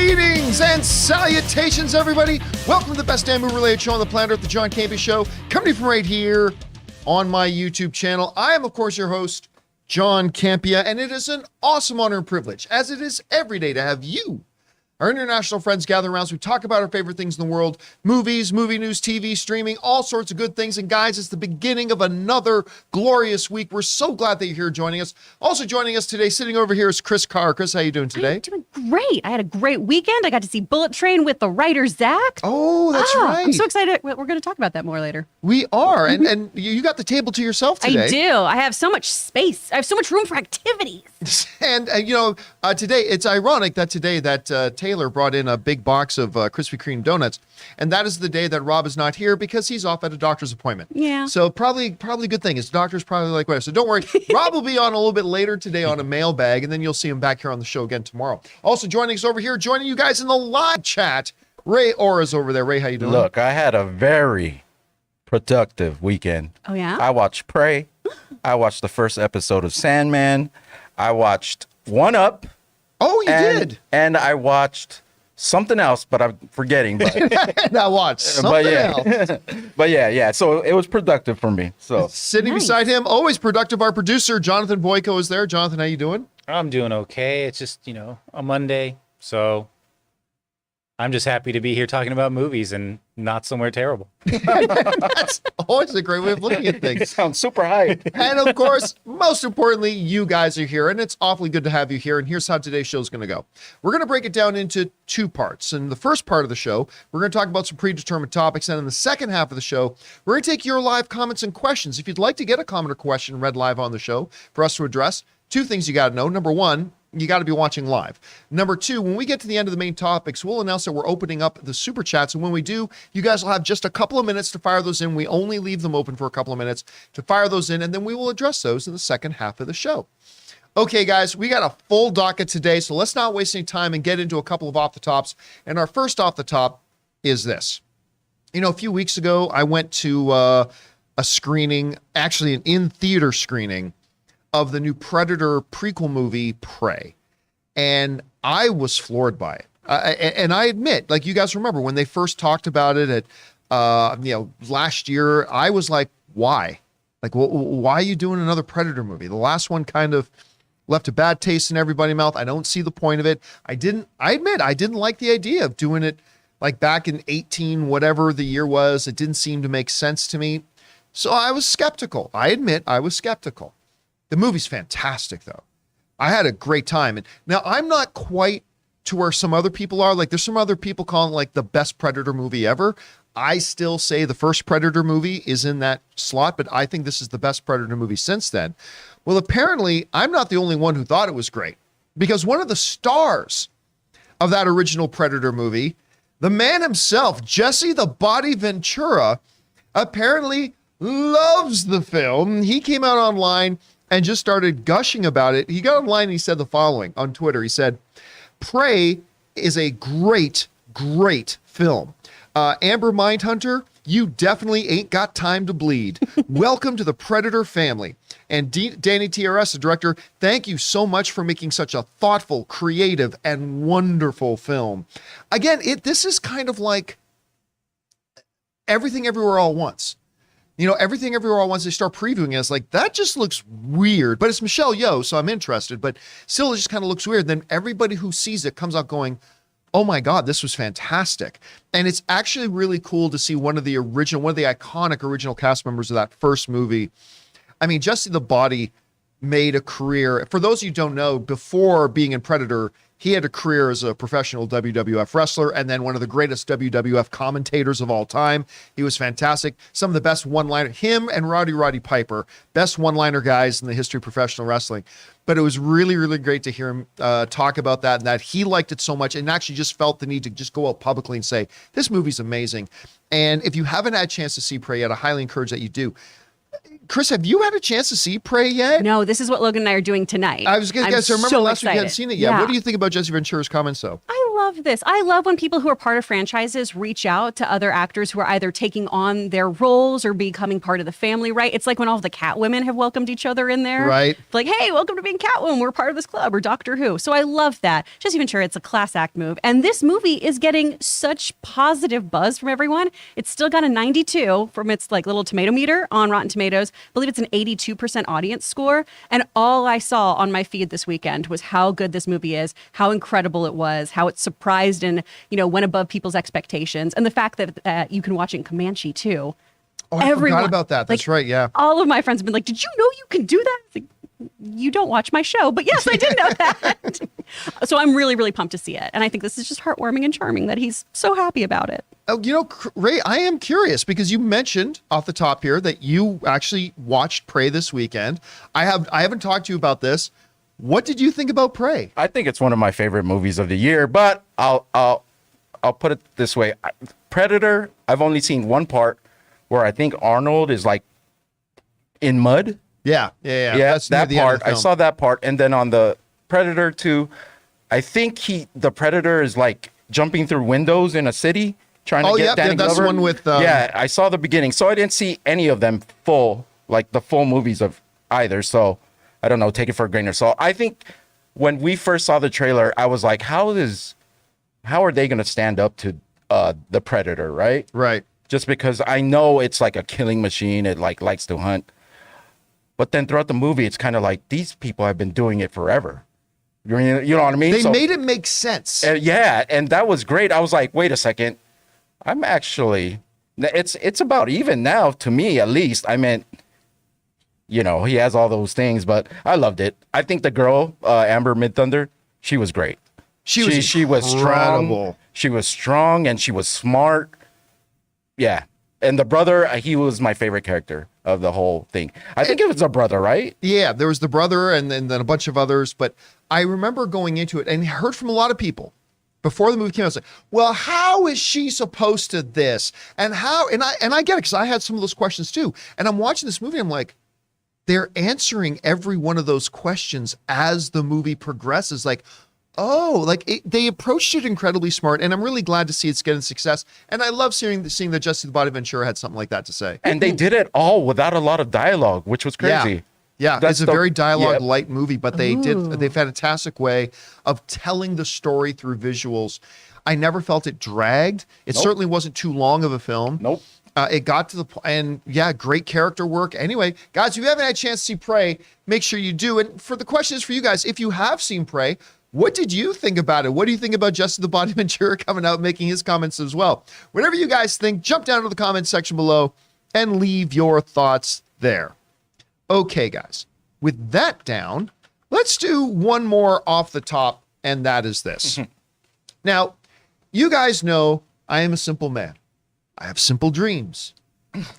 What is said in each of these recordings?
Greetings and salutations, everybody. Welcome to the best damn movie-related show on the planet Earth, the John Campea Show, coming from right here on my YouTube channel. I am, of course, your host, John Campea, and it is an awesome honor and privilege, as it is every day, to have you, our international friends, gather around as we talk about our favorite things in the world: movies, movie news, TV, streaming, all sorts of good things. And guys, it's the beginning of another glorious week. We're so glad that you're here joining us. Also joining us today, sitting over here, is Chris Carr. Chris, how you doing today? I'm doing great. I had a great weekend. I got to see Bullet Train with the writer, Zach. Oh, that's right. I'm so excited. We're going to talk about that more later. We are. And you got the table to yourself today. I do. I have so much space. I have so much room for activities. And today, it's ironic that today Taylor brought in a big box of Krispy Kreme donuts. And that is the day that Rob is not here because he's off at a doctor's appointment. Yeah. So probably a good thing. His doctor's probably like, whatever. So don't worry. Rob will be on a little bit later today on a mailbag, and then you'll see him back here on the show again tomorrow. Also joining us over here, joining you guys in the live chat, Ray Ora's over there. Ray, how you doing? Look, I had a very productive weekend. Oh, yeah? I watched Prey. I watched the first episode of Sandman. I watched One Up. Oh, you did? And I watched something else, but I'm forgetting. But And I watched something else. But yeah. So it was productive for me. So Sitting Nice. beside him, always productive, our producer, Jonathan Boyko, is there. Jonathan, how you doing? I'm doing okay. It's just, a Monday. So I'm just happy to be here talking about movies and not somewhere terrible. That's always a great way of looking at it things. sounds super hype. And of course, most importantly, you guys are here, and it's awfully good to have you here. And here's how today's show is going to go. We're going to break it down into two parts. In the first part of the show, we're going to talk about some predetermined topics. And in the second half of the show, we're going to take your live comments and questions. If you'd like to get a comment or question read live on the show for us to address, two things you got to know. Number one, you got to be watching live. Number two, when we get to the end of the main topics, we'll announce that we're opening up the super chats. And when we do, you guys will have just a couple of minutes to fire those in. We only leave them open for a couple of minutes to fire those in, and then we will address those in the second half of the show. Okay, guys, we got a full docket today, so let's not waste any time and get into a couple of off the tops. And our first off the top is this. A few weeks ago, I went to a screening, actually an in-theater screening, of the new Predator prequel movie, Prey. And I was floored by it. And I admit, like you guys remember, when they first talked about it at, last year, I was like, why? Like, why are you doing another Predator movie? The last one kind of left a bad taste in everybody's mouth. I don't see the point of it. I admit, I didn't like the idea of doing it like back in 18, whatever the year was. It didn't seem to make sense to me. So I was skeptical. I admit I was skeptical. The movie's fantastic, though. I had a great time. And now I'm not quite to where some other people are. Like, there's some other people calling it like the best Predator movie ever. I still say the first Predator movie is in that slot, but I think this is the best Predator movie since then. Well, apparently, I'm not the only one who thought it was great, because one of the stars of that original Predator movie, the man himself, Jesse the Body Ventura, apparently loves the film. He came out online and just started gushing about it. He got online and he said the following on Twitter. He said, "Prey is a great, great film. Amber Mindhunter, you definitely ain't got time to bleed. Welcome to the Predator family. And Danny TRS, the director, thank you so much for making such a thoughtful, creative, and wonderful film." Again, this is kind of like Everything Everywhere All at Once. Everything Everywhere All at Once, they start previewing it. It's like, that just looks weird. But it's Michelle Yeoh, so I'm interested. But still, it just kind of looks weird. Then everybody who sees it comes out going, oh my God, this was fantastic. And it's actually really cool to see one of the iconic original cast members of that first movie. I mean, Jesse the Body made a career. For those of you who don't know, before being in Predator, he had a career as a professional WWF wrestler and then one of the greatest WWF commentators of all time. He was fantastic. Some of the best one-liner, him and Roddy Piper, best one-liner guys in the history of professional wrestling. But it was really, really great to hear him talk about that, and that he liked it so much and actually just felt the need to just go out publicly and say, this movie's amazing. And if you haven't had a chance to see Prey yet, I highly encourage that you do. Chris, have you had a chance to see Prey yet? No, this is what Logan and I are doing tonight. I was going to guess. I remember so last week you hadn't excited. seen it yet. Yeah. What do you think about Jesse Ventura's comments, though? I love this. I love when people who are part of franchises reach out to other actors who are either taking on their roles or becoming part of the family, right? It's like when all of the Catwomen have welcomed each other in there. Right. It's like, hey, welcome to being Catwoman. We're part of this club, or Doctor Who. So I love that. Jesse Ventura, it's a class act move. And this movie is getting such positive buzz from everyone. It's still got a 92 from its like little tomato meter on Rotten Tomatoes. I believe it's an 82% audience score. And all I saw on my feed this weekend was how good this movie is, how incredible it was, how it surprised and, went above people's expectations. And the fact that you can watch it in Comanche too. Oh, I forgot about that. That's right, yeah. All of my friends have been like, did you know you can do that? It's like, you don't watch my show, but yes, I did know that. So I'm really, really pumped to see it. And I think this is just heartwarming and charming that he's so happy about it. Oh, Ray, I am curious because you mentioned off the top here that you actually watched Prey this weekend. I haven't talked to you about this. What did you think about Prey? I think it's one of my favorite movies of the year, but I'll put it this way. Predator, I've only seen one part where I think Arnold is like in mud. Yeah. That's that part. I saw that part. And then on the Predator 2, I think the Predator is like jumping through windows in a city trying to get Danny that's Glover. the one with... Yeah, I saw the beginning. So I didn't see any of them the full movies of either. So I don't know, take it for a grain of salt. I think when we first saw the trailer, I was like, how are they going to stand up to the Predator, right? Right. Just because I know it's like a killing machine. It like likes to hunt. But then throughout the movie, it's kind of like these people have been doing it forever. You know what I mean? They made it make sense. Yeah, and that was great. I was like, wait a second. I'm actually, it's about even now to me, at least. I meant, he has all those things, but I loved it. I think the girl, Amber Midthunder, she was great. She was strong. She was strong and she was smart. Yeah. And the brother, he was my favorite character of the whole thing. I think it was a brother, right? Yeah, there was the brother and then a bunch of others. But I remember going into it and heard from a lot of people before the movie came out. I was like, well, how is she supposed to this? And how? And I get it because I had some of those questions too. And I'm watching this movie. I'm like, they're answering every one of those questions as the movie progresses. Like, they approached it incredibly smart, and I'm really glad to see it's getting success. And I love seeing that Jesse the Body Ventura had something like that to say. And they did it all without a lot of dialogue, which was crazy. Yeah, it's a very dialogue light movie, but they've had a fantastic way of telling the story through visuals. I never felt it dragged. It certainly wasn't too long of a film. Nope. It got to great character work. Anyway, guys, if you haven't had a chance to see Prey, make sure you do. And for the question is for you guys, if you have seen Prey, what did you think about it? What do you think about Jesse the Body Ventura coming out making his comments as well? Whatever you guys think, jump down to the comments section below and leave your thoughts there. Okay, guys, with that down, let's do one more off the top, and that is this. Now, you guys know I am a simple man. I have simple dreams.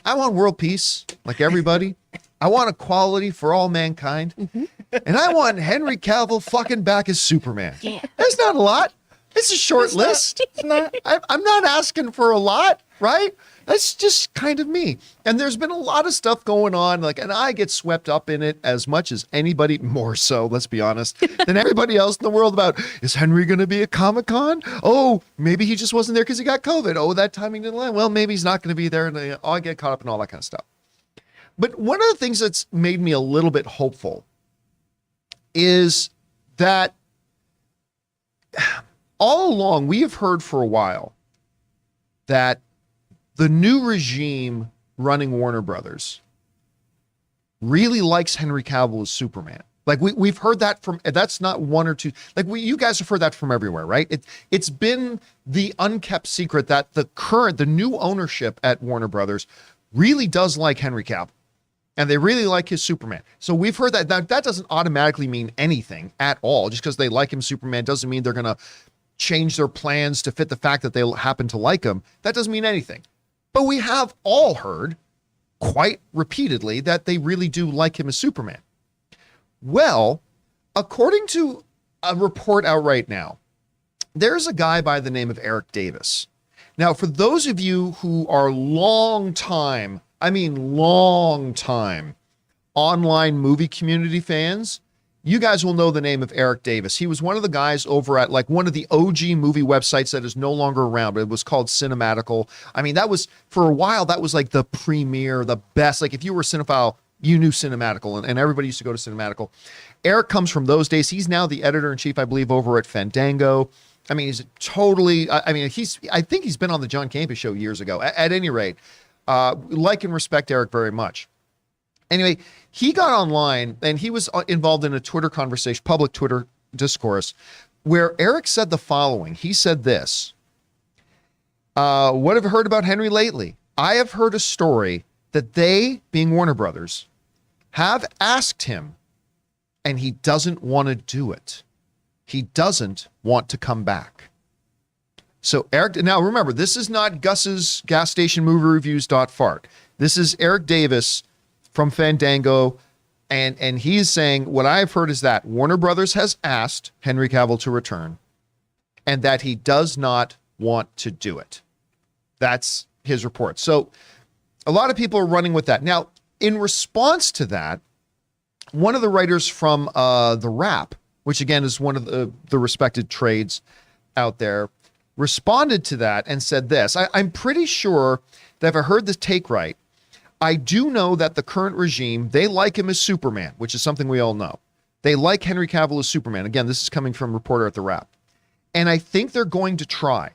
I want world peace, like everybody. I want equality for all mankind. And I want Henry Cavill fucking back as Superman. Yeah. That's not a lot. It's a short list. I'm not asking for a lot, right? That's just kind of me. And there's been a lot of stuff going on, and I get swept up in it as much as anybody, more so, let's be honest, than everybody else in the world about, is Henry going to be at Comic-Con? Oh, maybe he just wasn't there because he got COVID. Oh, that timing didn't land. Well, maybe he's not going to be there. And I get caught up in all that kind of stuff. But one of the things that's made me a little bit hopeful is that all along we have heard for a while that the new regime running Warner Brothers really likes Henry Cavill as Superman. Like we've heard that that's not one or two, you guys have heard that from everywhere, right? It's been the unkept secret that the new ownership at Warner Brothers really does like Henry Cavill. And they really like his Superman. So we've heard that. Now, that doesn't automatically mean anything at all. Just because they like him Superman doesn't mean they're going to change their plans to fit the fact that they happen to like him. That doesn't mean anything. But we have all heard quite repeatedly that they really do like him as Superman. Well, according to a report out right now, there's a guy by the name of Eric Davis. Now, for those of you who are long-time I mean, long time online movie community fans, you guys will know the name of Eric Davis. He was one of the guys over at like one of the OG movie websites that is no longer around. It was called Cinematical. I mean, that was for a while, that was like the premier, the best. Like if you were a cinephile, you knew Cinematical, and everybody used to go to Cinematical. Eric comes from those days. He's now the editor-in-chief, I believe, over at Fandango. I mean, he's totally, I think he's been on the John Campea Show years ago. At any rate, like and respect Eric very much. Anyway, he got online and he was involved in a Twitter conversation, public Twitter discourse, where Eric said the following. He said this, what have I heard about Henry lately? I have heard a story that they, being Warner Brothers, have asked him and he doesn't want to do it. He doesn't want to come back. So Eric, now remember, this is not Gus's gas station movie reviews.fart. This is Eric Davis from Fandango. And he's saying, what I've heard is that Warner Brothers has asked Henry Cavill to return and that he does not want to do it. That's his report. So a lot of people are running with that. Now, in response to that, one of the writers from The Wrap, which again is one of the respected trades out there, responded to that and said this. I'm pretty sure that if I heard this take right, I do know that the current regime, they like him as Superman, which is something we all know. They like Henry Cavill as Superman. Again, this is coming from a reporter at The Wrap. And I think they're going to try.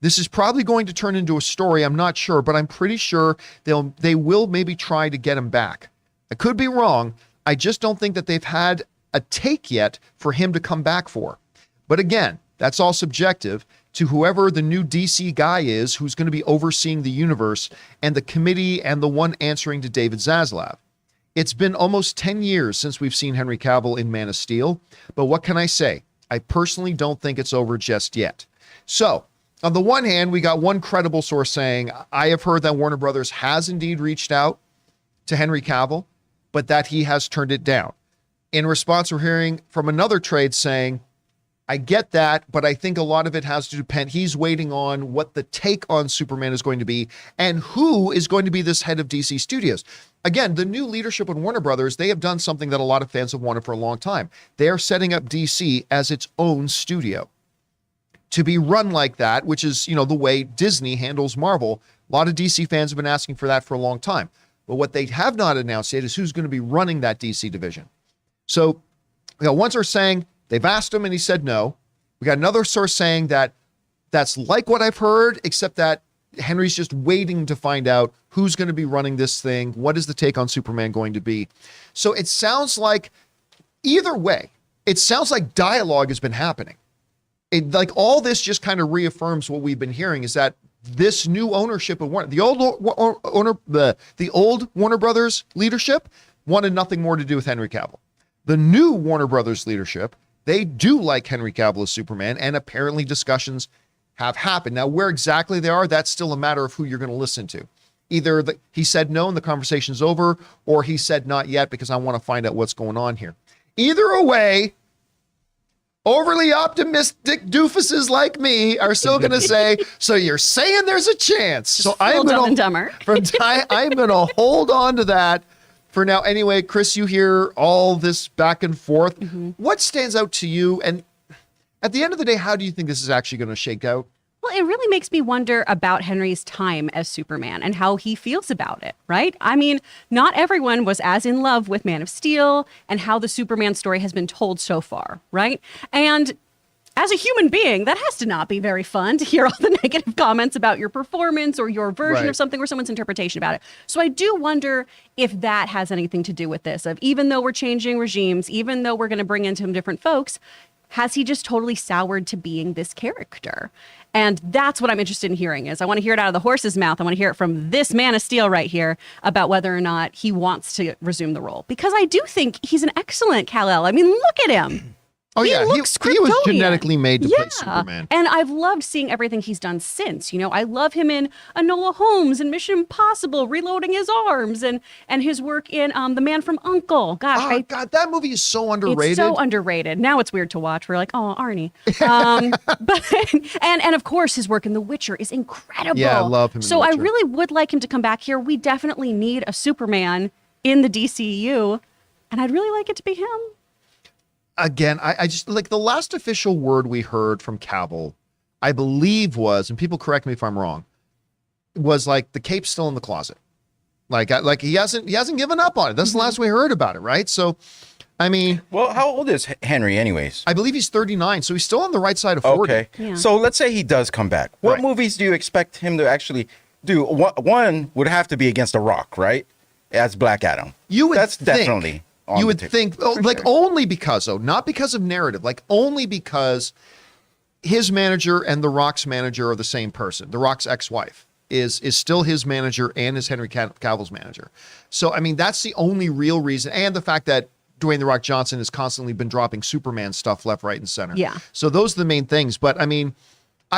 This is probably going to turn into a story. I'm not sure, but I'm pretty sure they will maybe try to get him back. I could be wrong. I just don't think that they've had a take yet for him to come back for. But again, that's all subjective to whoever the new DC guy is who's going to be overseeing the universe and the committee and the one answering to David Zaslav. It's been almost 10 years since we've seen Henry Cavill in Man of Steel, but what can I say? I personally don't think it's over just yet. So, on the one hand, we got one credible source saying, I have heard that Warner Brothers has indeed reached out to Henry Cavill, but that he has turned it down. In response, we're hearing from another trade saying, I get that, but I think a lot of it has to depend. He's waiting on what the take on Superman is going to be and who is going to be this head of DC Studios. Again, the new leadership at Warner Brothers, they have done something that a lot of fans have wanted for a long time. They are setting up DC as its own studio to be run like that, which is, the way Disney handles Marvel. A lot of DC fans have been asking for that for a long time. But what they have not announced yet is who's going to be running that DC division. So, one source saying they've asked him and he said no. We got another source saying that that's like what I've heard, except that Henry's just waiting to find out who's going to be running this thing. What is the take on Superman going to be? So it sounds like, either way, it sounds like dialogue has been happening. Like all this just kind of reaffirms what we've been hearing is that this new ownership of Warner, the old Warner Brothers leadership wanted nothing more to do with Henry Cavill. The new Warner Brothers leadership, they do like Henry Cavill as Superman, and apparently discussions have happened. Now, where exactly they are, that's still a matter of who you're going to listen to. Either he said no and the conversation's over, or he said not yet because I want to find out what's going on here. Either way, overly optimistic doofuses like me are still going to say, so you're saying there's a chance. So I'm going to hold on to that for now. Anyway, Chris, you hear all this back and forth. Mm-hmm. What stands out to you? And at the end of the day, how do you think this is actually going to shake out? Well, it really makes me wonder about Henry's time as Superman and how he feels about it, right? I mean, not everyone was as in love with Man of Steel and how the Superman story has been told so far, right? And as a human being, that has to not be very fun to hear all the negative comments about your performance or your version of something or someone's interpretation about it. So I do wonder if that has anything to do with this, of even though we're changing regimes, even though we're going to bring into him different folks, has he just totally soured to being this character? And that's what I'm interested in hearing is I want to hear it out of the horse's mouth. I want to hear it from this Man of Steel right here about whether or not he wants to resume the role. Because I do think he's an excellent Kal-El. I mean, look at him. Oh, he yeah. looks He was Kryptonian. genetically made to play Superman. And I've loved seeing everything he's done since. You know, I love him in Enola Holmes and Mission Impossible, reloading his arms, and his work in The Man from U.N.C.L.E. Gosh, Oh, God, that movie is so underrated. It's so underrated. Now it's weird to watch. We're like, oh, Arnie. But and of course, his work in The Witcher is incredible. Yeah, I love him in So The I Witcher. really would like him to come back here. We definitely need a Superman in the DCU, and I'd really like it to be him. Again, I just like the last official word we heard from Cavill, I believe was, and people correct me if I'm wrong, was like the cape's still in the closet. Like he hasn't given up on it. That's the last we heard about it, right? So, I mean, Well, how old is Henry, anyways? I believe he's 39, so he's still on the right side of 40. Okay. Yeah. So let's say he does come back. What Right. movies do you expect him to actually do? One would have to be against The Rock, right? As Black Adam. You would That's think, definitely on you the would table. think, like only because though, not because of narrative, like only because his manager and The Rock's manager are the same person. The Rock's ex-wife is still his manager and is Henry Cavill's manager. So, I mean, that's the only real reason. And the fact that Dwayne The Rock Johnson has constantly been dropping Superman stuff left, right, and center. Yeah. So those are the main things. But I mean,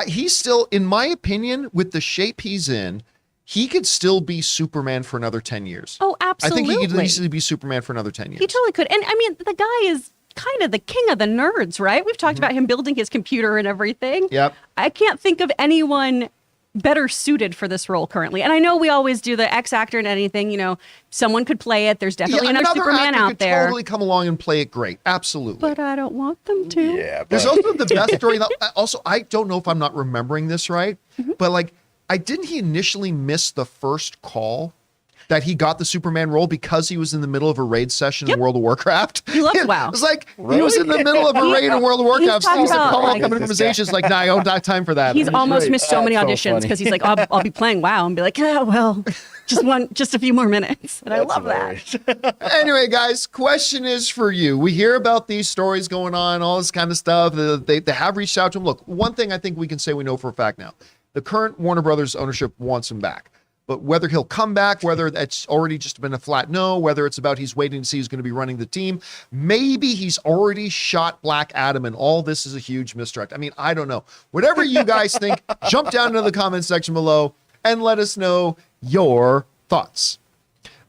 he's still, in my opinion, with the shape he's in, he could still be Superman for another 10 years. Oh, I absolutely. think he could easily be Superman for another 10 years. He totally could. And I mean, the guy is kind of the king of the nerds, right? We've talked about him building his computer and everything. Yep. I can't think of anyone better suited for this role currently. And I know we always do the X actor and anything, you know, someone could play it. There's definitely another Superman actor out could there. totally come along and play it great. Absolutely. But I don't want them to. Yeah. There's But also the best story. Also, I don't know if I'm not remembering this right, but like, didn't he initially miss the first call that he got the Superman role because he was in the middle of a raid session in World of Warcraft? He loves WoW. It was like he was in the middle of a raid in World of Warcraft. talking Sees a about, call like- coming from his agent. It's like, nah, I don't have time for that. He's almost great. missed so many That's so auditions funny. because he's like, I'll be playing WoW and be like, yeah, well, just a few more minutes. And I love that. Anyway, guys, question is for you. We hear about these stories going on, all this kind of stuff. They have reached out to him. Look, one thing I think we can say we know for a fact now, the current Warner Brothers ownership wants him back. But whether he'll come back, whether that's already just been a flat no, whether it's about he's waiting to see who's going to be running the team, maybe he's already shot Black Adam and all this is a huge misdirect. I mean, I don't know. Whatever you guys think, jump down into the comment section below and let us know your thoughts.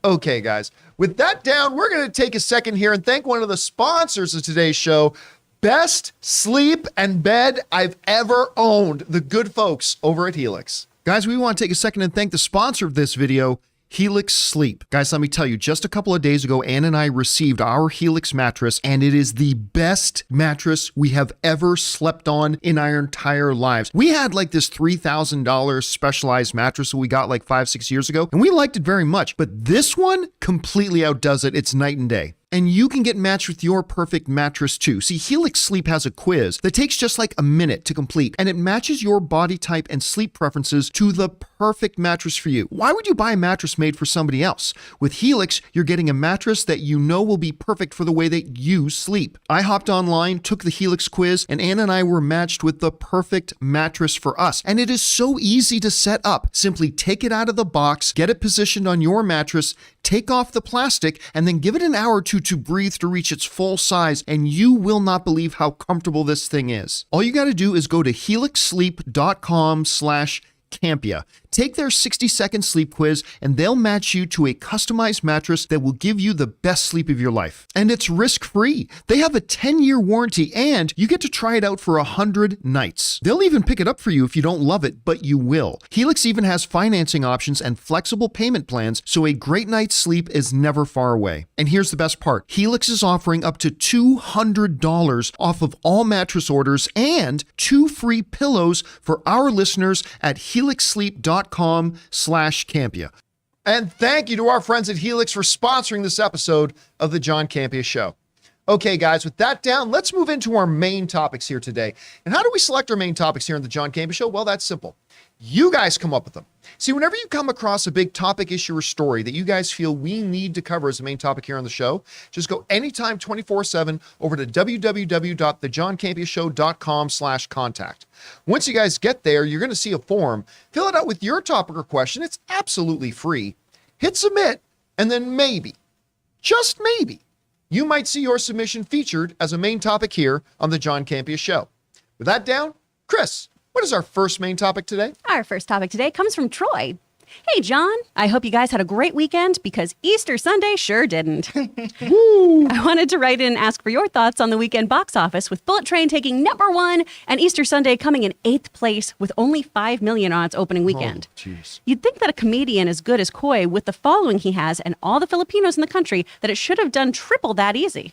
Okay, guys, with that down, we're going to take a second here and thank one of the sponsors of today's show, Best Sleep and Bed I've Ever Owned, the good folks over at Helix. Guys, we want to take a second and thank the sponsor of this video, Helix Sleep. Guys, let me tell you, just a couple of days ago, Ann and I received our Helix mattress, and it is the best mattress we have ever slept on in our entire lives. We had like this $3,000 specialized mattress that we got like 5-6 years ago, and we liked it very much, but this one completely outdoes it. It's night and day. And you can get matched with your perfect mattress too. See, Helix Sleep has a quiz that takes just like a minute to complete, and it matches your body type and sleep preferences to the perfect mattress for you. Why would you buy a mattress made for somebody else? With Helix, you're getting a mattress that you know will be perfect for the way that you sleep. I hopped online, took the Helix quiz, and Anna and I were matched with the perfect mattress for us. And it is so easy to set up. Simply take it out of the box, get it positioned on your mattress, take off the plastic, and then give it an hour or two to breathe to reach its full size, and you will not believe how comfortable this thing is. All you got to do is go to helixsleep.com/Campea. Take their 60-second sleep quiz, and they'll match you to a customized mattress that will give you the best sleep of your life. And it's risk-free. They have a 10-year warranty, and you get to try it out for 100 nights. They'll even pick it up for you if you don't love it, but you will. Helix even has financing options and flexible payment plans, so a great night's sleep is never far away. And here's the best part. Helix is offering up to $200 off of all mattress orders and 2 free pillows for our listeners at helixsleep.com/Campea. And thank you to our friends at Helix for sponsoring this episode of the John Campea Show. Okay, guys, with that down, let's move into our main topics here today. And how do we select our main topics here on the John Campea Show? Well, that's simple. You guys come up with them. See, whenever you come across a big topic, issue, or story that you guys feel we need to cover as a main topic here on the show, just go anytime 24/7 over to www.thejohncampeashow.com/contact. Once you guys get there, you're going to see a form. Fill it out with your topic or question. It's absolutely free. Hit submit, and then maybe, just maybe, you might see your submission featured as a main topic here on the John Campea Show. With that down, Chris, what is our first main topic today? Our first topic today comes from Troy. Hey, John, I hope you guys had a great weekend because Easter Sunday sure didn't. I wanted to write in and ask for your thoughts on the weekend box office with Bullet Train taking #1 and Easter Sunday coming in 8th place with only $5 million on its opening weekend. Jeez. You'd think that a comedian as good as Coy, with the following he has and all the Filipinos in the country, that it should have done triple that easy.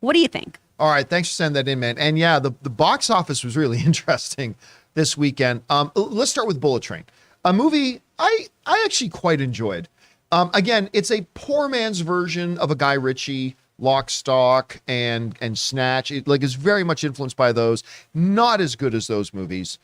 What do you think? All right, thanks for sending that in, man. And yeah, the box office was really interesting this weekend. Let's start with Bullet Train, a movie I actually quite enjoyed. Again, it's a poor man's version of a Guy Ritchie, Lock, Stock, and Snatch. It is very much influenced by those. Not as good as those movies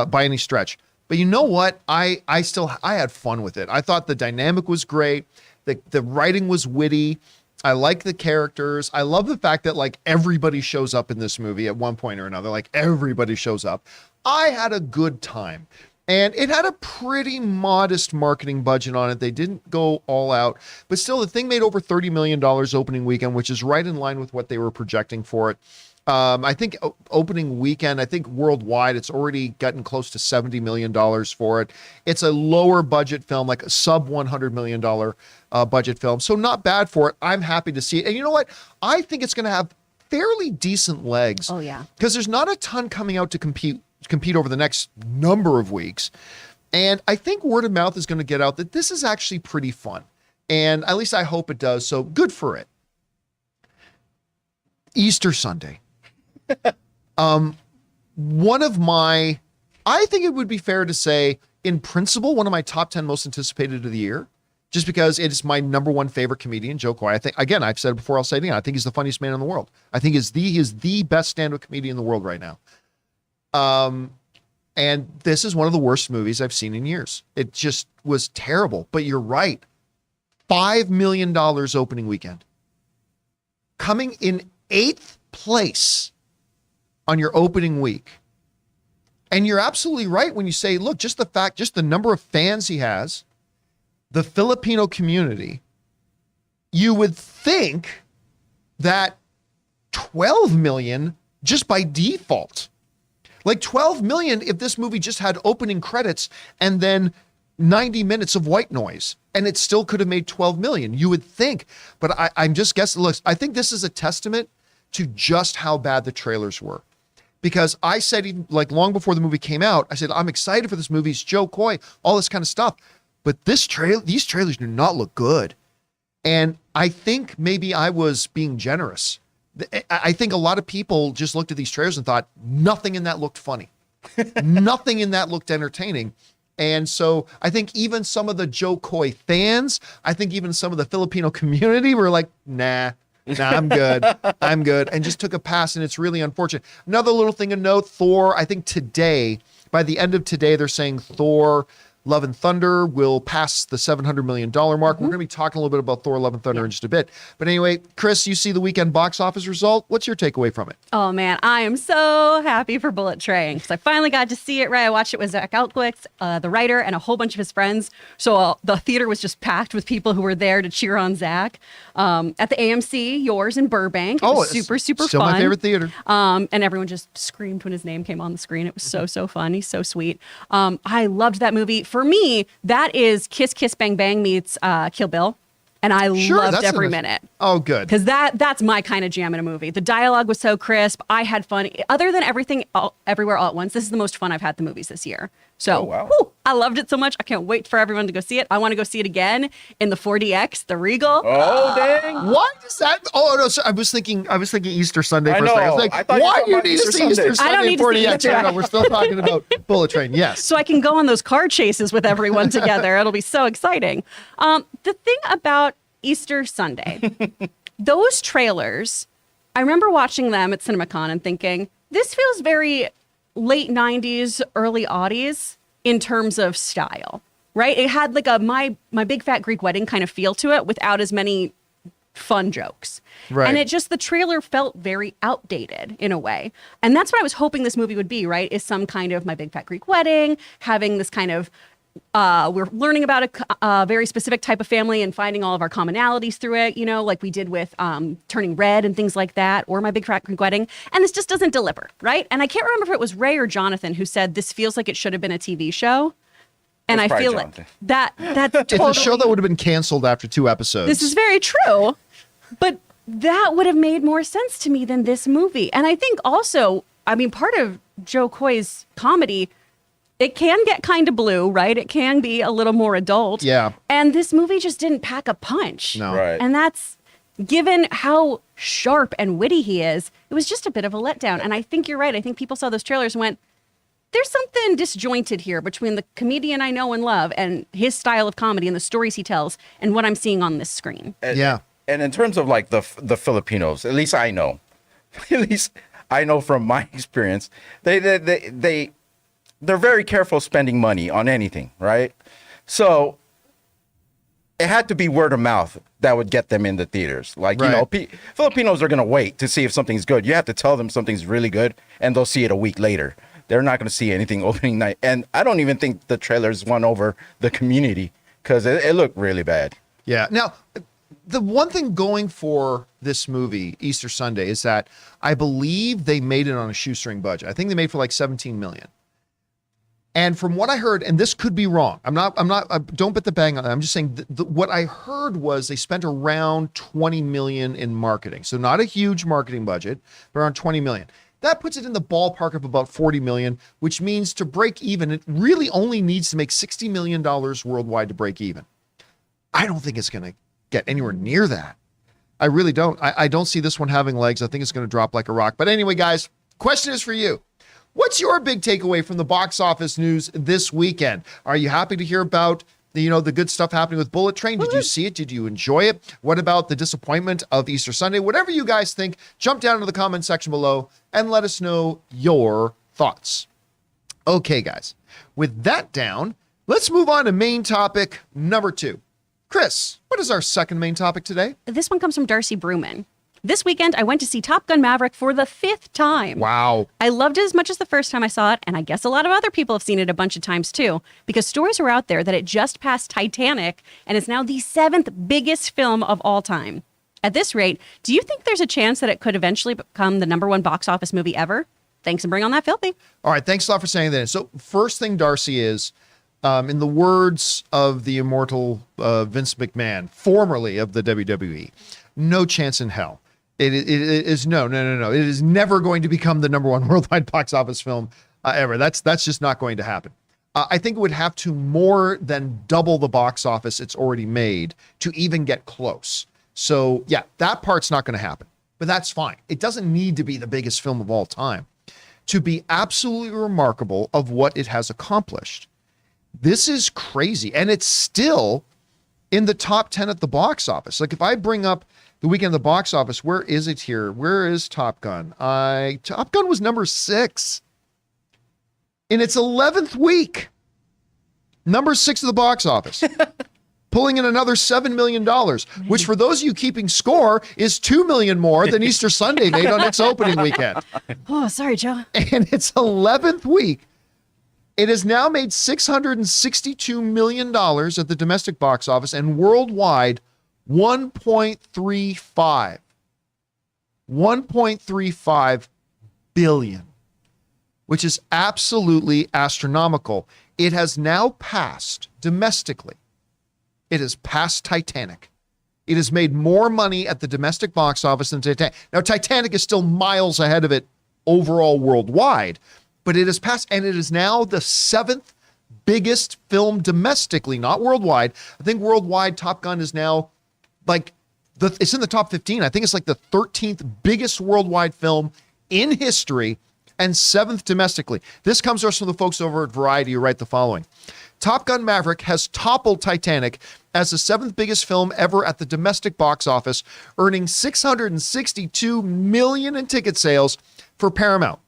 by any stretch. But you know what? I had fun with it. I thought the dynamic was great. The writing was witty. I like the characters. I love the fact that everybody shows up in this movie at one point or another. Everybody shows up. I had a good time. And it had a pretty modest marketing budget on it. They didn't go all out, but still the thing made over $30 million opening weekend, which is right in line with what they were projecting for it. I think opening weekend, I think worldwide, it's already gotten close to $70 million for it. It's a lower budget film, like a sub $100 million budget film. So not bad for it. I'm happy to see it. And you know what? I think it's going to have fairly decent legs. Oh, yeah. Because there's not a ton coming out to compete over the next number of weeks. And I think word of mouth is going to get out that this is actually pretty fun. And at least I hope it does. So good for it. Easter Sunday. One of my, I think it would be fair to say, in principle, one of my top 10 most anticipated of the year, just because it is my #1 favorite comedian, Joe Coy. I think, again, I've said it before, I'll say it again. I think he's the funniest man in the world. I think he is the best stand-up comedian in the world right now. And this is one of the worst movies I've seen in years. It just was terrible. But you're right. $5 million opening weekend. Coming in 8th place on your opening week. And you're absolutely right when you say, look, just the number of fans he has, the Filipino community, you would think that 12 million just by default. 12 million if this movie just had opening credits and then 90 minutes of white noise, and it still could have made 12 million. You would think, but I'm just guessing. Look, I think this is a testament to just how bad the trailers were. Because I said, even long before the movie came out, I said, I'm excited for this movie. It's Joe Coy, all this kind of stuff. But these trailers do not look good. And I think maybe I was being generous. I think a lot of people just looked at these trailers and thought nothing in that looked funny. Nothing in that looked entertaining. And so I think even some of the Joe Coy fans, I think even some of the Filipino community were like, nah, I'm good. I'm good. And just took a pass. And it's really unfortunate. Another little thing to note, Thor, I think today, by the end of today, they're saying Thor Love and Thunder will pass the $700 million mark. We're going to be talking a little bit about Thor Love and Thunder in just a bit. But anyway, Chris, you see the weekend box office result. What's your takeaway from it? Oh, man, I am so happy for Bullet Train because I finally got to see it, right? I watched it with Zach Outquicks, the writer, and a whole bunch of his friends. So the theater was just packed with people who were there to cheer on Zach. At the AMC, yours in Burbank. It was super still fun. Still my favorite theater. And everyone just screamed when his name came on the screen. It was so fun. He's so sweet. I loved that movie. For me, that is Kiss Kiss Bang Bang meets Kill Bill. And I loved every minute. Oh, good. Because that's my kind of jam in a movie. The dialogue was so crisp. I had fun. Other than Everything Everywhere All at Once, this is the most fun I've had the movies this year. So I loved it so much. I can't wait for everyone to go see it. I want to go see it again in the 4DX, the Regal. Oh, dang. Why does that? Oh, no. So I was thinking Easter Sunday for a second. I was like, I why do you need to see Easter Sunday? I don't need to see Easter No, we're still talking about Bullet Train. Yes. So I can go on those car chases with everyone together. It'll be so exciting. The thing about Easter Sunday, those trailers, I remember watching them at CinemaCon and thinking, this feels very late 90s, early aughties in terms of style, right? It had like a my Big Fat Greek Wedding kind of feel to it without as many fun jokes. Right. And it just, the trailer felt very outdated in a way. And that's what I was hoping this movie would be, right? Is some kind of My Big Fat Greek Wedding, having this kind of We're learning about a very specific type of family and finding all of our commonalities through it, like we did with Turning Red and things like that, or My Big Fat Greek Wedding. And this just doesn't deliver, right? And I can't remember if it was Ray or Jonathan who said this feels like it should have been a TV show. And I feel Jonathan. like that's totally... It's a show that would have been canceled after 2 episodes. This is very true, but that would have made more sense to me than this movie. And I think also, part of Joe Coy's comedy, it can get kind of blue, right? It can be a little more adult. Yeah. And this movie just didn't pack a punch. No. Right. And that's, given how sharp and witty he is, it was just a bit of a letdown. And I think you're right. I think people saw those trailers and went, there's something disjointed here between the comedian I know and love and his style of comedy and the stories he tells and what I'm seeing on this screen. Yeah. And in terms of like the Filipinos, at least I know, from my experience, they're very careful spending money on anything, right? So it had to be word of mouth that would get them in the theaters. Like, Right. Filipinos are going to wait to see if something's good. You have to tell them something's really good, and they'll see it a week later. They're not going to see anything opening night. And I don't even think the trailers won over the community because it looked really bad. Yeah. Now, the one thing going for this movie, Easter Sunday, is that I believe they made it on a shoestring budget. I think they made for like 17 million. And from what I heard, and this could be wrong, don't bet the bang on that. I'm just saying what I heard was they spent around 20 million in marketing. So not a huge marketing budget, but around 20 million. That puts it in the ballpark of about 40 million, which means to break even, it really only needs to make $60 million worldwide to break even. I don't think it's going to get anywhere near that. I really don't. I don't see this one having legs. I think it's going to drop like a rock. But anyway, guys, question is for you. What's your big takeaway from the box office news this weekend? Are you happy to hear about the good stuff happening with Bullet Train? Did you see it? Did you enjoy it? What about the disappointment of Easter Sunday? Whatever you guys think, jump down into the comment section below and let us know your thoughts. Okay, guys, with that down, let's move on to main topic number 2. Chris, what is our second main topic today? This one comes from Darcy Bruman. This weekend, I went to see Top Gun Maverick for the 5th time. Wow. I loved it as much as the first time I saw it, and I guess a lot of other people have seen it a bunch of times too, because stories are out there that it just passed Titanic and is now the 7th biggest film of all time. At this rate, do you think there's a chance that it could eventually become the #1 box office movie ever? Thanks and bring on that filthy. All right, thanks a lot for saying that. So first thing, Darcy, is in the words of the immortal Vince McMahon, formerly of the WWE, no chance in hell. It is no. It is never going to become the #1 worldwide box office film ever. That's just not going to happen. I think it would have to more than double the box office it's already made to even get close. So yeah, that part's not going to happen, but that's fine. It doesn't need to be the biggest film of all time to be absolutely remarkable of what it has accomplished. This is crazy. And it's still in the top 10 at the box office. Like if I bring up the weekend of the box office, where is it here? Where is Top Gun? Top Gun was number 6 in its 11th week. Number 6 of the box office. Pulling in another $7 million, which for those of you keeping score is $2 million more than Easter Sunday made on its opening weekend. Oh, sorry, Joe. And its 11th week, it has now made $662 million at the domestic box office and worldwide 1.35 billion, which is absolutely astronomical. It has now passed domestically. It has passed Titanic. It has made more money at the domestic box office than Titanic. Now, Titanic is still miles ahead of it overall worldwide, but it has passed, and it is now the 7th biggest film domestically, not worldwide. I think worldwide, Top Gun is now it's in the top 15. I think it's like the 13th biggest worldwide film in history and 7th domestically. This comes to us from the folks over at Variety who write the following. Top Gun Maverick has toppled Titanic as the 7th biggest film ever at the domestic box office, earning $662 million in ticket sales for Paramount.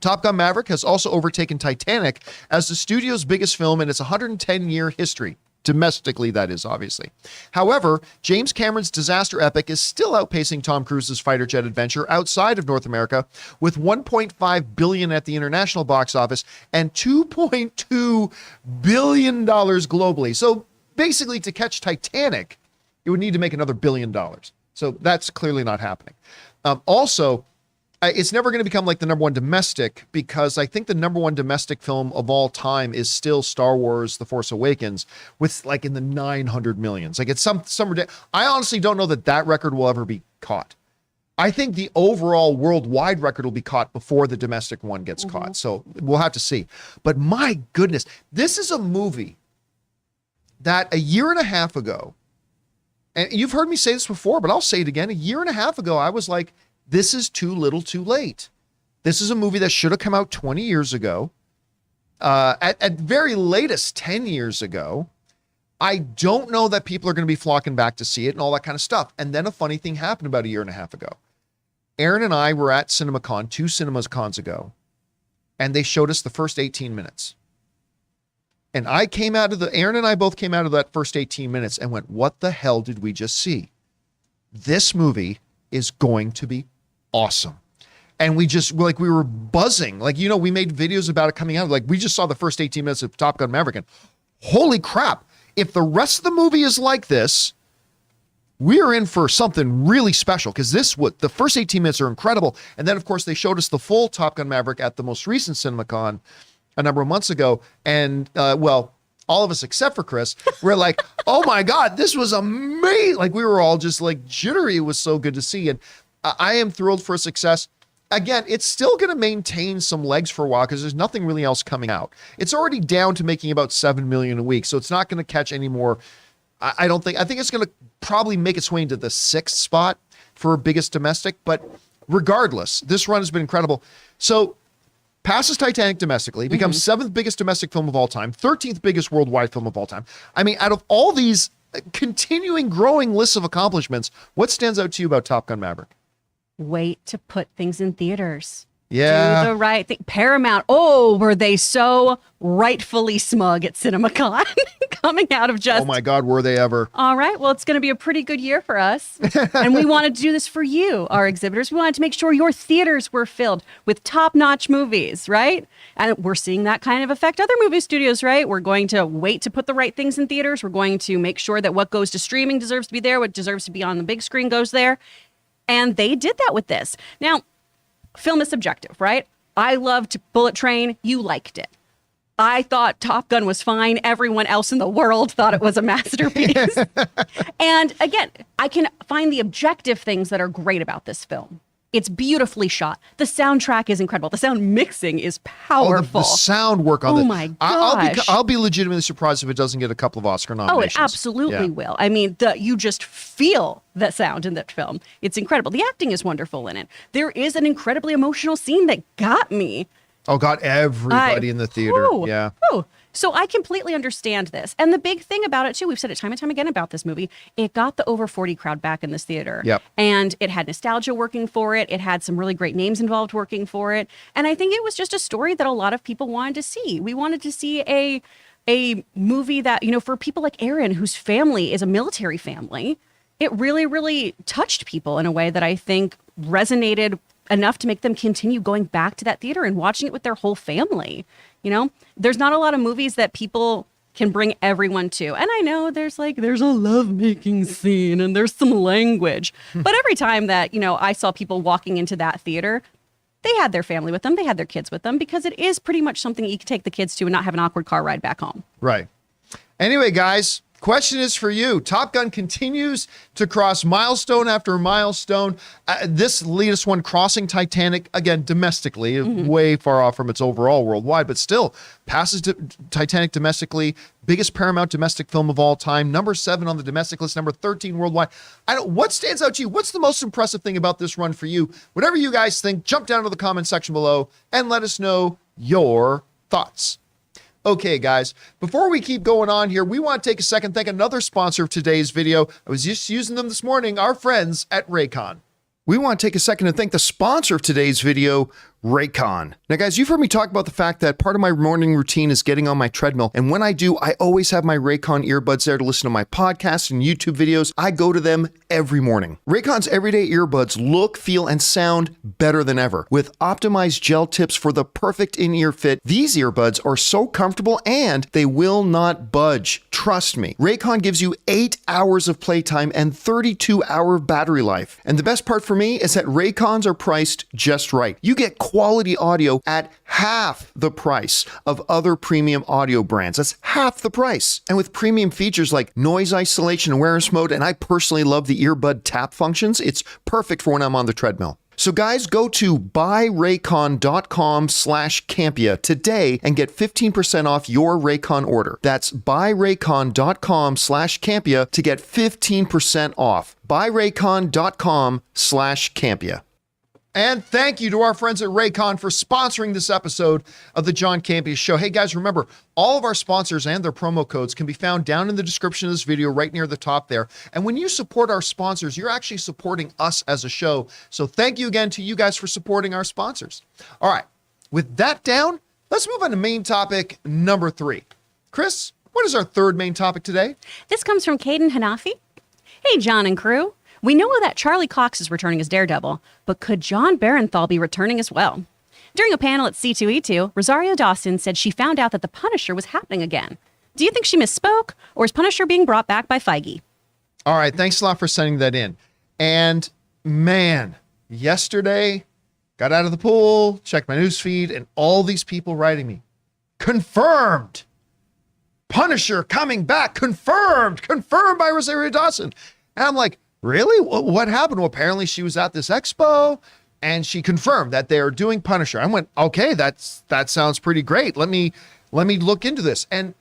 Top Gun Maverick has also overtaken Titanic as the studio's biggest film in its 110-year history. Domestically, that is, obviously. However, James Cameron's disaster epic is still outpacing Tom Cruise's fighter jet adventure outside of North America, with $1.5 billion at the international box office and $2.2 billion globally. So basically, to catch Titanic, it would need to make another $1 billion. So that's clearly not happening. Also, it's never going to become like the number one domestic, because I think the number one domestic film of all time is still Star Wars: The Force Awakens, with like in the 900 millions. Like it's some I honestly don't know that record will ever be caught. I think the overall worldwide record will be caught before the domestic one gets caught. So we'll have to see. But my goodness, this is a movie that a year and a half ago, and you've heard me say this before, but I'll say it again. A year and a half ago, I was like, this is too little too late. This is a movie that should have come out 20 years ago, at very latest 10 years ago. I don't know that people are going to be flocking back to see it and all that kind of stuff. And then a funny thing happened about a year and a half ago. Aaron and I were at CinemaCon, 2 CinemaCons ago, and they showed us the first 18 minutes. And Aaron and I both came out of that first 18 minutes and went, what the hell did we just see? This movie is going to be awesome. And we were buzzing. Like, we made videos about it coming out. Like, we just saw the first 18 minutes of Top Gun Maverick, and holy crap, if the rest of the movie is like this, we're in for something really special, because the first 18 minutes are incredible. And then, of course, they showed us the full Top Gun Maverick at the most recent CinemaCon a number of months ago. And, all of us except for Chris, we're like, oh my God, this was amazing. Like, we were all just like jittery. It was so good to see. And I am thrilled for success. Again, it's still going to maintain some legs for a while because there's nothing really else coming out. It's already down to making about 7 million a week. So it's not going to catch any more. I think it's going to probably make its way into the 6th spot for biggest domestic. But regardless, this run has been incredible. So passes Titanic domestically, becomes 7th biggest domestic film of all time, 13th biggest worldwide film of all time. I mean, out of all these continuing growing lists of accomplishments, what stands out to you about Top Gun Maverick? Wait to put things in theaters. Yeah. Do the right thing. Paramount, oh, were they so rightfully smug at CinemaCon coming out of just... Oh my God, were they ever. All right, well, it's going to be a pretty good year for us. And we wanted to do this for you, our exhibitors. We wanted to make sure your theaters were filled with top-notch movies, right? And we're seeing that kind of affect other movie studios, right? We're going to wait to put the right things in theaters. We're going to make sure that what goes to streaming deserves to be there, what deserves to be on the big screen goes there. And they did that with this. Now, film is subjective, right? I loved Bullet Train. You liked it. I thought Top Gun was fine. Everyone else in the world thought it was a masterpiece. And again, I can find the objective things that are great about this film. It's beautifully shot. The soundtrack is incredible. The sound mixing is powerful. The sound work on Oh my gosh. I'll be legitimately surprised if it doesn't get a couple of Oscar nominations. Oh, it absolutely will. I mean, you just feel the sound in that film. It's incredible. The acting is wonderful in it. There is an incredibly emotional scene that got me. Oh, got everybody in the theater. Yeah. So I completely understand this. And the big thing about it, too, we've said it time and time again about this movie, it got the over 40 crowd back in this theater. Yep. And it had nostalgia working for it. It had some really great names involved working for it. And I think it was just a story that a lot of people wanted to see. We wanted to see a movie that, for people like Aaron, whose family is a military family, it really, really touched people in a way that I think resonated enough to make them continue going back to that theater and watching it with their whole family. There's not a lot of movies that people can bring everyone to. And I know there's a lovemaking scene and there's some language. But every time that, I saw people walking into that theater, they had their family with them. They had their kids with them, because it is pretty much something you can take the kids to and not have an awkward car ride back home. Right. Anyway, guys, question is for you. Top Gun continues to cross milestone after milestone. This latest one crossing Titanic, again, domestically, way far off from its overall worldwide, but still passes Titanic domestically. Biggest Paramount domestic film of all time. Number 7 on the domestic list, number 13 worldwide. What stands out to you? What's the most impressive thing about this run for you? Whatever you guys think, jump down to the comment section below and let us know your thoughts. Okay, guys, before we keep going on here, we want to take a second, thank another sponsor of today's video. I was just using them this morning, our friends at Raycon. We want to take a second to thank the sponsor of today's video, Raycon. Now, guys, you've heard me talk about the fact that part of my morning routine is getting on my treadmill. And when I do, I always have my Raycon earbuds there to listen to my podcasts and YouTube videos. I go to them every morning. Raycon's everyday earbuds look, feel, and sound better than ever. With optimized gel tips for the perfect in-ear fit, these earbuds are so comfortable and they will not budge. Trust me. Raycon gives you 8 hours of playtime and 32-hour battery life. And the best part for me is that Raycons are priced just right. You get quality audio at half the price of other premium audio brands. That's half the price. And with premium features like noise isolation, awareness mode, and I personally love the earbud tap functions, it's perfect for when I'm on the treadmill. So guys, go to buyraycon.com/Campea today and get 15% off your Raycon order. That's buyraycon.com/Campea to get 15% off. buyraycon.com/Campea. And thank you to our friends at Raycon for sponsoring this episode of the John Campea Show. Hey guys, remember, all of our sponsors and their promo codes can be found down in the description of this video, right near the top there. And when you support our sponsors, you're actually supporting us as a show. So thank you again to you guys for supporting our sponsors. All right, with that down, let's move on to main topic number 3. Chris, what is our third main topic today? This comes from Caden Hanafi. Hey, John and crew. We know that Charlie Cox is returning as Daredevil, but could John Barenthal be returning as well? During a panel at C2E2, Rosario Dawson said she found out that the Punisher was happening again. Do you think she misspoke, or is Punisher being brought back by Feige? All right, thanks a lot for sending that in. And man, yesterday, got out of the pool, checked my news feed, and all these people writing me, confirmed, Punisher coming back, confirmed by Rosario Dawson. And I'm like, really? What happened? Well, apparently she was at this expo and she confirmed that they're doing Punisher. I went, okay, that sounds pretty great. Let me look into this. And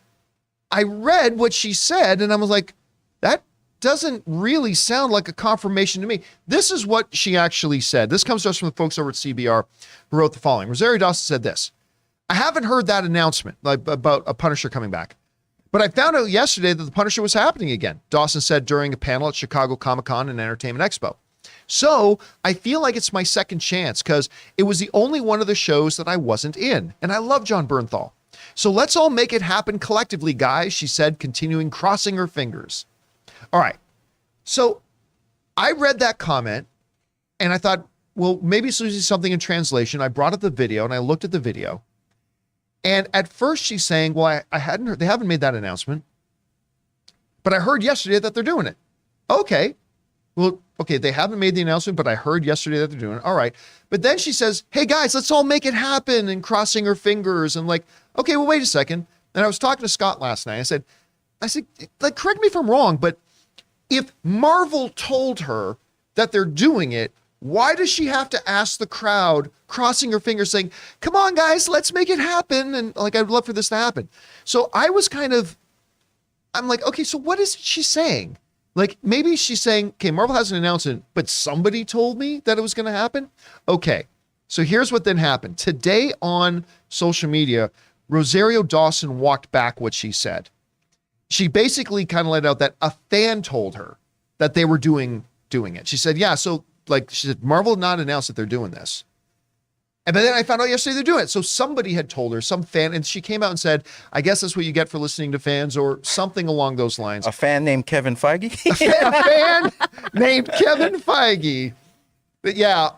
I read what she said and I was like, that doesn't really sound like a confirmation to me. This is what she actually said. This comes to us from the folks over at CBR who wrote the following. Rosario Dawson said this: I haven't heard that announcement about a Punisher coming back, but I found out yesterday that the Punisher was happening again, Dawson said during a panel at Chicago Comic-Con and Entertainment Expo. So I feel like it's my second chance because it was the only one of the shows that I wasn't in. And I love John Barenthal. So let's all make it happen collectively, guys, she said, continuing crossing her fingers. All right. So I read that comment and I thought, well, maybe it's something in translation. I brought up the video and I looked at the video. And at first she's saying, well, I hadn't heard, they haven't made that announcement, but I heard yesterday that they're doing it. Okay. Well, okay, they haven't made the announcement, but I heard yesterday that they're doing it. All right. But then she says, hey guys, let's all make it happen, and crossing her fingers and like, okay, well, wait a second. And I was talking to Scott last night. I said, like, correct me if I'm wrong, but if Marvel told her that they're doing it, why does she have to ask the crowd, crossing her fingers, saying, come on, guys, let's make it happen? And like, I'd love for this to happen. So I was I'm like, okay, so what is she saying? Like, maybe she's saying, okay, Marvel hasn't announced it, but somebody told me that it was going to happen. Okay, so here's what then happened. Today on social media, Rosario Dawson walked back what she said. She basically kind of let out that a fan told her that they were doing it. She said, yeah, so like she said, Marvel had not announced that they're doing this. And then I found out yesterday they're doing it. So somebody had told her, some fan, and she came out and said, I guess that's what you get for listening to fans, or something along those lines. A fan named Kevin Feige? A fan named Kevin Feige. But yeah,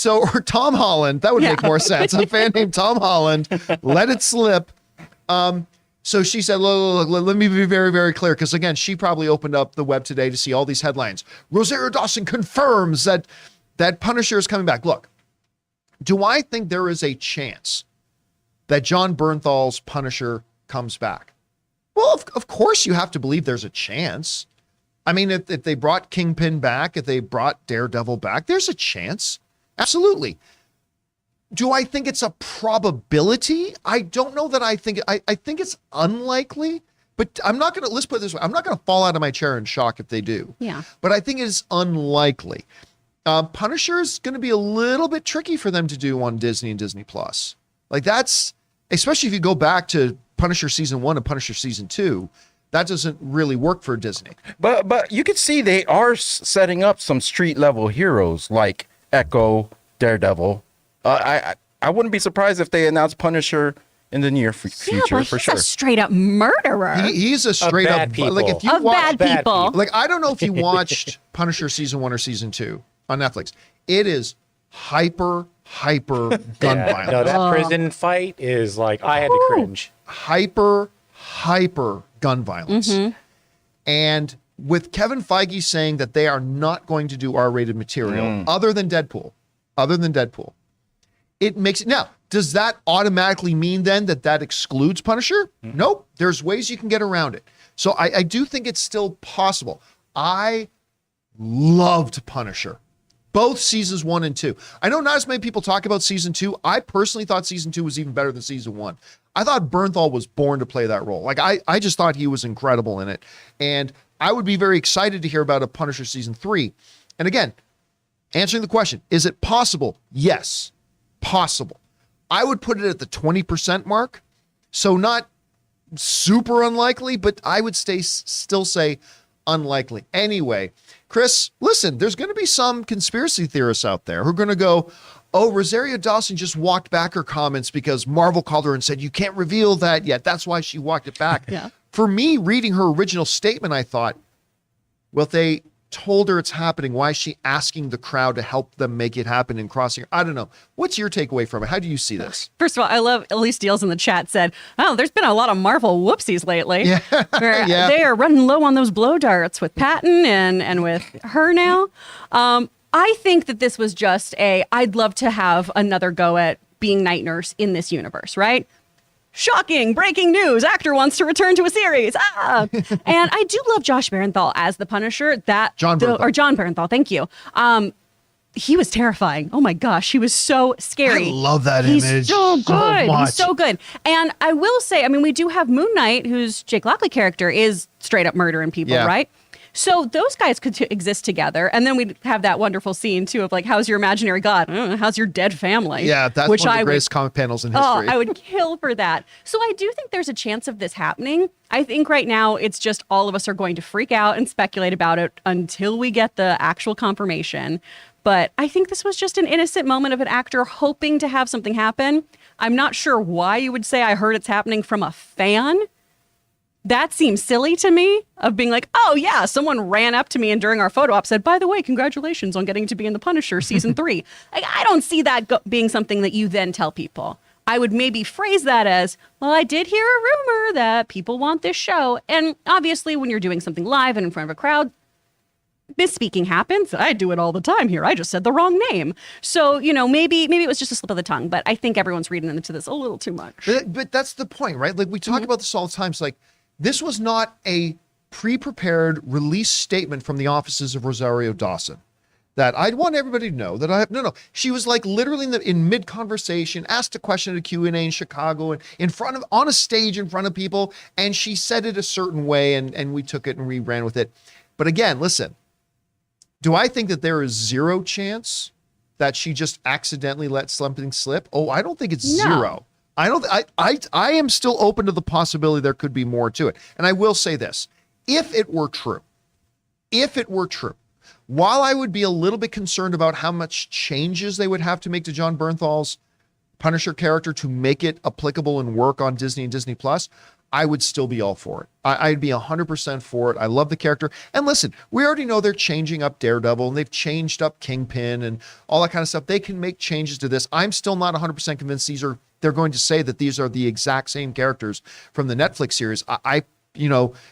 or Tom Holland, that would make more sense. A fan named Tom Holland let it slip. So she said, look, let me be very, very clear. Because again, she probably opened up the web today to see all these headlines. Rosario Dawson confirms that Punisher is coming back. Look, do I think there is a chance that John Bernthal's Punisher comes back? Well, of course you have to believe there's a chance. I mean, if they brought Kingpin back, if they brought Daredevil back, there's a chance. Absolutely. Do I think it's a probability? I don't know that I think it's unlikely, but let's put it this way. I'm not going to fall out of my chair in shock if they do. Yeah. But I think it is unlikely. Punisher is going to be a little bit tricky for them to do on Disney and Disney Plus. Like that's, especially if you go back to Punisher season 1 and Punisher season 2, that doesn't really work for Disney. But you could see they are setting up some street level heroes like Echo, Daredevil. I wouldn't be surprised if they announce Punisher in the near Yeah, future but for he's sure. a straight up murderer. He's a straight bad up people. like if you of watch bad people. like I don't know if you watched Punisher season 1 or season 2 on Netflix. It is hyper gun violence. No, that prison fight is like I had to cringe. Hyper gun violence. And with Kevin Feige saying that they are not going to do R-rated material other than Deadpool, it makes it now. Does that automatically mean then that excludes Punisher? Nope. There's ways you can get around it. So I do think it's still possible. I loved Punisher, both seasons 1 and 2. I know not as many people talk about season 2. I personally thought season 2 was even better than season 1. I thought Bernthal was born to play that role. Like I just thought he was incredible in it. And I would be very excited to hear about a Punisher season 3. And again, answering the question, is it possible? Yes, possible. I would put it at the 20% mark. So not super unlikely, but I would still say unlikely. Anyway, Chris, listen, there's going to be some conspiracy theorists out there who are going to go, oh, Rosario Dawson just walked back her comments because Marvel called her and said, you can't reveal that yet. That's why she walked it back. Yeah. For me, reading her original statement, I thought, well, if they told her it's happening, why is she asking the crowd to help them make it happen and crossing her? I don't know. What's your takeaway from it? How do you see this? First of all, I love Elise Deals in the chat said, oh, there's been a lot of Marvel whoopsies lately. Yeah. Where Yeah. They are running low on those blow darts with Patton and with her now. I think that this was just I'd love to have another go at being Night Nurse in this universe, right? Shocking, breaking news, actor wants to return to a series. And I do love Josh Barenthal as the Punisher. John Barenthal, thank you. He was terrifying. Oh my gosh, he was so scary. I love that He's image so good. much. He's so good. And I will say, I mean, we do have Moon Knight, who's Jake Lockley character, is straight up murdering people, Yeah. right? So those guys could exist together. And then we'd have that wonderful scene, too, of like, how's your imaginary god? How's your dead family? Yeah, that's one of the greatest comic panels in history. Oh, I would kill for that. So I do think there's a chance of this happening. I think right now it's just all of us are going to freak out and speculate about it until we get the actual confirmation. But I think this was just an innocent moment of an actor hoping to have something happen. I'm not sure why you would say I heard it's happening from a fan. That seems silly to me, of being like, oh yeah, someone ran up to me and during our photo op said, by the way, congratulations on getting to be in The Punisher season 3. Like, I don't see that being something that you then tell people. I would maybe phrase that as, well, I did hear a rumor that people want this show. And obviously when you're doing something live and in front of a crowd, misspeaking happens. I do it all the time here. I just said the wrong name. So, maybe it was just a slip of the tongue, but I think everyone's reading into this a little too much. But that's the point, right? Like we talk about this all the time. It's like, this was not a pre-prepared release statement from the offices of Rosario Dawson that I'd want everybody to know that no. She was like literally in mid-conversation, asked a question at a Q&A in Chicago and on a stage in front of people. And she said it a certain way and we took it and we ran with it. But again, listen, do I think that there is zero chance that she just accidentally let something slip? Oh, I don't think it's zero. I am still open to the possibility there could be more to it. And I will say this, if it were true, while I would be a little bit concerned about how much changes they would have to make to John Bernthal's Punisher character to make it applicable and work on Disney and Disney Plus, I would still be all for it. I'd be 100% for it. I love the character. And listen, we already know they're changing up Daredevil and they've changed up Kingpin and all that kind of stuff. They can make changes to this. I'm still not 100% convinced they're going to say that these are the exact same characters from the Netflix series.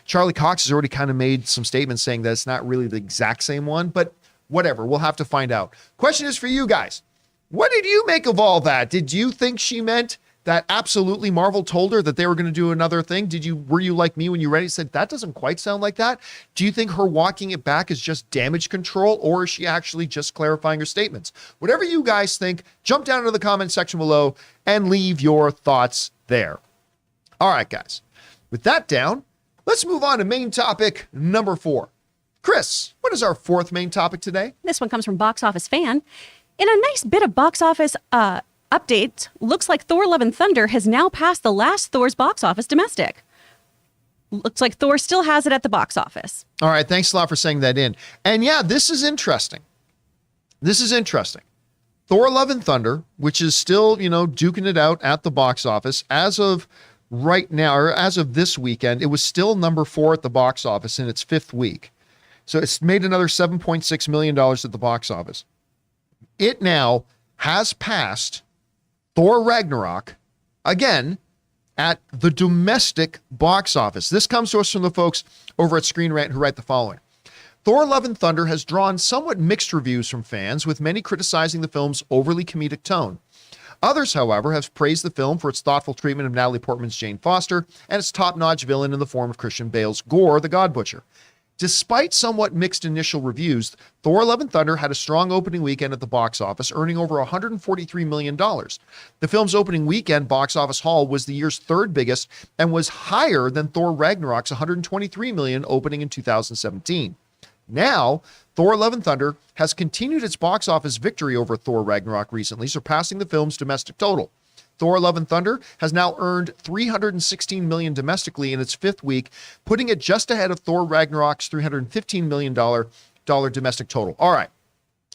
Charlie Cox has already kind of made some statements saying that it's not really the exact same one, but whatever, we'll have to find out. Question is for you guys. What did you make of all that? Did you think she meant that absolutely Marvel told her that they were going to do another thing? Were you like me when you read it, said that doesn't quite sound like that? Do you think her walking it back is just damage control, or is she actually just clarifying her statements? Whatever you guys think, jump down into the comment section below and leave your thoughts there. All right, guys, with that down, let's move on to main topic number 4. Chris, what is our 4th main topic today? This one comes from Box Office Fan. In a nice bit of box office update, looks like Thor Love and Thunder has now passed the last Thor's box office domestic. Looks like Thor still has it at the box office. All right, thanks a lot for saying that in. And yeah, this is interesting. Thor: Love and Thunder, which is still, duking it out at the box office, as of right now, or as of this weekend, it was still number 4 at the box office in its 5th week. So it's made another $7.6 million at the box office. It now has passed Thor Ragnarok again at the domestic box office. This comes to us from the folks over at Screen Rant who write the following. Thor: Love and Thunder has drawn somewhat mixed reviews from fans, with many criticizing the film's overly comedic tone. Others, however, have praised the film for its thoughtful treatment of Natalie Portman's Jane Foster and its top-notch villain in the form of Christian Bale's Gore, the God Butcher. Despite somewhat mixed initial reviews, Thor: Love and Thunder had a strong opening weekend at the box office, earning over $143 million. The film's opening weekend box office haul was the year's 3rd biggest and was higher than Thor Ragnarok's $123 million opening in 2017. Now, Thor: Love and Thunder has continued its box office victory over Thor Ragnarok recently, surpassing the film's domestic total. Thor: Love and Thunder has now earned $316 million domestically in its 5th week, putting it just ahead of Thor Ragnarok's $315 million domestic total. All right.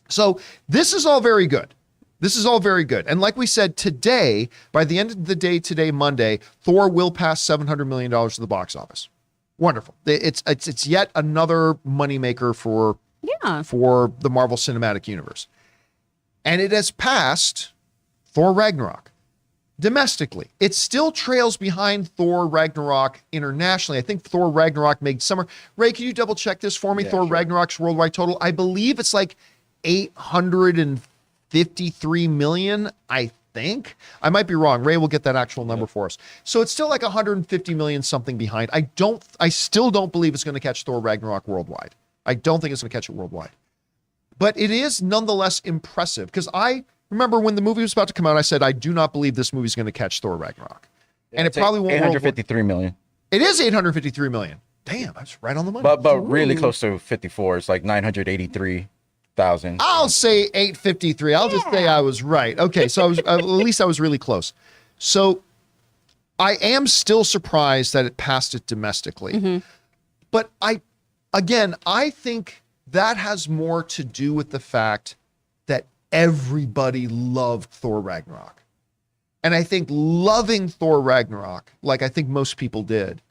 So this is all very good. This is all very good. And like we said, today, by the end of the day today, Monday, Thor will pass $700 million to the box office. Wonderful. It's yet another moneymaker for the Marvel Cinematic Universe. And it has passed Thor Ragnarok domestically. It still trails behind Thor Ragnarok internationally. I think Thor Ragnarok made somewhere. Ray, can you double check this for me? Yeah, Thor Ragnarok's worldwide total. I believe it's like 853 million, I think. I might be wrong. Ray will get that actual number for us. So it's still like 150 million something behind. I still don't believe it's going to catch Thor Ragnarok worldwide. I don't think it's going to catch it worldwide. But it is nonetheless impressive, because I remember when the movie was about to come out, I said, I do not believe this movie is going to catch Thor Ragnarok. And it probably won't. 853 million. It is 853 million. Damn, that's right on the money. But really close to 54. It's like 983,000. I'll say 853. I'll just say I was right. Okay, so I was at least I was really close. So I am still surprised that it passed it domestically. Mm-hmm. But I think that has more to do with the fact that everybody loved Thor Ragnarok. And I think loving Thor Ragnarok, like I think most people did,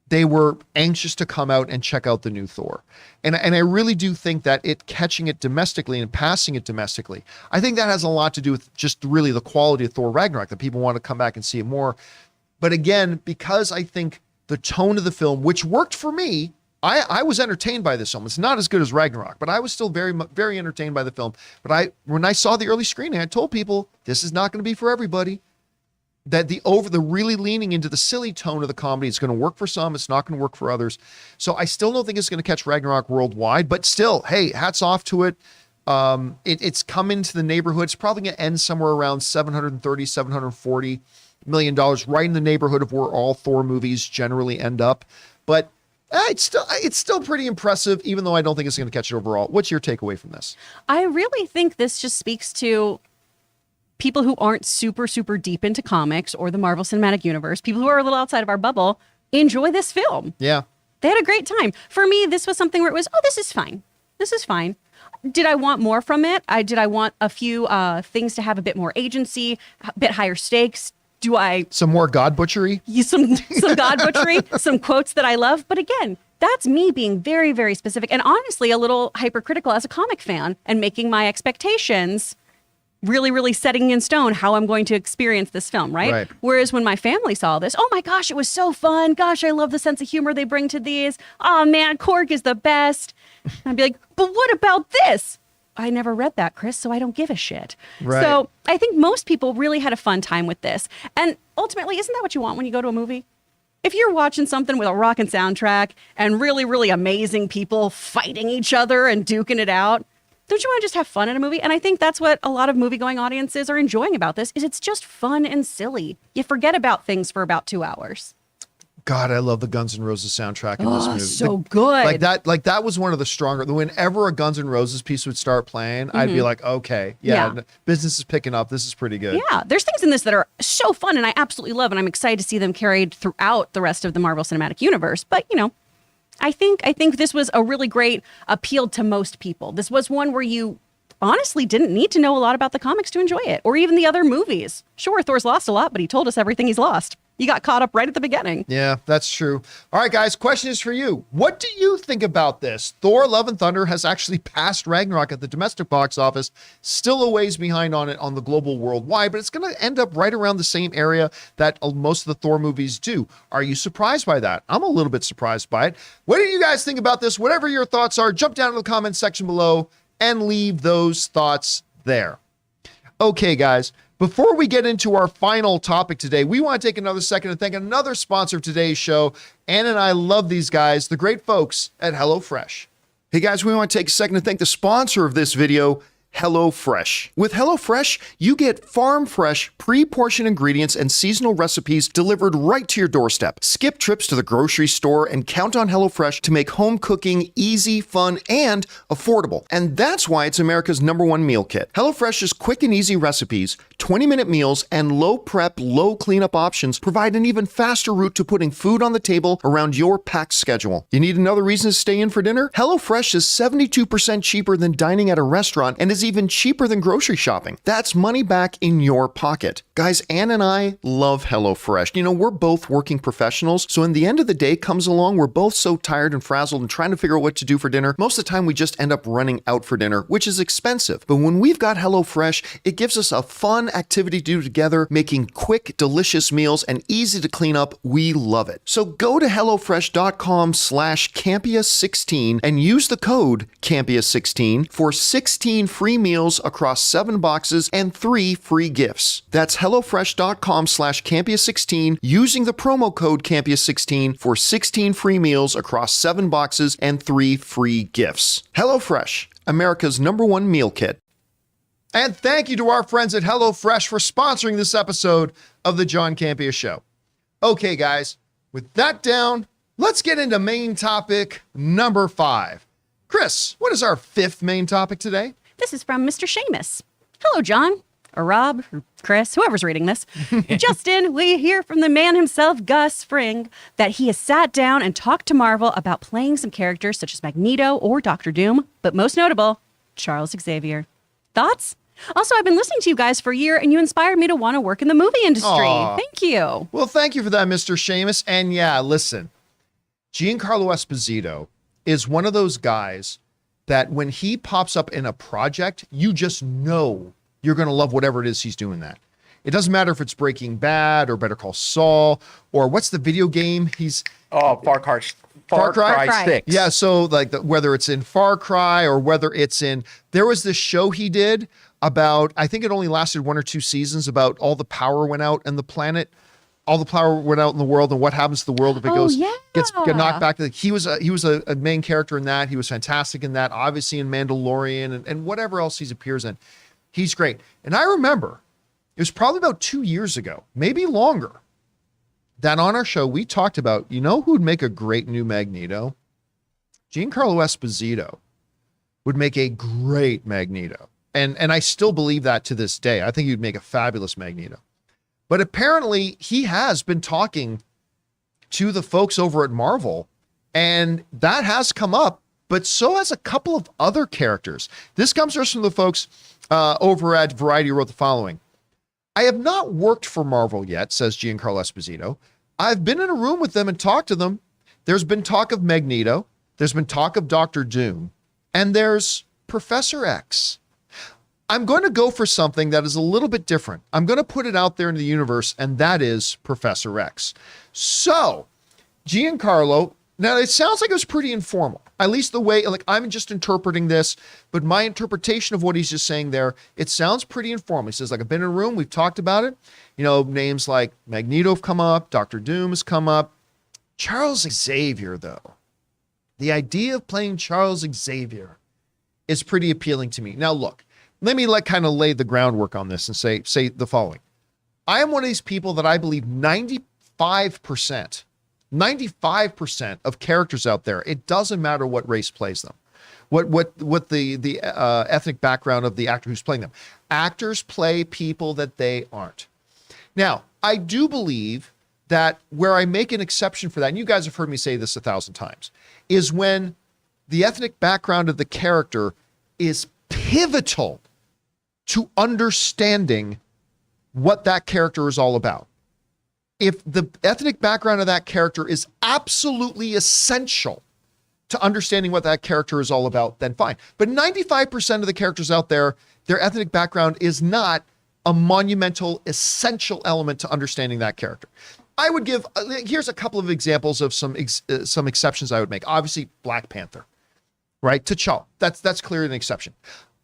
they were anxious to come out and check out the new Thor. And I really do think that it catching it domestically and passing it domestically, I think that has a lot to do with just really the quality of Thor Ragnarok, that people want to come back and see it more. But again, because I think the tone of the film, which worked for me, I was entertained by this film. It's not as good as Ragnarok, but I was still very, very entertained by the film. But when I saw the early screening, I told people this is not going to be for everybody. That the really leaning into the silly tone of the comedy, it's going to work for some, it's not going to work for others. So I still don't think it's going to catch Ragnarok worldwide, but still, hey, hats off to it. It's come into the neighborhood. It's probably going to end somewhere around $730, $740 million, right in the neighborhood of where all Thor movies generally end up. But it's still pretty impressive, even though I don't think it's going to catch it overall. What's your takeaway from this? I really think this just speaks to people who aren't super, super deep into comics or the Marvel Cinematic Universe, people who are a little outside of our bubble, enjoy this film. Yeah. They had a great time. For me, this was something where it was, this is fine. This is fine. Did I want more from it? Did I want a few things to have a bit more agency, a bit higher stakes? Some more God butchery? Some God butchery, some quotes that I love. But again, that's me being very, very specific and honestly a little hypercritical as a comic fan and making my expectations really, really setting in stone how I'm going to experience this film, right? Whereas when my family saw this, oh my gosh, it was so fun. Gosh, I love the sense of humor they bring to these. Oh man, Korg is the best. And I'd be like, but what about this? I never read that, Chris, so I don't give a shit. Right. So I think most people really had a fun time with this. And ultimately, isn't that what you want when you go to a movie? If you're watching something with a rockin' soundtrack and really, really amazing people fighting each other and duking it out, don't you want to just have fun in a movie? And I think that's what a lot of movie-going audiences are enjoying about this, is it's just fun and silly. You forget about things for about 2 hours. God, I love the Guns N' Roses soundtrack in this movie. So good. Like that was one of the stronger. Whenever a Guns N' Roses piece would start playing, I'd be like, okay, business is picking up. This is pretty good. Yeah, there's things in this that are so fun and I absolutely love, and I'm excited to see them carried throughout the rest of the Marvel Cinematic Universe. But, I think this was a really great appeal to most people. This was one where you honestly didn't need to know a lot about the comics to enjoy it, or even the other movies. Sure, Thor's lost a lot, but he told us everything he's lost. You got caught up right at the beginning. Yeah, that's true. All right, guys, question is for you. What do you think about this? Thor Love and Thunder has actually passed Ragnarok at the domestic box office, still a ways behind on it on the global worldwide, but it's going to end up right around the same area that most of the Thor movies do. Are you surprised by that? I'm a little bit surprised by it. What do you guys think about this? Whatever your thoughts are, jump down to the comments section below and leave those thoughts there. Okay, guys. Before we get into our final topic today, we want to take another second to thank another sponsor of today's show. Ann and I love these guys, the great folks at HelloFresh. Hey guys, we want to take a second to thank the sponsor of this video, HelloFresh. With HelloFresh, you get farm-fresh, pre-portioned ingredients and seasonal recipes delivered right to your doorstep. Skip trips to the grocery store and count on HelloFresh to make home cooking easy, fun, and affordable. And that's why it's America's #1 meal kit. HelloFresh's quick and easy recipes, 20-minute meals, and low-prep, low-cleanup options provide an even faster route to putting food on the table around your packed schedule. You need another reason to stay in for dinner? HelloFresh is 72% cheaper than dining at a restaurant and is even cheaper than grocery shopping. That's money back in your pocket. Guys, Ann and I love HelloFresh. You know, we're both working professionals, so in the end of the day comes along, we're both so tired and frazzled and trying to figure out what to do for dinner. Most of the time, we just end up running out for dinner, which is expensive. But when we've got HelloFresh, it gives us a fun activity to do together, making quick, delicious meals and easy to clean up. We love it. So go to HelloFresh.com/Campea16 and use the code Campea16 for 16 free meals across 7 boxes and 3 free gifts. That's HelloFresh.com/Campea16 using the promo code Campea16 for 16 free meals across 7 boxes and 3 free gifts. HelloFresh, America's #1 meal kit. And thank you to our friends at HelloFresh for sponsoring this episode of the John Campea Show. Okay, guys, with that down, let's get into main topic number 5. Chris, what is our 5th main topic today? This is from Mr. Seamus. Hello, John, or Rob, or Chris, whoever's reading this. Justin, we hear from the man himself, Gus Fring, that he has sat down and talked to Marvel about playing some characters such as Magneto or Doctor Doom, but most notable, Charles Xavier. Thoughts? Also, I've been listening to you guys for a year, and you inspired me to want to work in the movie industry. Aw. Thank you. Well, thank you for that, Mr. Seamus. And yeah, listen, Giancarlo Esposito is one of those guys that when he pops up in a project, you just know you're going to love whatever it is he's doing that. It doesn't matter if it's Breaking Bad or Better Call Saul or what's the video game he's... Oh, Far Cry Far Cry. 6. Yeah, so like whether it's in Far Cry or whether it's in... There was this show he did about, I think it only lasted 1 or 2 seasons, about all the power went out in the planet. All the power went out in the world, and what happens to the world if it gets knocked back. He was a main character in that. He was fantastic in that. Obviously in Mandalorian and whatever else he appears in, he's great. And I remember it was probably about 2 years ago, maybe longer, that on our show we talked about, you know who would make a great new Magneto? Giancarlo Esposito would make a great Magneto, and I still believe that to this day. I think he'd make a fabulous Magneto. But apparently he has been talking to the folks over at Marvel, and that has come up, but so has a couple of other characters. This comes to us from the folks over at Variety, who wrote the following. I have not worked for Marvel yet, says Giancarlo Esposito. I've been in a room with them and talked to them. There's been talk of Magneto. There's been talk of Doctor Doom. And there's Professor X. I'm going to go for something that is a little bit different. I'm going to put it out there in the universe, and that is Professor X. So, Giancarlo, now it sounds like it was pretty informal, at least the way, like I'm just interpreting this, but my interpretation of what he's just saying there, it sounds pretty informal. He says, like, I've been in a room, we've talked about it. You know, names like Magneto have come up, Doctor Doom has come up. Charles Xavier, though, the idea of playing Charles Xavier is pretty appealing to me. Now, look. Let me kind of lay the groundwork on this and say the following. I am one of these people that I believe 95% of characters out there, it doesn't matter what race plays them, what the ethnic background of the actor who's playing them. Actors play people that they aren't. Now, I do believe that where I make an exception for that, and you guys have heard me say this 1,000 times, is when the ethnic background of the character is pivotal to understanding what that character is all about. If the ethnic background of that character is absolutely essential to understanding what that character is all about, then fine. But 95% of the characters out there, their ethnic background is not a monumental, essential element to understanding that character. I would give, here's a couple of examples of some exceptions I would make. Obviously, Black Panther, right? T'Challa, that's clearly an exception.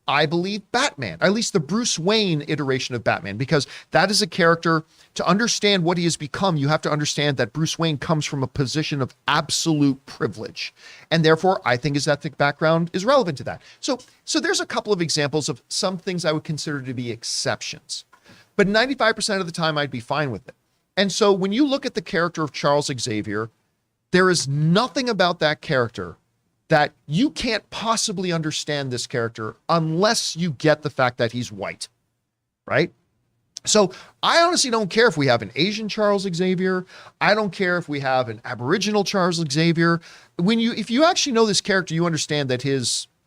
I believe Batman, at least the Bruce Wayne iteration of Batman, because that is a character, to understand what he has become, you have to understand that Bruce Wayne comes from a position of absolute privilege. And therefore, I think his ethnic background is relevant to that. So there's a couple of examples of some things I would consider to be exceptions. But 95% of the time, I'd be fine with it. And so when you look at the character of Charles Xavier, there is nothing about that character that you can't possibly understand this character unless you get the fact that he's white, right? So I honestly don't care if we have an Asian Charles Xavier. I don't care if we have an Aboriginal Charles Xavier. If you actually know this character, you understand that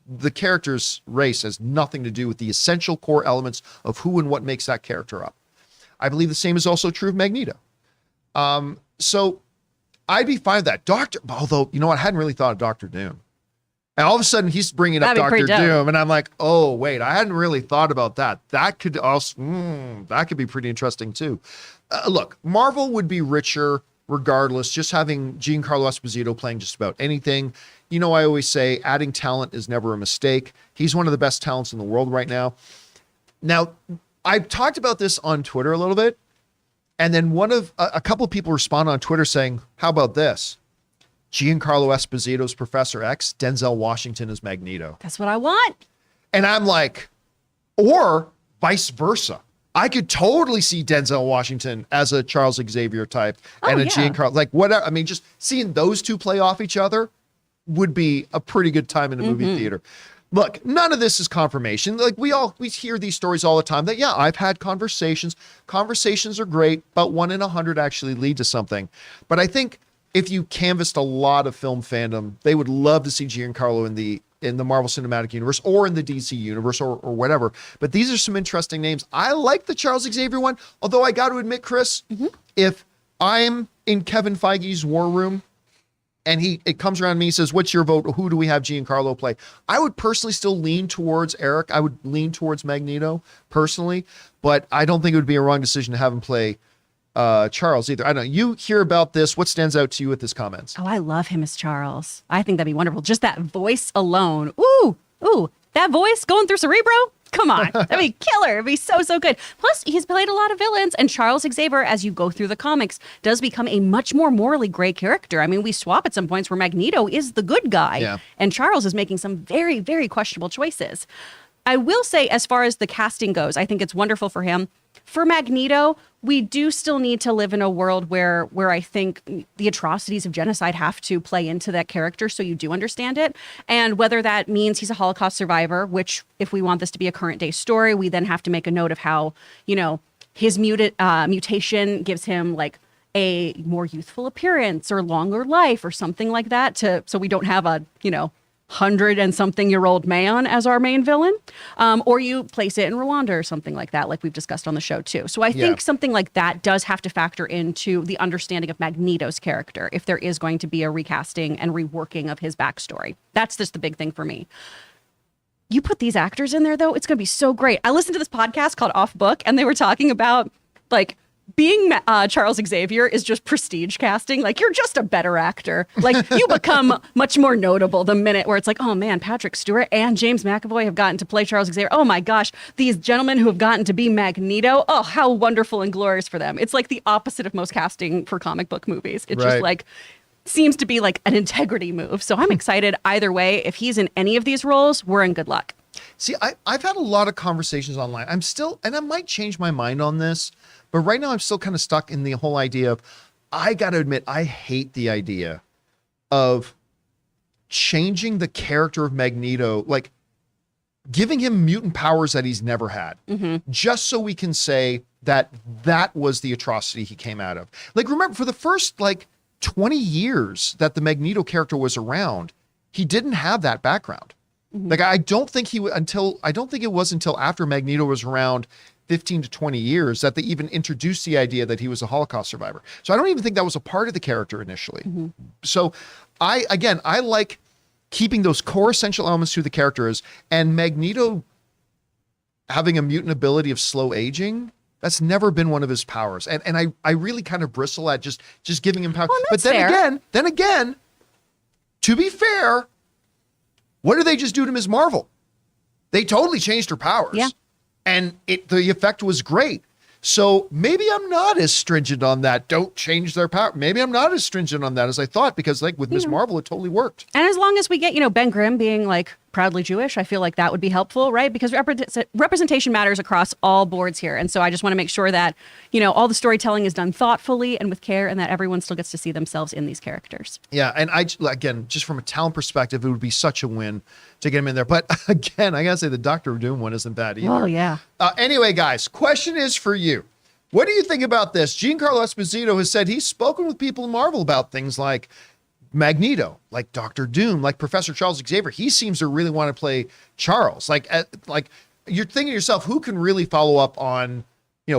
the character's race has nothing to do with the essential core elements of who and what makes that character up. I believe the same is also true of Magneto. So I'd be fine with that. Although, you know what? I hadn't really thought of Dr. Doom. And all of a sudden he's bringing up Dr. Doom, and I'm like, oh, wait, I hadn't really thought about that. That could also, that could be pretty interesting too. Look, Marvel would be richer regardless, just having Giancarlo Esposito playing just about anything. You know, I always say adding talent is never a mistake. He's one of the best talents in the world right now. Now, I've talked about this on Twitter a little bit, and then a couple of people respond on Twitter saying, how about this? Giancarlo Esposito's Professor X, Denzel Washington is Magneto. That's what I want. And I'm like, or vice versa. I could totally see Denzel Washington as a Charles Xavier type and a Giancarlo, like whatever. I mean, just seeing those two play off each other would be a pretty good time in a movie theater. Look, none of this is confirmation. Like we hear these stories all the time that, yeah, I've had conversations. Conversations are great, but 1 in 100 actually lead to something. But I think if you canvassed a lot of film fandom, they would love to see Giancarlo in the Marvel Cinematic Universe or in the DC Universe or whatever. But these are some interesting names. I like the Charles Xavier one, although I got to admit, Chris, if I'm in Kevin Feige's war room and it comes around to me and says, what's your vote? Who do we have Giancarlo play? I would personally still lean towards Eric. I would lean towards Magneto personally, but I don't think it would be a wrong decision to have him play Charles either. I don't know. You hear about this. What stands out to you with this comments? Oh, I love him as Charles. I think that'd be wonderful. Just that voice alone. Ooh, that voice going through Cerebro. Come on. That'd be killer. It'd be so, so good. Plus, he's played a lot of villains, and Charles Xavier, as you go through the comics, does become a much more morally gray character. I mean, we swap at some points where Magneto is the good guy, and Charles is making some very, very questionable choices. I will say, as far as the casting goes, I think it's wonderful for him. For Magneto, we do still need to live in a world where I think the atrocities of genocide have to play into that character so you do understand it. And whether that means he's a Holocaust survivor, which if we want this to be a current day story, we then have to make a note of how, his mutation gives him like a more youthful appearance or longer life or something like that so we don't have a, 100-and-something-year-old man as our main villain, or you place it in Rwanda or something like that, like we've discussed on the show too. So I think something like that does have to factor into the understanding of Magneto's character if there is going to be a recasting and reworking of his backstory. That's just the big thing for me. You put these actors in there, though, it's going to be so great. I listened to this podcast called Off Book, and they were talking about, like, being Charles Xavier is just prestige casting. Like, you're just a better actor. Like, you become much more notable the minute where it's like, oh man, Patrick Stewart and James McAvoy have gotten to play Charles Xavier. Oh my gosh, these gentlemen who have gotten to be Magneto. Oh, how wonderful and glorious for them. It's like the opposite of most casting for comic book movies. It's just like, seems to be like an integrity move. So I'm excited either way. If he's in any of these roles, we're in good luck. See, I've had a lot of conversations online. I'm still, and I might change my mind on this, but right now I'm still kind of stuck in the whole idea of, I got to admit, I hate the idea of changing the character of Magneto, like giving him mutant powers that he's never had, just so we can say that that was the atrocity he came out of. Like, remember, for the first, 20 years that the Magneto character was around, he didn't have that background. Like, I don't think it was until after Magneto was around 15 to 20 years that they even introduced the idea that he was a Holocaust survivor. So I don't even think that was a part of the character initially. So I like keeping those core essential elements to the characters, and Magneto having a mutant ability of slow aging. That's never been one of his powers. And I really kind of bristle at just giving him power. Well, but then again, to be fair, what did they just do to Ms. Marvel? They totally changed her powers. Yeah. And the effect was great. So maybe I'm not as stringent on that. Don't change their power. Maybe I'm not as stringent on that as I thought, because like with Ms. Marvel, it totally worked. And as long as we get, Ben Grimm being like proudly Jewish, I feel like that would be helpful, right? Because representation matters across all boards here. And so I just want to make sure that, all the storytelling is done thoughtfully and with care, and that everyone still gets to see themselves in these characters. Yeah. And again, just from a talent perspective, it would be such a win to get him in there. But again, I got to say the Doctor Doom one isn't bad either. Oh, yeah. Anyway, guys, question is for you. What do you think about this? Giancarlo Esposito has said he's spoken with people in Marvel about things like Magneto, like Doctor Doom, like Professor Charles Xavier. He seems to really want to play Charles. Like you're thinking to yourself, who can really follow up on,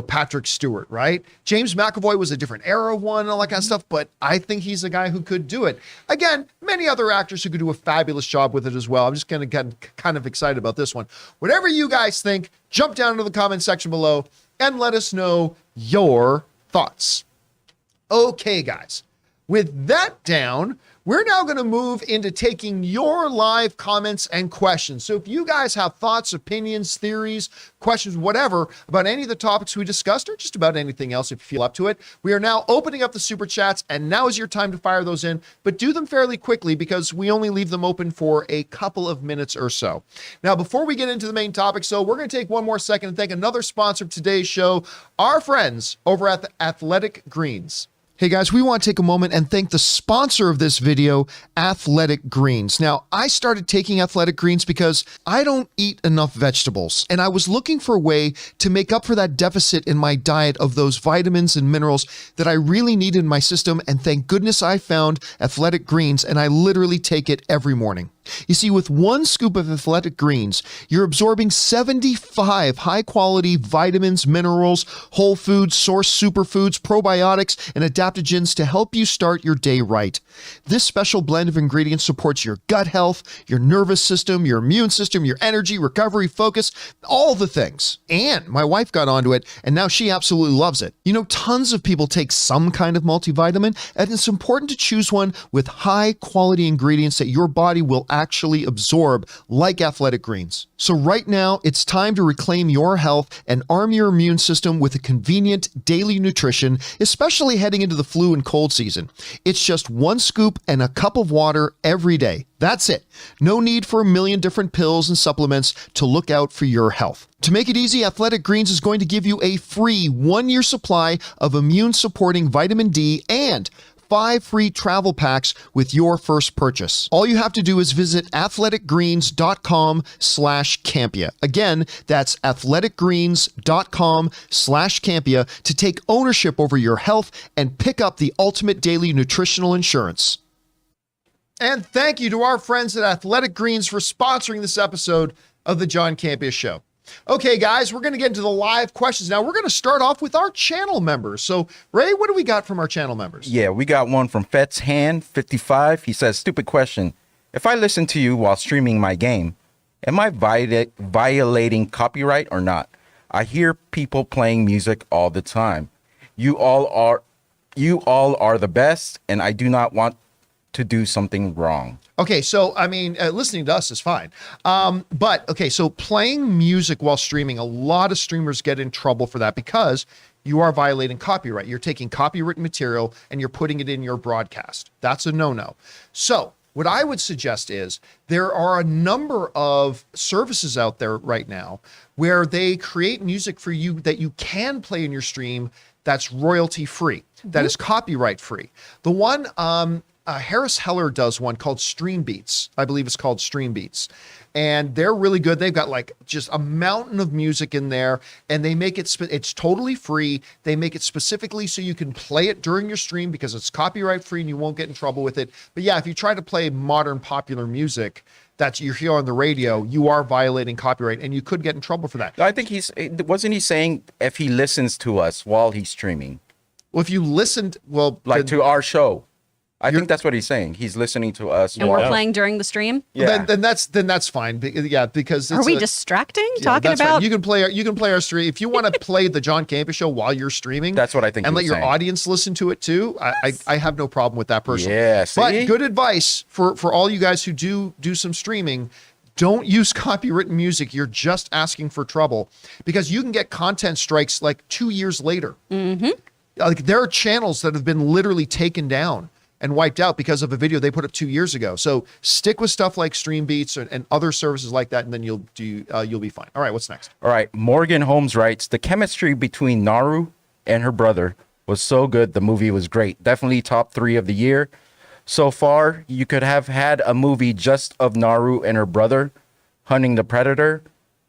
Patrick Stewart, right? James McAvoy was a different era one and all that kind of stuff, but I think he's a guy who could do it. Again, many other actors who could do a fabulous job with it as well. I'm just going to get kind of excited about this one. Whatever you guys think, jump down into the comment section below and let us know your thoughts. Okay, guys, with that down, we're now going to move into taking your live comments and questions. So if you guys have thoughts, opinions, theories, questions, whatever, about any of the topics we discussed, or just about anything else if you feel up to it, we are now opening up the super chats, and now is your time to fire those in, but do them fairly quickly because we only leave them open for a couple of minutes or so. Now, before we get into the main topic, so we're going to take one more second and thank another sponsor of today's show, our friends over at the Athletic Greens. Hey guys, we want to take a moment and thank the sponsor of this video, Athletic Greens. Now, I started taking Athletic Greens because I don't eat enough vegetables, and I was looking for a way to make up for that deficit in my diet of those vitamins and minerals that I really need in my system, and thank goodness I found Athletic Greens, and I literally take it every morning. You see, with one scoop of Athletic Greens, you're absorbing 75 high-quality vitamins, minerals, whole foods, source superfoods, probiotics, and adaptogens to help you start your day right. This special blend of ingredients supports your gut health, your nervous system, your immune system, your energy, recovery, focus, all the things. And my wife got onto it, and now she absolutely loves it. Tons of people take some kind of multivitamin, and it's important to choose one with high-quality ingredients that your body will actually absorb, like Athletic Greens. So right now, it's time to reclaim your health and arm your immune system with a convenient daily nutrition, especially heading into the flu and cold season. It's just one scoop and a cup of water every day. That's it. No need for a million different pills and supplements to look out for your health. To make it easy, Athletic Greens is going to give you a free 1-year supply of immune-supporting vitamin D and 5 free travel packs with your first purchase. All you have to do is visit athleticgreens.com/Campea. Again, that's athleticgreens.com/Campea to take ownership over your health and pick up the ultimate daily nutritional insurance. And thank you to our friends at Athletic Greens for sponsoring this episode of the John Campea Show. Okay, guys, we're going to get into the live questions now. We're going to start off with our channel members. So, Ray, what do we got from our channel members? Yeah, we got one from Fet's Hand 55. He says, stupid question. If I listen to you while streaming my game, am I violating copyright or not? I hear people playing music all the time. You all are the best, and I do not want to do something wrong. Okay, so listening to us is fine. But okay, so playing music while streaming, a lot of streamers get in trouble for that because you are violating copyright. You're taking copywritten material and you're putting it in your broadcast. That's a no-no. So what I would suggest is there are a number of services out there right now where they create music for you that you can play in your stream that's royalty free, that is copyright free. The one Harris Heller does one called Stream Beats. I believe it's called Stream Beats. And they're really good. They've got like just a mountain of music in there, and they make it, it's totally free. They make it specifically so you can play it during your stream because it's copyright free and you won't get in trouble with it. But yeah, if you try to play modern popular music that you hear on the radio, you are violating copyright and you could get in trouble for that. I think wasn't he saying if he listens to us while he's streaming? Well, if you listened, well, Like to our show. I think that's what he's saying. He's listening to us. And we're playing during the stream. Yeah. then that's fine. Yeah, because Are we distracting? Talking that's right. about You can play our stream if you want to play the John Campea Show while you're streaming. That's what I think. And he let was your saying. audience listen to it too. I have no problem with that personally. Yeah, see? But good advice for all you guys who do some streaming. Don't use copywritten music. You're just asking for trouble because you can get content strikes like 2 years later. Mm-hmm. Like there are channels that have been literally taken down and wiped out because of a video they put up 2 years ago. So stick with stuff like Stream Beats and other services like that, and then you'll be fine. All right, what's next? All right. Morgan Holmes writes, the chemistry between Naru and her brother was so good. The movie was great. Definitely top 3 of the year. So far, you could have had a movie just of Naru and her brother hunting the predator.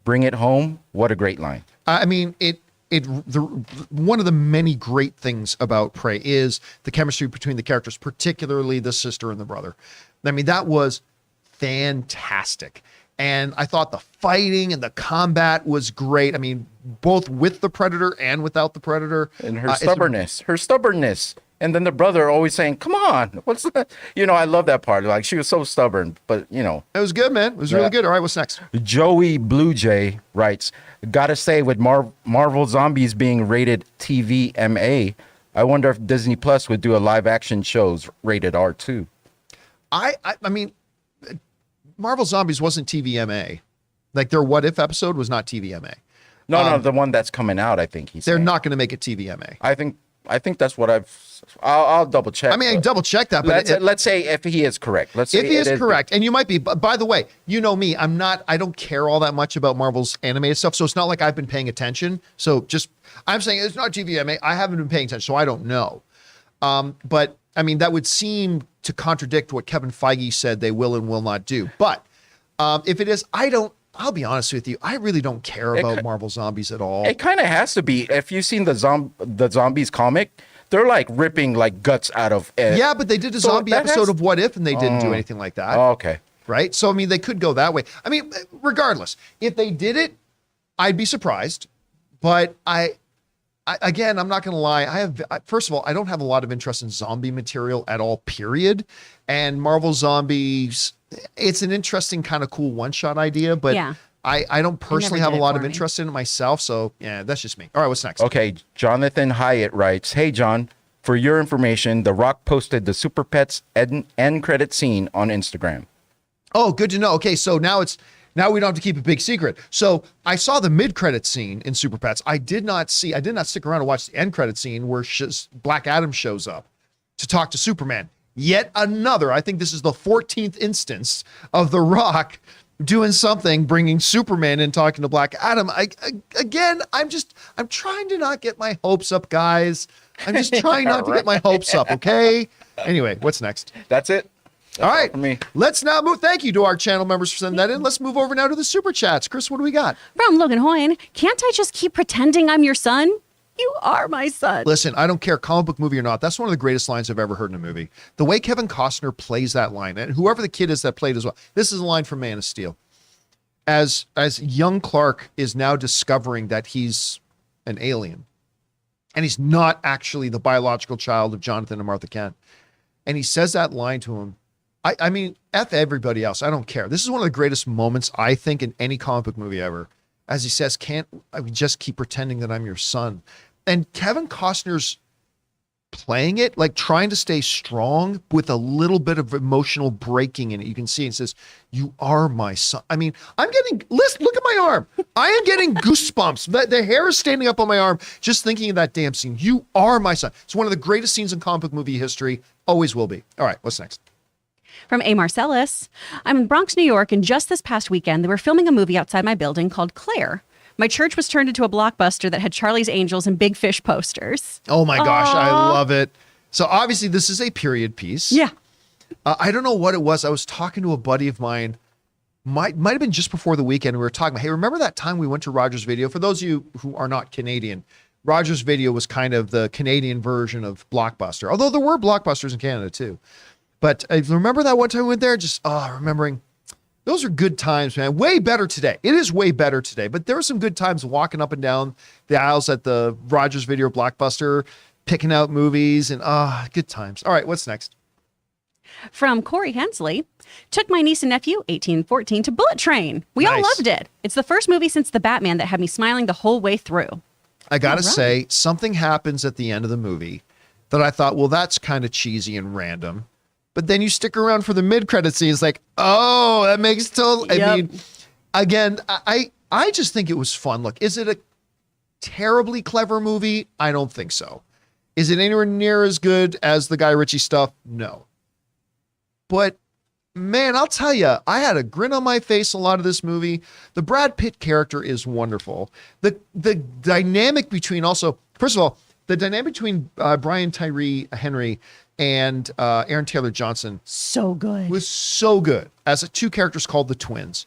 Bring it home. What a great line. I mean, one of the many great things about Prey is the chemistry between the characters, particularly the sister and the brother. I mean, that was fantastic. And I thought the fighting and the combat was great. I mean, both with the predator and without the predator. And her stubbornness. And then the brother always saying, come on, what's that? I love that part. Like, she was so stubborn, but, It was good, man. It was really good. All right, what's next? Joey Blue Jay writes, gotta say, with Marvel Zombies being rated TVMA, I wonder if Disney Plus would do a live action shows rated R too. I mean, Marvel Zombies wasn't TVMA. Like, their What If episode was not TVMA. No, the one that's coming out, I think they're saying. Not going to make it TVMA. I think that's what I'll double check. I mean, I double check that, but let's say if he is correct. Let's say if he is correct, and you might be. By the way, you know me, I don't care all that much about Marvel's animated stuff, so it's not like I've been paying attention. So I'm saying it's not TVMA. I haven't been paying attention, so I don't know. But I mean, that would seem to contradict what Kevin Feige said they will and will not do. But if it is, I'll be honest with you. I really don't care about Marvel Zombies at all. It kind of has to be. If you've seen the Zombies comic, they're like ripping like guts out of it. Yeah, but they did a zombie episode of What If, and they didn't do anything like that. Oh, okay. Right? So, I mean, they could go that way. I mean, regardless, if they did it, I'd be surprised. But again, I'm not going to lie. First of all, I don't have a lot of interest in zombie material at all, period. And Marvel Zombies, it's an interesting kind of cool one-shot idea, but yeah. I don't personally have a lot of interest in it myself. So yeah, that's just me. All right, what's next? Okay, Jonathan Hyatt writes, hey, John, for your information, The Rock posted the Super Pets end credit scene on Instagram. Oh, good to know. Okay, so now we don't have to keep a big secret. So I saw the mid-credit scene in Super Pets. I did not stick around to watch the end credit scene where Black Adam shows up to talk to Superman. Yet another, I think this is the 14th instance of The Rock doing something, bringing Superman in, talking to Black Adam. I'm trying to not get my hopes up, guys. I'm just trying not to get my hopes up, okay? Anyway, what's next? That's it. All right, for me. Let's now move. Thank you to our channel members for sending that in. Let's move over now to the super chats. Chris, what do we got? From Logan Hoyne, can't I just keep pretending I'm your son? You are my son. Listen, I don't care, comic book movie or not. That's one of the greatest lines I've ever heard in a movie. The way Kevin Costner plays that line, and whoever the kid is that played as well. This is a line from Man of Steel. As young Clark is now discovering that he's an alien, and he's not actually the biological child of Jonathan and Martha Kent, and he says that line to him. I mean, F everybody else. I don't care. This is one of the greatest moments, I think, in any comic book movie ever. As he says, can't I just keep pretending that I'm your son? And Kevin Costner's playing it, like trying to stay strong with a little bit of emotional breaking in it. You can see it says, you are my son. I mean, look at my arm. I am getting goosebumps. The hair is standing up on my arm just thinking of that damn scene. You are my son. It's one of the greatest scenes in comic book movie history. Always will be. All right, what's next? From A. Marcellus, I'm in Bronx, New York, and just this past weekend, they were filming a movie outside my building called Claire. My church was turned into a Blockbuster that had Charlie's Angels and Big Fish posters. Oh my gosh, I love it. So obviously this is a period piece. Yeah. I don't know what it was. I was talking to a buddy of mine. Might have been just before the weekend. We were talking about, hey, remember that time we went to Rogers Video? For those of you who are not Canadian, Rogers Video was kind of the Canadian version of Blockbuster, although there were Blockbusters in Canada too. But I remember that one time we went there, just remembering those are good times, man. Way better today. It is way better today, but there were some good times walking up and down the aisles at the Rogers Video Blockbuster, picking out movies and good times. All right, what's next? From Corey Hensley, took my niece and nephew, 18 and 14, to Bullet Train. We all Nice. loved it. It's the first movie since The Batman that had me smiling the whole way through. I gotta All right. say, something happens at the end of the movie that I thought, well, that's kind of cheesy and random. But then you stick around for the mid-credit scenes, like, oh, that makes total. I Yep. mean, again, I just think it was fun. Look, is it a terribly clever movie? I don't think so. Is it anywhere near as good as the Guy Ritchie stuff? No. But man, I'll tell you, I had a grin on my face a lot of this movie. The Brad Pitt character is wonderful. The dynamic between also, first of all, the dynamic between Brian Tyree Henry and Aaron Taylor Johnson So good. was so good as two characters called the twins.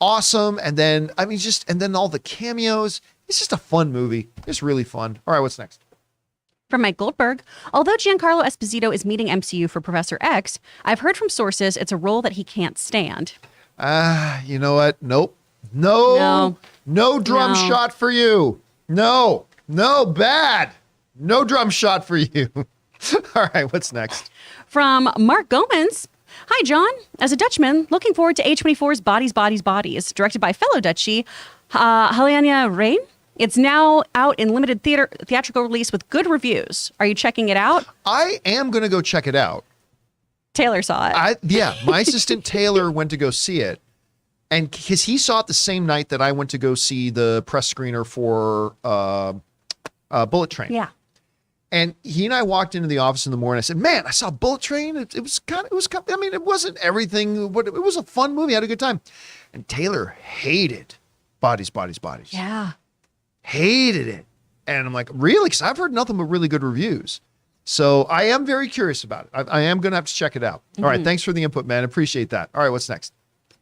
Awesome. And then, and then all the cameos. It's just a fun movie. It's really fun. All right, what's next? From Mike Goldberg, although Giancarlo Esposito is meeting MCU for Professor X, I've heard from sources it's a role that he can't stand. You know what? Nope. No drum No. shot for you. No, bad. No drum shot for you. All right, what's next? From Mark Gomez, hi, John. As a Dutchman, looking forward to A24's Bodies, Bodies, Bodies, directed by fellow Dutchie, Helena Rain. It's now out in limited theatrical release with good reviews. Are you checking it out? I am going to go check it out. Taylor saw it. My assistant Taylor went to go see it. And because he saw it the same night that I went to go see the press screener for Bullet Train. Yeah. And he and I walked into the office in the morning. I said, man, I saw Bullet Train. It wasn't everything, but it was a fun movie. I had a good time. And Taylor hated Bodies, Bodies, Bodies. Yeah. Hated it. And I'm like, really? Because I've heard nothing but really good reviews. So I am very curious about it. I am going to have to check it out. All right. Thanks for the input, man. Appreciate that. All right. What's next?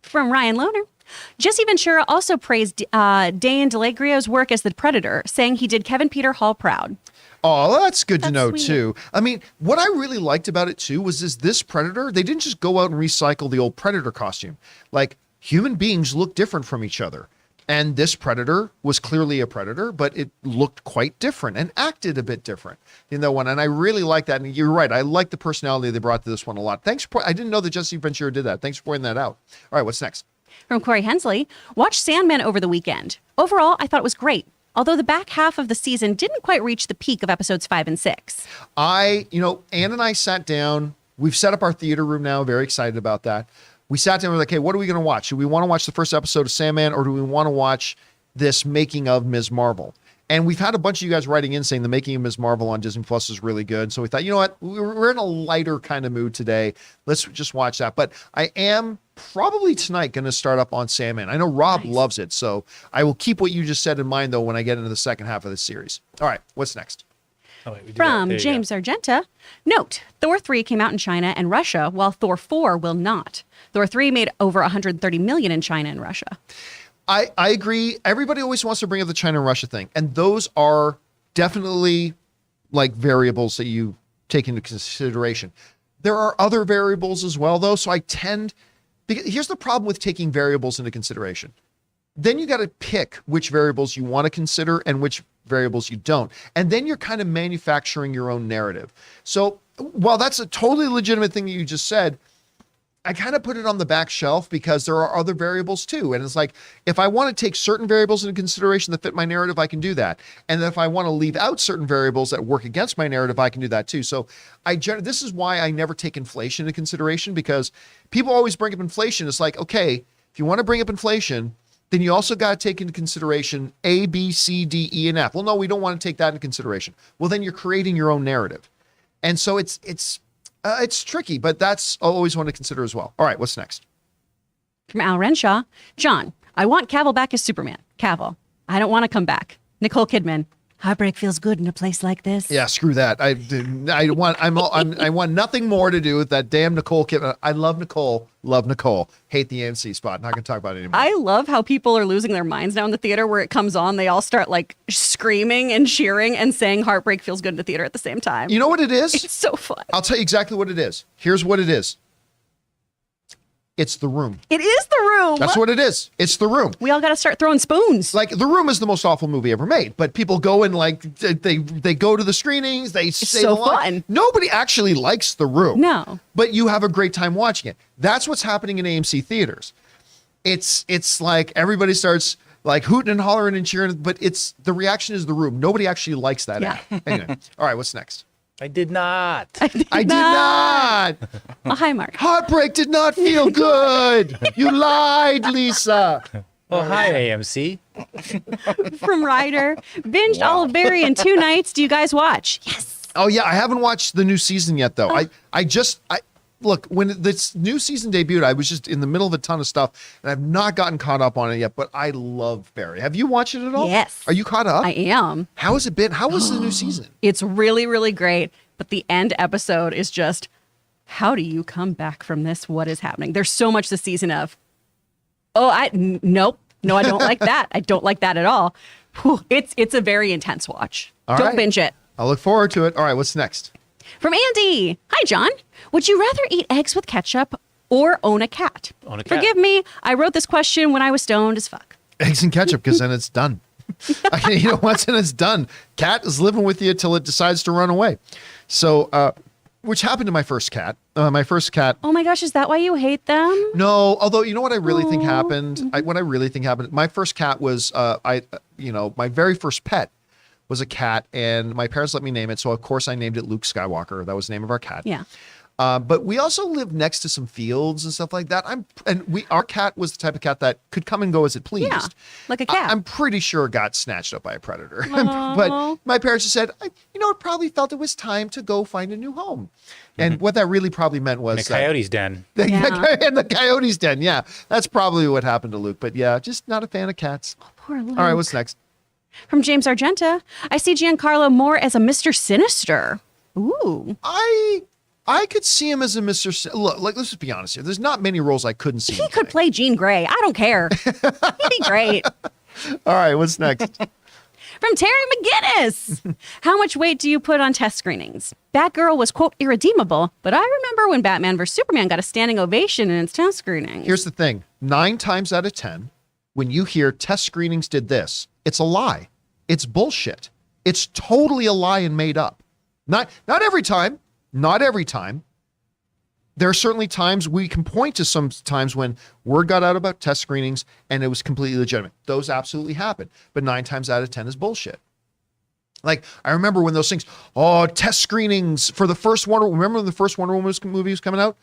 From Ryan Lohner. Jesse Ventura also praised Dane DeLagrio's work as the Predator, saying he did Kevin Peter Hall proud. Oh, that's good to know sweet. too. I mean, what I really liked about it too was this Predator, they didn't just go out and recycle the old Predator costume. Like, human beings look different from each other. And this Predator was clearly a Predator, but it looked quite different and acted a bit different in that one. And I really like that. And you're right. I like the personality they brought to this one a lot. Thanks for, I didn't know that Jesse Ventura did that. Thanks for pointing that out. All right, what's next? From Corey Hensley, watched Sandman over the weekend. Overall, I thought it was great. Although the back half of the season didn't quite reach the peak of episodes 5 and 6. Ann and I sat down. We've set up our theater room now. Very excited about that. We sat down and we're like, hey, what are we going to watch? Do we want to watch the first episode of Sandman or do we want to watch this making of Ms. Marvel? And we've had a bunch of you guys writing in saying the making of Ms. Marvel on Disney Plus is really good. So we thought, you know what? We're in a lighter kind of mood today. Let's just watch that. But I am probably tonight going to start up on Sandman. I know Rob loves it. So I will keep what you just said in mind, though, when I get into the second half of the series. All right. What's next? Oh, wait, we do From that. There you James Argenta, note, Thor 3 came out in China and Russia, while Thor 4 will not. Thor 3 made over $130 million in China and Russia. I agree. Everybody always wants to bring up the China and Russia thing. And those are definitely like variables that you take into consideration. There are other variables as well, though. So because here's the problem with taking variables into consideration. Then you got to pick which variables you want to consider and which variables you don't. And then you're kind of manufacturing your own narrative. So while that's a totally legitimate thing that you just said, I kind of put it on the back shelf because there are other variables too. And it's like, if I want to take certain variables into consideration that fit my narrative, I can do that. And if I want to leave out certain variables that work against my narrative, I can do that too. So this is why I never take inflation into consideration, because people always bring up inflation. It's like, okay, if you want to bring up inflation, then you also got to take into consideration A, B, C, D, E, and F. Well, no, we don't want to take that into consideration. Well, then you're creating your own narrative. And so it's tricky, but that's always one to consider as well. All right, what's next? From Al Renshaw, John, I want Cavill back as Superman. Cavill, I don't want to come back. Nicole Kidman, Heartbreak feels good in a place like this. Yeah, screw that. I want nothing more to do with that damn Nicole Kidman. I love Nicole. Love Nicole. Hate the AMC spot. Not gonna talk about it anymore. I love how people are losing their minds now in the theater where it comes on. They all start like screaming and cheering and saying Heartbreak feels good in the theater at the same time. You know what it is? It's so fun. I'll tell you exactly what it is. Here's what it is. It's The Room. It is The Room. That's what it is. It's The Room. We all got to start throwing spoons. Like, The Room is the most awful movie ever made, but people go and like they go to the screenings. They say so the line. fun. Nobody actually likes The Room. No. But you have a great time watching it. That's what's happening in AMC theaters. It's like everybody starts like hooting and hollering and cheering, but the reaction is The Room. Nobody actually likes that. Yeah. Anyway, all right, what's next? I did not. I did not. Oh, hi, Mark. Heartbreak did not feel good. You lied, Lisa. Well, hi, AMC. From Ryder. Binged all of Barry in 2 nights. Do you guys watch? Yes. Oh yeah, I haven't watched the new season yet though. I look, when this new season debuted, I was just in the middle of a ton of stuff and I've not gotten caught up on it yet, but I love Barry. Have you watched it at all? Yes. Are you caught up? I am. How has it been? How was the new season? It's really, really great. But the end episode is just, how do you come back from this? What is happening? There's so much this season of, nope. No, I don't like that. I don't like that at all. Whew, it's a very intense watch. All Don't right. binge it. I'll look forward to it. All right, what's next? From Andy. Hi, John. Would you rather eat eggs with ketchup or own a cat? Own a cat. Forgive me. I wrote this question when I was stoned as fuck. Eggs and ketchup, because then it's done. Once and it's done. Cat is living with you till it decides to run away. So, which happened to my first cat. Oh my gosh, is that why you hate them? No, although you know what I really think happened. What I really think happened. My first cat was my very first pet was a cat, and my parents let me name it. So of course I named it Luke Skywalker. That was the name of our cat. Yeah. But we also lived next to some fields and stuff like that. Our cat was the type of cat that could come and go as it pleased. Yeah, like a cat. I'm pretty sure it got snatched up by a predator. Aw. But my parents just said, it probably felt it was time to go find a new home. And what that really probably meant was In a coyote's den. Yeah. in the coyote's den. Yeah, that's probably what happened to Luke. But yeah, just not a fan of cats. Poor Luke. All right, what's next? From James Argenta. I see Giancarlo more as a Mr. Sinister. Ooh. I could see him as a Mr. Look, let's just be honest here. There's not many roles I couldn't see. He could play Jean Grey. I don't care. He'd be great. All right, what's next? From Terry McGinnis. How much weight do you put on test screenings? Batgirl was, quote, irredeemable, but I remember when Batman vs. Superman got a standing ovation in its test screenings. Here's the thing. 9 times out of 10, when you hear test screenings did this, it's a lie. It's bullshit. It's totally a lie and made up. Not every time. Not every time. There are certainly times we can point to some times when word got out about test screenings and it was completely legitimate. Those absolutely happen. But 9 times out of 10 is bullshit. Like, I remember when those things, test screenings for the first Wonder Woman. Remember when the first Wonder Woman movie was coming out?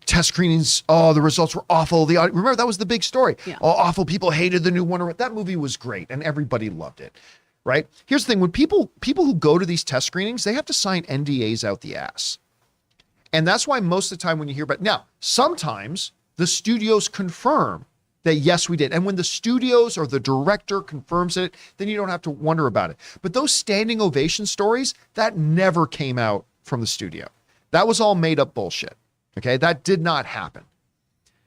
Test screenings, the results were awful. Remember, that was the big story. Yeah. Awful. People hated the new Wonder Woman. That movie was great and everybody loved it. Right? Here's the thing. When people who go to these test screenings, they have to sign NDAs out the ass. And that's why most of the time when you hear about, now, sometimes the studios confirm that, yes, we did. And when the studios or the director confirms it, then you don't have to wonder about it. But those standing ovation stories, that never came out from the studio. That was all made up bullshit. Okay? That did not happen.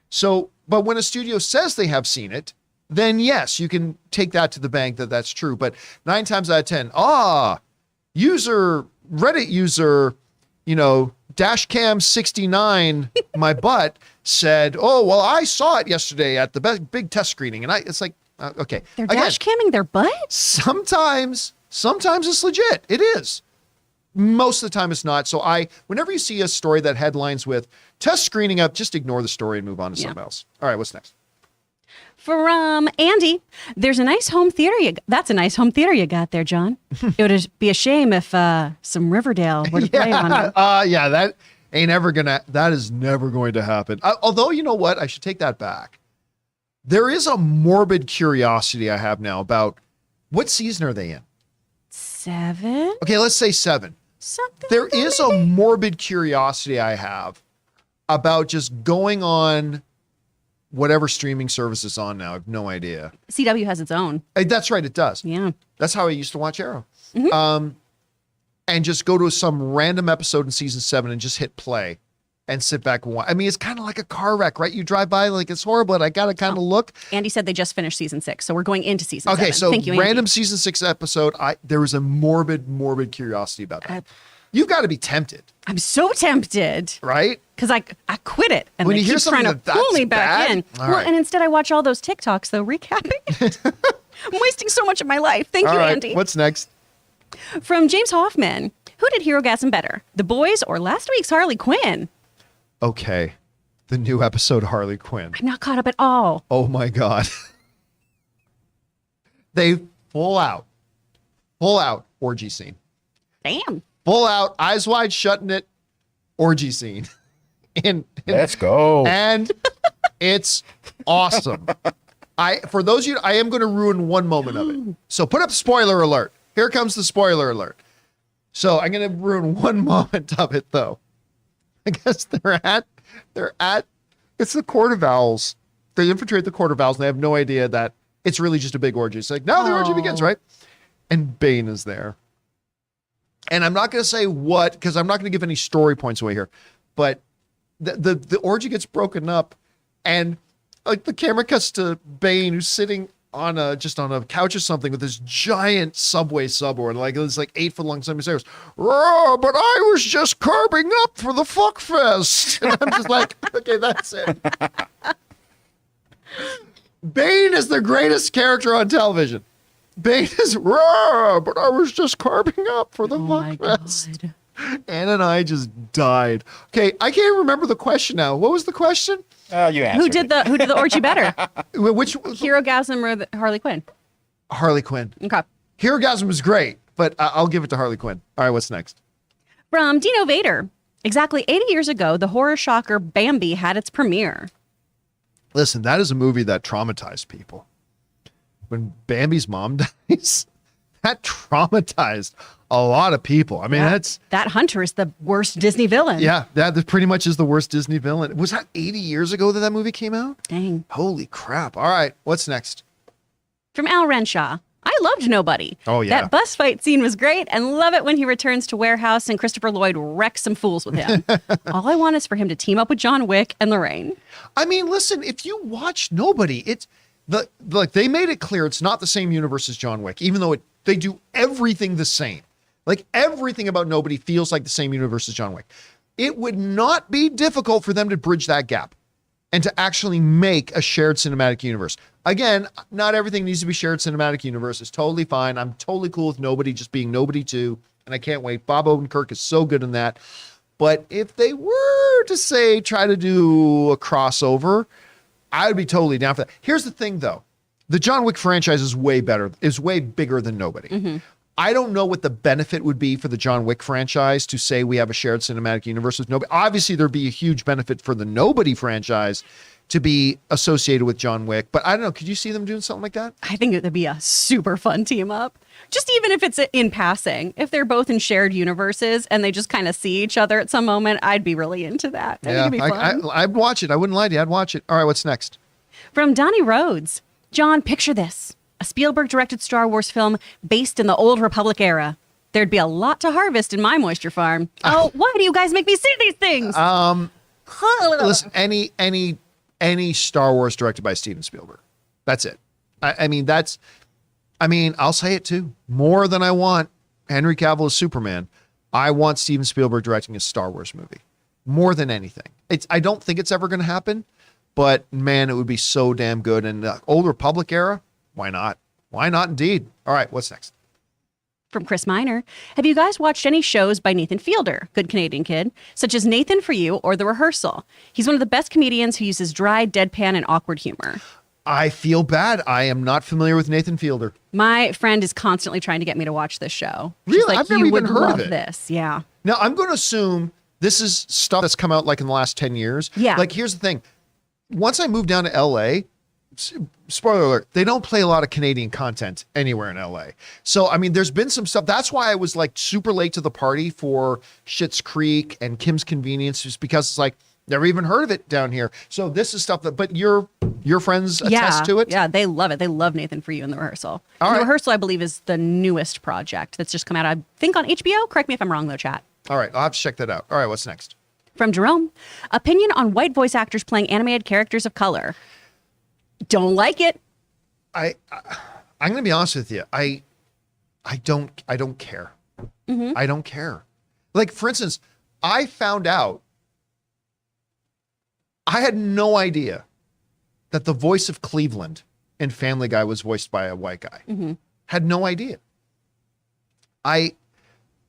So, but when a studio says they have seen it, then yes, you can take that to the bank that that's true. But 9 times out of 10, Reddit user, Dashcam69, my butt said, I saw it yesterday at the big test screening. And it's like, okay. They're Again, dash camming their butt? sometimes it's legit. It is. Most of the time it's not. So whenever you see a story that headlines with test screening up, just ignore the story and move on to something else. All right, what's next? From Andy, that's a nice home theater you got there, John. It would be a shame if some Riverdale were to play on it. That is never going to happen. Although, you know what? I should take that back. There is a morbid curiosity I have now about what season are they in? 7? Okay, let's say 7. Something. There like that, is a maybe? morbid curiosity I have about just going on whatever streaming service is on now. I have no idea. CW has its own. That's right, it does. Yeah. That's how I used to watch Arrow. and just go to some random episode in season 7 and just hit play and sit back and watch. I mean, it's kind of like a car wreck, right? You drive by like it's horrible, and I got to kind of look. Andy said they just finished season 6, so we're going into season 7. Okay, so Thank you, random Andy. season 6 episode. There was a morbid curiosity about that. You've got to be tempted, I'm so tempted right? because I quit it, and When they you hear keep trying to something pull that's me back bad? in. All Well, right. and instead I watch all those TikToks though recapping. I'm wasting so much of my life. Thank All you, right, Andy. what's next? From James Hoffman, who did Herogasm better, The Boys or last week's Harley Quinn? Okay, the new episode Harley Quinn. I'm not caught up at all. Oh my God. They full out orgy scene. Damn. Full out, eyes wide, shutting it, orgy scene. And Let's go. and it's awesome. For those of you, I am going to ruin one moment of it. So put up spoiler alert. Here comes the spoiler alert. So I'm going to ruin one moment of it though. I guess they're at, it's the Court of Owls. They infiltrate the Court of Owls and they have no idea that it's really just a big orgy. It's like, now the orgy begins, right? And Bane is there. And I'm not going to say what, because I'm not going to give any story points away here, but the orgy gets broken up and like the camera cuts to Bane who's sitting on a couch or something with this giant subway subboard, like it's like 8 foot long subway stairs. Oh, but I was just carving up for the fuck fest. And I'm just like, okay, that's it. Bane is the greatest character on television. Bane is raw, but I was just carving up for the fuck fest. Anna and I just died. Okay, I can't remember the question now. What was the question? You answered Who did the orgy better? Which Herogasm or Harley Quinn? Harley Quinn. Okay. Herogasm was great, but I'll give it to Harley Quinn. All right, what's next? From Dino Vader. Exactly 80 years ago, the horror shocker Bambi had its premiere. Listen, that is a movie that traumatized people. When Bambi's mom dies, that traumatized a lot of people. I mean, that hunter is the worst Disney villain. yeah, that pretty much is the worst Disney villain. Was that 80 years ago that movie came out? Dang. Holy crap. All right, what's next? From Al Renshaw. I loved Nobody. Oh, yeah. That bus fight scene was great and love it when he returns to Warehouse and Christopher Lloyd wrecks some fools with him. All I want is for him to team up with John Wick and Lorraine. I mean, listen, if you watch Nobody, it's they made it clear it's not the same universe as John Wick, even though they do everything the same. Like everything about Nobody feels like the same universe as John Wick. It would not be difficult for them to bridge that gap and to actually make a shared cinematic universe. Again, not everything needs to be shared cinematic universe. It's totally fine. I'm totally cool with Nobody just being Nobody 2, and I can't wait. Bob Odenkirk is so good in that. But if they were to say, try to do a crossover, I would be totally down for that. Here's the thing though. The John Wick franchise is way bigger than Nobody. Mm-hmm. I don't know what the benefit would be for the John Wick franchise to say we have a shared cinematic universe with Nobody. Obviously, there'd be a huge benefit for the Nobody franchise to be associated with John Wick. But I don't know. Could you see them doing something like that? I think it would be a super fun team up. Just even if it's in passing, if they're both in shared universes and they just kind of see each other at some moment, I'd be really into that. I think it'd be fun. I'd watch it. I wouldn't lie to you. I'd watch it. All right, what's next? From Donnie Rhodes. John, picture this. A Spielberg-directed Star Wars film based in the Old Republic era. There'd be a lot to harvest in my moisture farm. Oh, why do you guys make me see these things? Listen, any Star Wars directed by Steven Spielberg. That's it. I mean, I'll say it too. More than I want Henry Cavill as Superman, I want Steven Spielberg directing a Star Wars movie. More than anything. I don't think it's ever going to happen, but man, it would be so damn good. And the Old Republic era, why not? Why not indeed? All right, what's next? From Chris Miner. Have you guys watched any shows by Nathan Fielder, good Canadian kid, such as Nathan For You or The Rehearsal? He's one of the best comedians who uses dry, deadpan, and awkward humor. I feel bad. I am not familiar with Nathan Fielder. My friend is constantly trying to get me to watch this show. Really? She's like, I've never you even would heard of love it. this. Yeah. Now, I'm going to assume this is stuff that's come out like in the last 10 years. Yeah. Like, here's the thing. Once I moved down to LA, spoiler alert, they don't play a lot of Canadian content anywhere in LA. So, I mean, there's been some stuff. That's why I was like super late to the party for Schitt's Creek and Kim's Convenience, just because it's like, never even heard of it down here. So this is stuff that, but you're Your friends attest to it? Yeah, they love it. They love Nathan For You in the rehearsal. All And right. The rehearsal, I believe, is the newest project that's just come out, I think, on HBO. Correct me if I'm wrong, though, chat. All right, I'll have to check that out. All right, what's next? From Jerome, opinion on white voice actors playing animated characters of color. Don't like it. I'm going to be honest with you. I don't care. I don't care. Like, for instance, I found out, I had no idea that the voice of Cleveland in Family Guy was voiced by a white guy. Had no idea.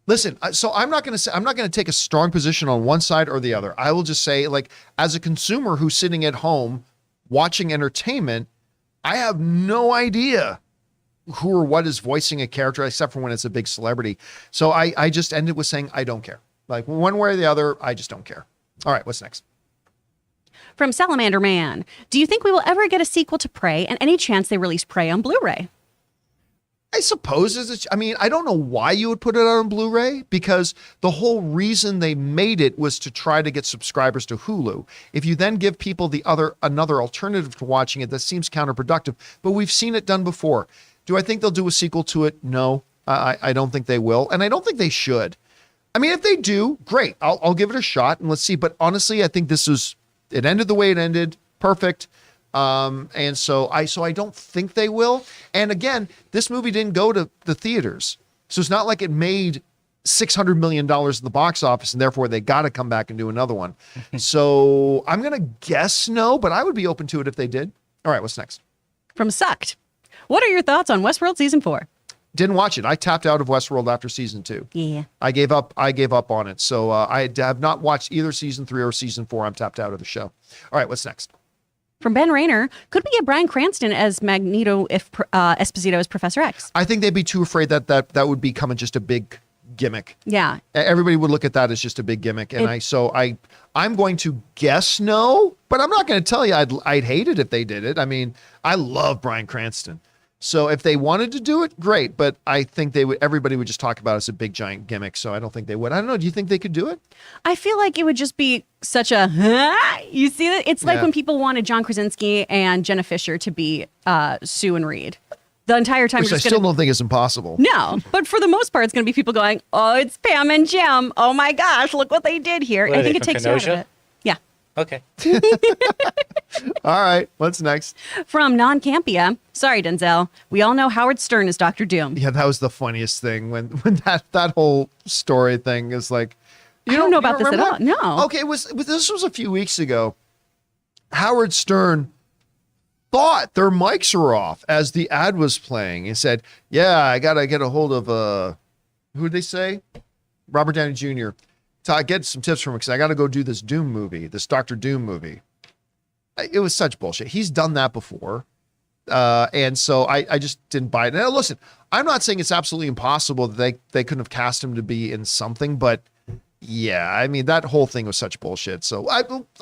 Listen, so I'm not going to take a strong position on one side or the other. I will just say, like, as a consumer who's sitting at home watching entertainment, I have no idea who or what is voicing a character, except for when it's a big celebrity. So I just ended with saying, I don't care. Like, one way or the other, I just don't care. All right, what's next? From Salamander Man, do you think we will ever get a sequel to Prey, and any chance they release Prey on Blu-ray? I suppose I don't know why you would put it out on Blu-ray, because the whole reason they made it was to try to get subscribers to Hulu. If you then give people another alternative to watching it, that seems counterproductive, but we've seen it done before. Do I think they'll do a sequel to it? No, I don't think they will. And I don't think they should. I mean, if they do, great. I'll give it a shot and let's see. But honestly, I think it ended the way it ended. Perfect. And so I don't think they will. And again, this movie didn't go to the theaters. So it's not like it made $600 million in the box office and therefore they got to come back and do another one. So I'm going to guess no, but I would be open to it if they did. All right, what's next? From Sucked, what are your thoughts on Westworld Season 4? Didn't watch it. I tapped out of Westworld after season 2. Yeah. I gave up on it. So I have not watched either season 3 or season 4. I'm tapped out of the show. All right, what's next? From Ben Rayner, could we get Bryan Cranston as Magneto if Esposito is Professor X? I think they'd be too afraid that would become just a big gimmick. Yeah. Everybody would look at that as just a big gimmick. And I'm going to guess no, but I'm not going to tell you I'd hate it if they did it. I mean, I love Bryan Cranston. So if they wanted to do it, great. But I think everybody would just talk about it as a big giant gimmick. So I don't think they would. I don't know. Do you think they could do it? I feel like it would just be such a, you see that? It's like Yeah. when people wanted John Krasinski and Jenna Fisher to be Sue and Reed. The entire time Which you're I just still gonna, don't think is impossible. No, but for the most part, it's going to be people going, oh, it's Pam and Jim. Oh my gosh, look what they did here. What I are think they, it takes from you out of Kenosha? it. Yeah. Okay. All right. What's next? From Non Campea, sorry, Denzel. We all know Howard Stern is Dr. Doom. Yeah, that was the funniest thing when that whole story thing is like. I don't know about you this at remember all. that? No. Okay, this was a few weeks ago. Howard Stern thought their mics were off as the ad was playing. He said, "Yeah, I gotta get a hold of who did they say? Robert Downey Jr. to get some tips from him because I gotta go do this Doom movie, this Dr. Doom movie." It was such bullshit. He's done that before. And so I just didn't buy it. Now, listen, I'm not saying it's absolutely impossible that they couldn't have cast him to be in something, but yeah, I mean, that whole thing was such bullshit. So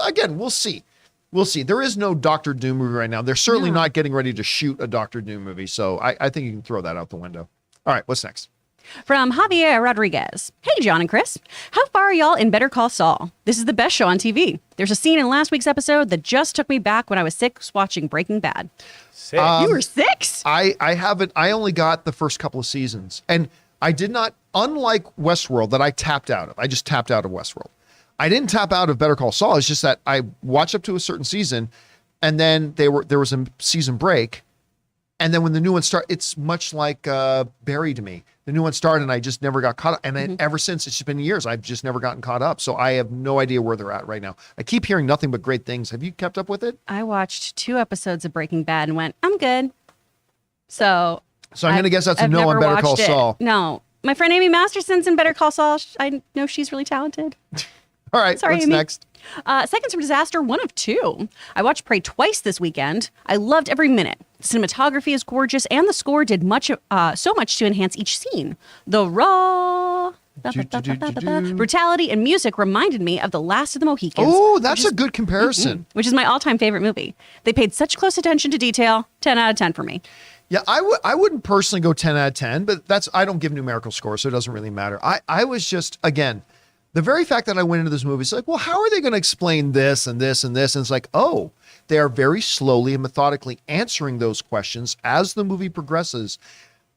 again, we'll see. We'll see. There is no Dr. Doom movie right now. They're certainly not getting ready to shoot a Dr. Doom movie. So I think you can throw that out the window. All right, what's next? From Javier Rodriguez. Hey, John and Chris. How far are y'all in Better Call Saul? This is the best show on TV. There's a scene in last week's episode that just took me back when I was 6 watching Breaking Bad. Sick. You were 6? I haven't. I only got the first couple of seasons, and I did not. Unlike Westworld, that I tapped out of. I just tapped out of Westworld. I didn't tap out of Better Call Saul. It's just that I watched up to a certain season, and then there was a season break, and then when the new one started, it's much like Barry to me. The new one started, and I just never got caught up. And then ever since, it's just been years. I've just never gotten caught up. So I have no idea where they're at right now. I keep hearing nothing but great things. Have you kept up with it? I watched 2 episodes of Breaking Bad and went, I'm good. So I'm going to guess that's a I've no on never Better Call watched it. Saul. No. My friend Amy Masterson's in Better Call Saul. I know she's really talented. All right, Sorry, what's Amy. next? Seconds from Disaster, 1 of 2. I watched Prey twice this weekend. I loved every minute. Cinematography is gorgeous, and the score did so much to enhance each scene. The raw brutality and music reminded me of The Last of the Mohicans. Oh, that's a good comparison. Which is my all-time favorite movie. They paid such close attention to detail. 10 out of 10 for me. Yeah, I wouldn't personally go 10 out of 10, but I don't give numerical scores, so it doesn't really matter. I was just, again, the very fact that I went into this movie, it's like, well, how are they going to explain this and this and this? And it's like, oh, They are very slowly and methodically answering those questions as the movie progresses,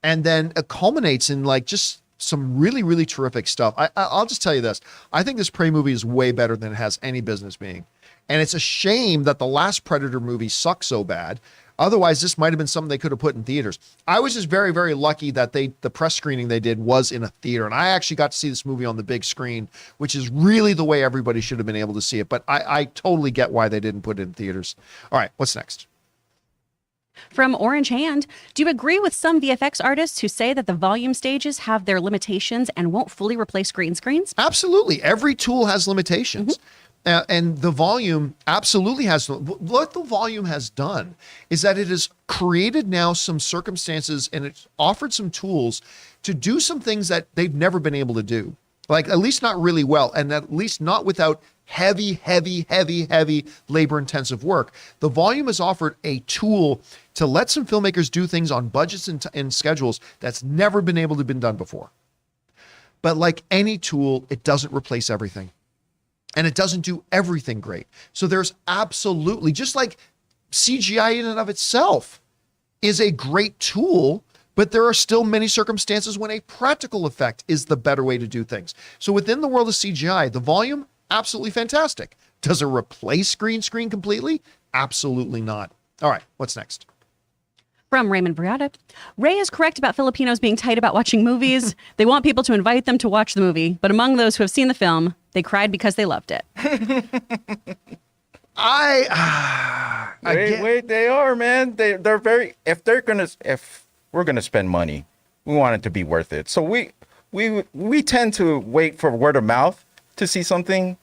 and then it culminates in like just some really, really terrific stuff. I'll just tell you this. I think this Prey movie is way better than it has any business being. And it's a shame that the last Predator movie sucked so bad. Otherwise, this might have been something they could have put in theaters. I was just very, very lucky that the press screening they did was in a theater. And I actually got to see this movie on the big screen, which is really the way everybody should have been able to see it. But I totally get why they didn't put it in theaters. All right, what's next? From Orange Hand, do you agree with some VFX artists who say that the volume stages have their limitations and won't fully replace green screens? Absolutely. Every tool has limitations. And the volume absolutely has. What the volume has done is that it has created now some circumstances and it's offered some tools to do some things that they've never been able to do. Like at least not really well, and at least not without heavy labor intensive work. The volume has offered a tool to let some filmmakers do things on budgets and schedules that's never been able to been done before. But like any tool, it doesn't replace everything. And it doesn't do everything great. So there's absolutely, just like CGI in and of itself is a great tool, but there are still many circumstances when a practical effect is the better way to do things. So within the world of CGI, the volume, absolutely fantastic. Does it replace green screen completely? Absolutely not. All right, what's next? From Raymond Briata, Ray is correct about Filipinos being tight about watching movies. They want people to invite them to watch the movie, but among those who have seen the film, they cried because they loved it. Wait, they are, man. They're very. If we're gonna spend money, we want it to be worth it. So we tend to wait for word of mouth to see something,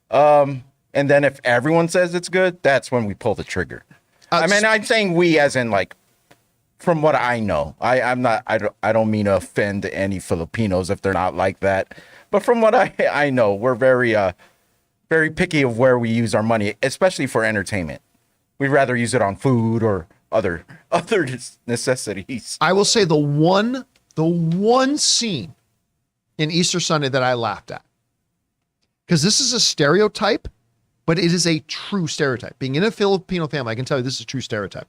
and then if everyone says it's good, that's when we pull the trigger. I mean, I'm saying we as in like. From what I know, I'm not. I don't mean to offend any Filipinos if they're not like that. But from what I know, we're very picky of where we use our money, especially for entertainment. We'd rather use it on food or other necessities. I will say the one scene in Easter Sunday that I laughed at, because this is a stereotype, but it is a true stereotype. Being in a Filipino family, I can tell you this is a true stereotype.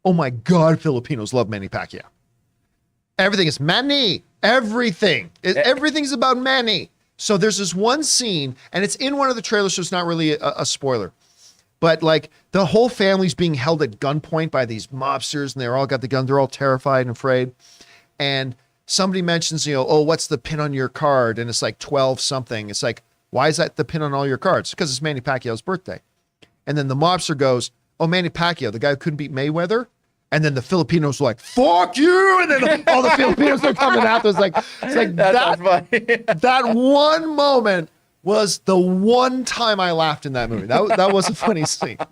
Oh my God, Filipinos love Manny Pacquiao. Everything is Manny. Everything. Everything's about Manny. So there's this one scene, and it's in one of the trailers, so it's not really a spoiler. But like the whole family's being held at gunpoint by these mobsters, and they're all got the gun. They're all terrified and afraid. And somebody mentions, oh, what's the pin on your card? And it's like 12 something. It's like, why is that the pin on all your cards? Because it's Manny Pacquiao's birthday. And then the mobster goes, oh, Manny Pacquiao, the guy who couldn't beat Mayweather. And then the Filipinos were like, fuck you. And then all the Filipinos are coming after. It's like that one moment was the one time I laughed in that movie. That was a funny scene. All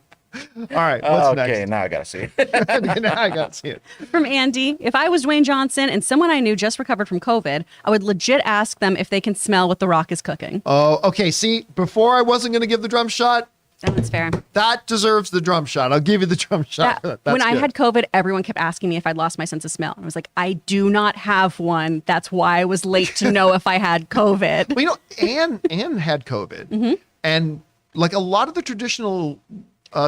right, what's next? Okay, now I got to see it. Now I got to see it. From Andy, if I was Dwayne Johnson and someone I knew just recovered from COVID, I would legit ask them if they can smell what The Rock is cooking. Oh, okay. See, before I wasn't going to give the drum shot. That's fair. That deserves the drum shot. I'll give you the drum shot. When I had COVID, everyone kept asking me if I'd lost my sense of smell. I was like, I do not have one. That's why I was late to know if I had COVID. Well, Anne had COVID. And like a lot of the traditional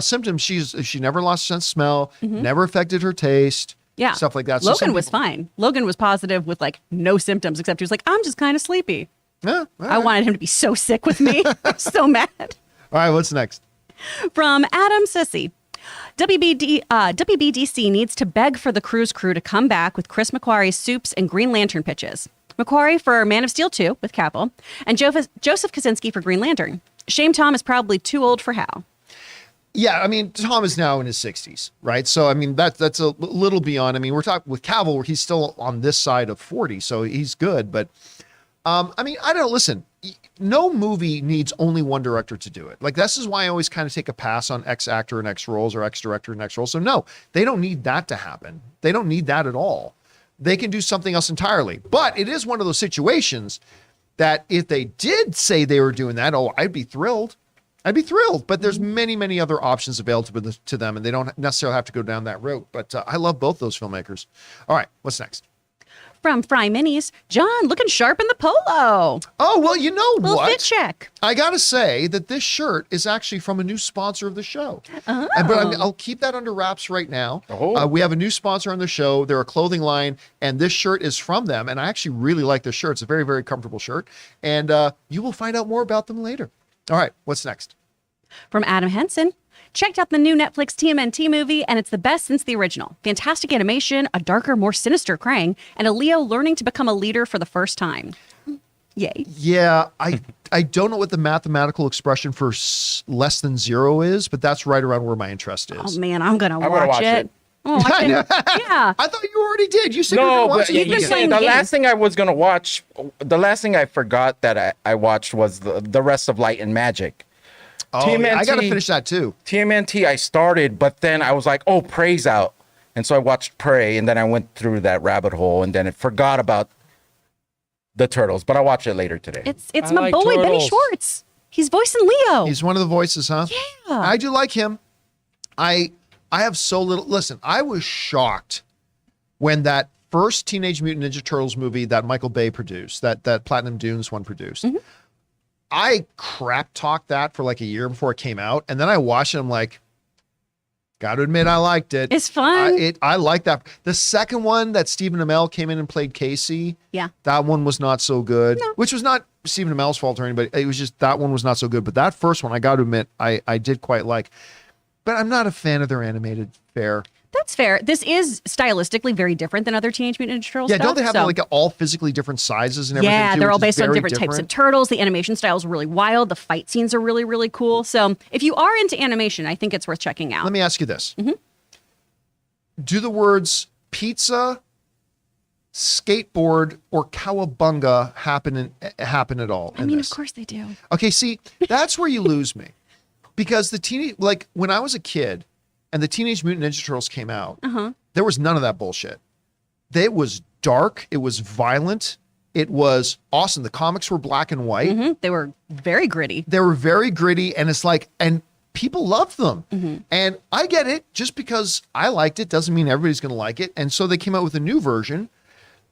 symptoms, she never lost sense of smell, never affected her taste. Yeah. Stuff like that. Logan was fine. Logan was positive with like no symptoms, except he was like, I'm just kind of sleepy. Yeah, I wanted him to be so sick with me. So mad. All right, what's next? From Adam Sissy. WBDC needs to beg for the Cruise crew to come back with Chris McQuarrie's Soups and Green Lantern pitches. McQuarrie for Man of Steel 2 with Cavill, and Joseph Kosinski for Green Lantern. Shame Tom is probably too old for Hal. Yeah, I mean, Tom is now in his 60s, right? So, I mean, that's a little beyond. I mean, we're talking with Cavill, where he's still on this side of 40, so he's good. But, I mean, I don't listen. No movie needs only one director to do it. Like, this is why I always kind of take a pass on X actor and X roles or X director and X roles. So no, they don't need that to happen. They don't need that at all. They can do something else entirely. But it is one of those situations that if they did say they were doing that, oh, I'd be thrilled. But there's many, many other options available to them, and they don't necessarily have to go down that route. But I love both those filmmakers. All right, what's next? From Fry Minis, John looking sharp in the polo. Oh, well, you know Little what? fit check. I got to say that this shirt is actually from a new sponsor of the show. Oh. But I'll keep that under wraps right now. Oh. We have a new sponsor on the show. They're a clothing line, and this shirt is from them. And I actually really like this shirt. It's a very, very comfortable shirt. And you will find out more about them later. All right, what's next? From Adam Henson. Checked out the new Netflix TMNT movie, and it's the best since the original. Fantastic animation, a darker, more sinister Krang, and a Leo learning to become a leader for the first time. Yay. Yeah, I don't know what the mathematical expression for less than 0 is, but that's right around where my interest is. Oh, man, I'm going to gonna watch it. it. Oh, I know. yeah. I thought you already did. You said you were No, going to but watch it. You've been the playing last games. thing I was gonna watch, the last thing I forgot that I watched was the rest of Light and Magic. Oh, yeah, I got to TMNT finish that too. TMNT I started, but then I was like, oh, Prey's out. And so I watched Prey, and then I went through that rabbit hole, and then it forgot about the Turtles, but I'll watch it later today. It's I my like boy, Benny turtles. Schwartz. He's voicing Leo. He's one of the voices, huh? Yeah. I do like him. I have so little. Listen, I was shocked when that first Teenage Mutant Ninja Turtles movie that Michael Bay produced, that Platinum Dunes one produced. Mm-hmm. I crap talked that for like a year before it came out, and then I watched it. I'm like, got to admit, I liked it. It's fun. I like that. The second one that Stephen Amell came in and played Casey. Yeah. That one was not so good, No. which was not Stephen Amell's fault or anybody. It was just that one was not so good. But that first one, I got to admit, I did quite like. But I'm not a fan of their animated fare. That's fair. This is stylistically very different than other Teenage Mutant Ninja Turtles Yeah, stuff. don't they have so- like all physically different sizes and everything? Yeah, too, they're all which is based on very different types of turtles. The animation style is really wild. The fight scenes are really, really cool. So if you are into animation, I think it's worth checking out. Let me ask you this: Mm-hmm. Do the words pizza, skateboard, or cowabunga happen at all? I in mean, this? of course they do. Okay, see, that's where you lose me, because like when I was a kid, and the Teenage Mutant Ninja Turtles came out, there was none of that bullshit. It was dark. It was violent. It was awesome. The comics were black and white. Mhm. They were very gritty. They were very gritty, and it's like, and people loved them. And I get it. Just because I liked it doesn't mean everybody's going to like it. And so they came out with a new version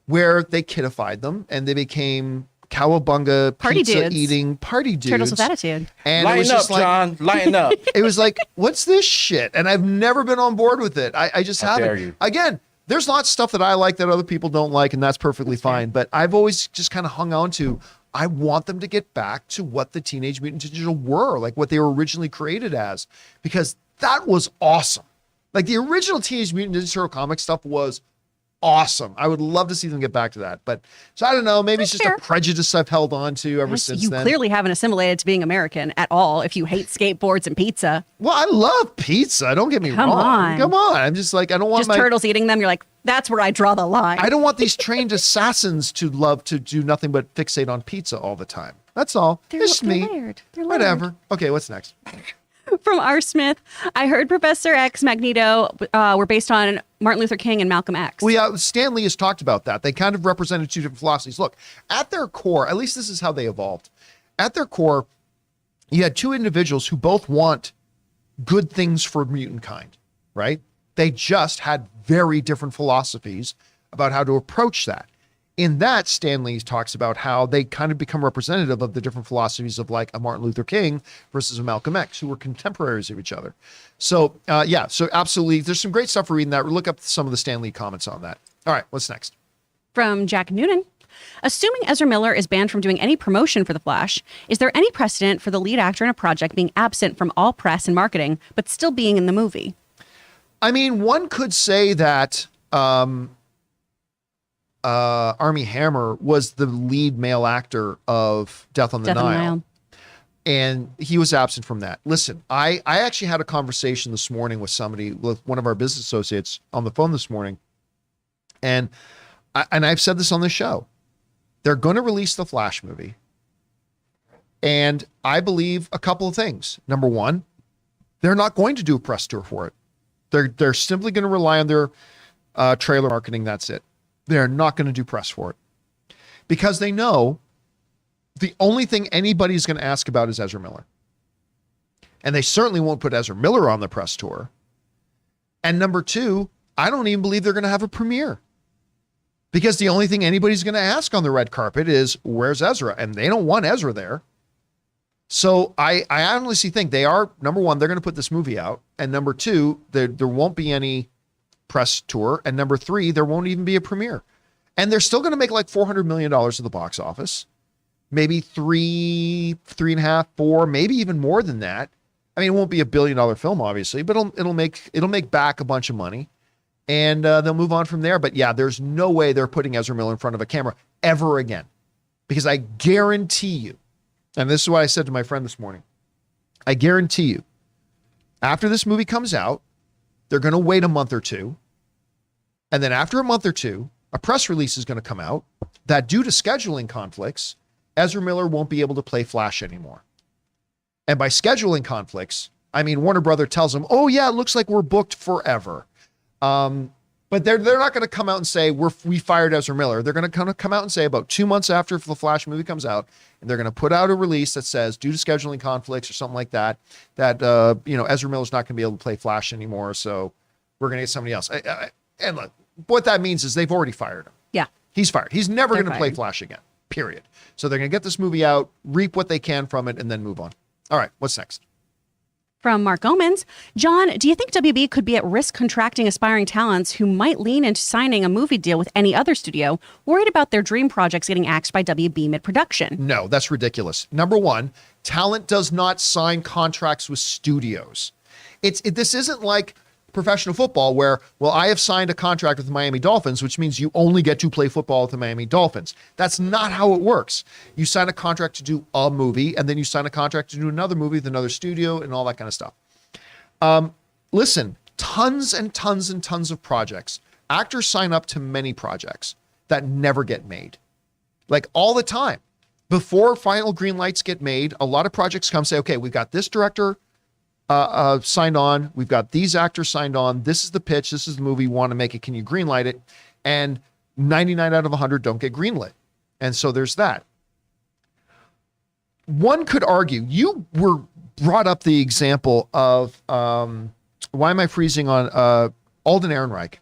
where they kidified them, and they became cowabunga Party pizza dudes. eating party dudes. Turtles with attitude. And it Lighten was up, just like, John. Lighten up. it was like, what's this shit? And I've never been on board with it. I just How haven't. dare you. Again, there's lots of stuff that I like that other people don't like, and that's perfectly fine. But I've always just kind of hung on to, I want them to get back to what the Teenage Mutant Ninja Turtles were, like what they were originally created as, because that was awesome. Like the original Teenage Mutant Ninja Turtle comic stuff was awesome. I would love to see them get back to that. But so I don't know, maybe it's That's just fair. a prejudice I've held on to ever since You then. clearly haven't assimilated to being American at all if you hate skateboards and pizza. Well, I love pizza. Don't get me Come wrong. on. Come on. I'm just like, I don't want Just my turtles eating them. You're like, that's where I draw the line. I don't want these trained assassins to love to do nothing but fixate on pizza all the time. That's all. They're- It's just they're me. layered. They're layered. Whatever. Okay, what's next? From R. Smith, I heard Professor X, Magneto were based on Martin Luther King and Malcolm X. Well, yeah, Stan Lee has talked about that. They kind of represented two different philosophies. Look, at their core, at least this is how they evolved. At their core, you had two individuals who both want good things for mutant kind, right? They just had very different philosophies about how to approach that. In that, Stan Lee talks about how they kind of become representative of the different philosophies of like a Martin Luther King versus a Malcolm X, who were contemporaries of each other. So, yeah, so absolutely. There's some great stuff for reading that. Look up some of the Stan Lee comments on that. All right, what's next? From Jack Noonan, assuming Ezra Miller is banned from doing any promotion for The Flash, is there any precedent for the lead actor in a project being absent from all press and marketing, but still being in the movie? I mean, one could say that Armie Hammer was the lead male actor of Death on the Nile. And he was absent from that. Listen, I actually had a conversation this morning with somebody, with one of our business associates on the phone this morning. And I've said this on the show. They're going to release the Flash movie. And I believe a couple of things. Number one, they're not going to do a press tour for it. They're simply going to rely on their trailer marketing. That's it. They're not going to do press for it because they know the only thing anybody's going to ask about is Ezra Miller. And they certainly won't put Ezra Miller on the press tour. And number two, I don't even believe they're going to have a premiere. Because the only thing anybody's going to ask on the red carpet is, where's Ezra? And they don't want Ezra there. So I honestly think they are, number one, they're going to put this movie out. And number two, there won't be any press tour. And number three, there won't even be a premiere. And they're still going to make like $400 million at the box office. Maybe three and a half, four, maybe even more than that. I mean, it won't be $1 billion film, obviously, but it'll make back a bunch of money. And they'll move on from there. But yeah, there's no way they're putting Ezra Miller in front of a camera ever again. Because I guarantee you, and this is what I said to my friend this morning, I guarantee you, after this movie comes out, they're going to wait a month or two. And then after a month or two, a press release is going to come out that due to scheduling conflicts, Ezra Miller won't be able to play Flash anymore. And by scheduling conflicts, I mean Warner Brother tells them, oh yeah, it looks like we're booked forever. But they're not going to come out and say we fired Ezra Miller. They're going to come out and say about 2 months after the Flash movie comes out, and they're going to put out a release that says due to scheduling conflicts or something like that, Ezra Miller's not going to be able to play Flash anymore. So we're going to get somebody else. And look, what that means is they've already fired him. Yeah. He's fired. He's never They're going to play fired. Flash again, period. So they're going to get this movie out, reap what they can from it, and then move on. All right, what's next? From Mark Omens, John, do you think WB could be at risk contracting aspiring talents who might lean into signing a movie deal with any other studio, worried about their dream projects getting axed by WB mid-production? No, that's ridiculous. Number one, talent does not sign contracts with studios. This isn't like professional football where, well, I have signed a contract with the Miami Dolphins, which means you only get to play football with the Miami Dolphins. That's not how it works. You sign a contract to do a movie, and then you sign a contract to do another movie with another studio and all that kind of stuff. Listen, tons and tons and tons of projects. Actors sign up to many projects that never get made. Like all the time. Before final green lights get made, a lot of projects come say, okay, we've got this director signed on. We've got these actors signed on. This is the pitch. This is the movie. We want to make it. Can you greenlight it? And 99 out of 100 don't get greenlit. And so there's that. One could argue, you were brought up the example of, why am I freezing on Alden Ehrenreich?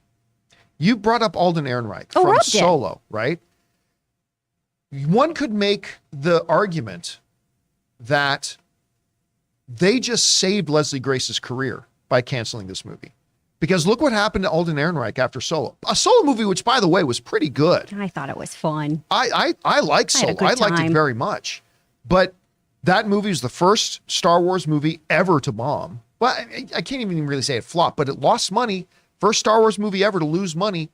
You brought up Alden Ehrenreich from Rob did. Solo, right? One could make the argument that they just saved Leslie Grace's career by canceling this movie. Because look what happened to Alden Ehrenreich after Solo. A Solo movie, which, by the way, was pretty good. I thought it was fun. I like Solo. good I liked it time. very much. But that movie was the first Star Wars movie ever to bomb. Well, I can't even really say it flopped, but it lost money. First Star Wars movie ever to lose money,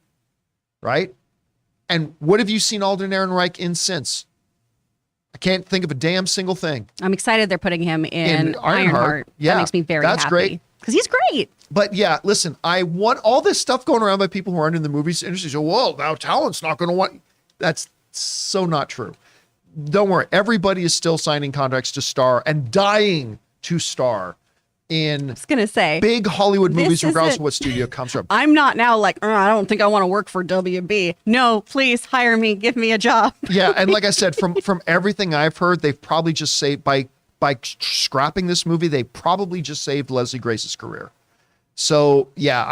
right? And what have you seen Alden Ehrenreich in since? I can't think of a damn single thing. I'm excited they're putting him in Ironheart. Ironheart. Yeah, that makes me very that's happy. great. Because he's great. But yeah, listen, I want all this stuff going around by people who aren't in the movies industry. So, well, now talent's not going to want. That's so not true. Don't worry. Everybody is still signing contracts to star and dying to star in I was going to say. big Hollywood movies, regardless isn't- of what studio it comes from. I'm not now like, I don't think I want to work for WB. No, please hire me. Give me a job. Yeah, and like I said, from everything I've heard, they've probably just saved by scrapping this movie. They probably just saved Leslie Grace's career. So yeah,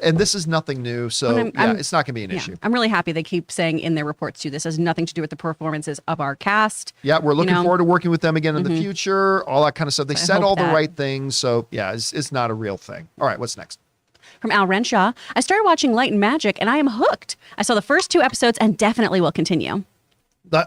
and this is nothing new. So I'm- it's not going to be an Yeah, issue. I'm really happy they keep saying in their reports too, this has nothing to do with the performances of our cast. Yeah, we're looking You know? forward to working with them again in the future. All that kind of stuff. They said hope all the that- right things. So yeah, it's not a real thing. All right, what's next? From Al Renshaw, I started watching Light and Magic and I am hooked. I saw the first 2 episodes and definitely will continue.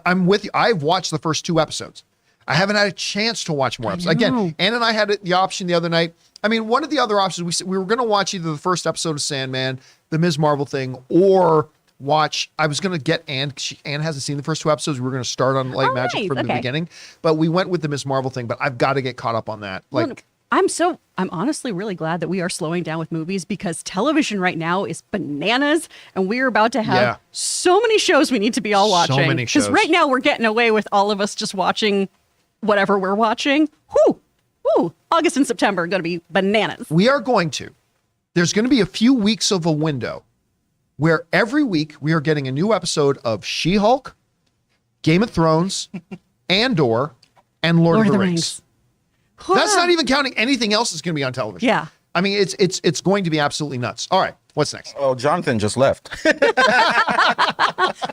I'm with you. I've watched the first 2 episodes. I haven't had a chance to watch more episodes. Again, Ann and I had the option the other night. I mean, one of the other options, we were going to watch either the first episode of Sandman, the Ms. Marvel thing, or watch, I was going to get Ann, Ann hasn't seen the first 2 episodes. We were going to start on Light Magic nice. from the Okay. beginning, but we went with the Ms. Marvel thing, but I've got to get caught up on that. Like, Look, I'm honestly really glad that we are slowing down with movies because television right now is bananas and we're about to have so many shows we need to be all So watching. many shows. Because right now we're getting away with all of us just watching whatever we're watching. Whoo, August and September are going to be bananas. we are going to, there's going to be a few weeks of a window where every week we are getting a new episode of She-Hulk, Game of Thrones, Andor, and Lord of the Rings. That's not even counting anything else that's going to be on television. Yeah. I mean, it's going to be absolutely nuts. All right, what's next? Oh, Jonathan just left.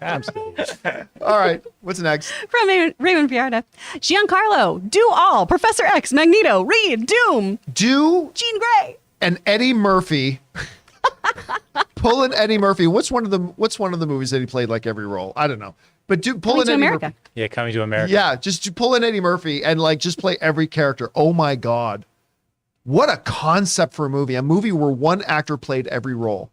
Absolutely. All right, what's next? From Raymond Piarda. Giancarlo, do all. Professor X, Magneto, Reed, Doom, Do Jean Grey. an Eddie Murphy. Pull an Eddie Murphy. What's one of the movies that he played like every role? I don't know. But pull Coming an to Eddie America. Murphy. Yeah, Coming to America. Yeah, just pull an Eddie Murphy and like just play every character. Oh my God. What a concept for a movie where one actor played every role.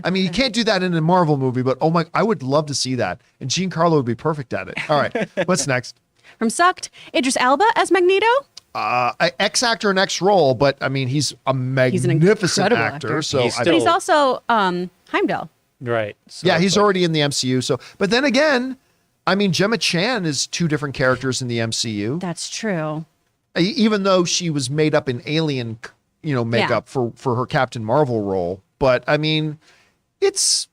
I mean, you can't do that in a Marvel movie, but oh my, I would love to see that. And Giancarlo would be perfect at it. All right, what's next? From Sucked, Idris Elba as Magneto. Ex actor and ex role, but I mean, he's a magnificent incredible actor. actor. So He's I But still- he's also Heimdall. Right. So yeah, it's he's like- already in the MCU. So, but then again, I mean, Gemma Chan is two different characters in the MCU. That's true. Even though she was made up in alien, makeup for her Captain Marvel role. But I mean, it's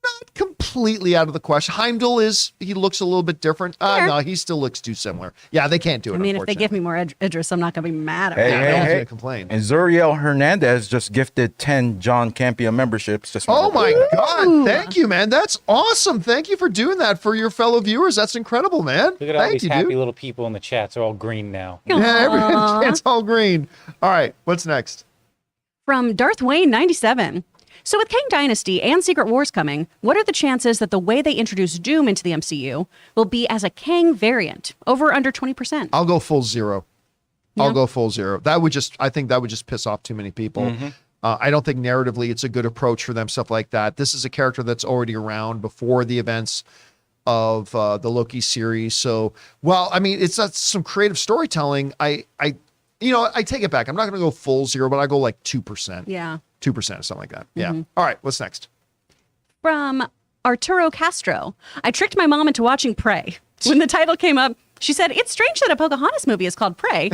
not completely out of the question. Heimdall he looks a little bit different. Fair. No, he still looks too similar. Yeah, they can't do it. I mean, if they give unfortunately. me more Idris, I'm not going to be mad at Hey, it. Yeah, hey, no one's hey. gonna complain. And Zuriel Hernandez just gifted 10 John Campea memberships. Just Oh wanted to- my God. Thank you, man. That's awesome. Thank you for doing that for your fellow viewers. That's incredible, man. Look at all Thank these you, happy dude. little people in the chats. They're all green now. Yeah, it's all green. All right, what's next? From Darth Wayne 97. So with Kang Dynasty and Secret Wars coming, what are the chances that the way they introduce Doom into the MCU will be as a Kang variant? Over or under 20%? I'll go full zero. I'll go full zero. I think that would just piss off too many people. I don't think narratively it's a good approach for them, stuff like that. This is a character that's already around before the events of the Loki series. So, well, I mean, it's some creative storytelling. I take it back. I'm not going to go full zero, but I go like 2%. Yeah. 2% or something like that. Yeah. All right. What's next? From Arturo Castro. I tricked my mom into watching Prey. When the title came up, she said, it's strange that a Pocahontas movie is called Prey.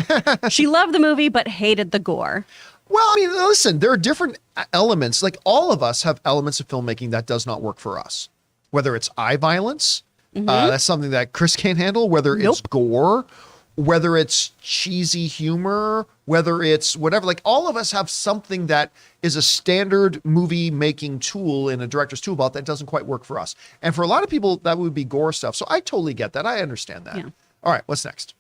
She loved the movie, but hated the gore. Well, I mean, listen, there are different elements. Like all of us have elements of filmmaking that does not work for us. Whether it's eye violence, that's something that Chris can't handle. Whether it's gore, whether it's cheesy humor, whether it's whatever. Like all of us have something that is a standard movie making tool in a director's tool belt that doesn't quite work for us. And for a lot of people, that would be gore stuff. So I totally get that. I understand that. Yeah. All right, what's next?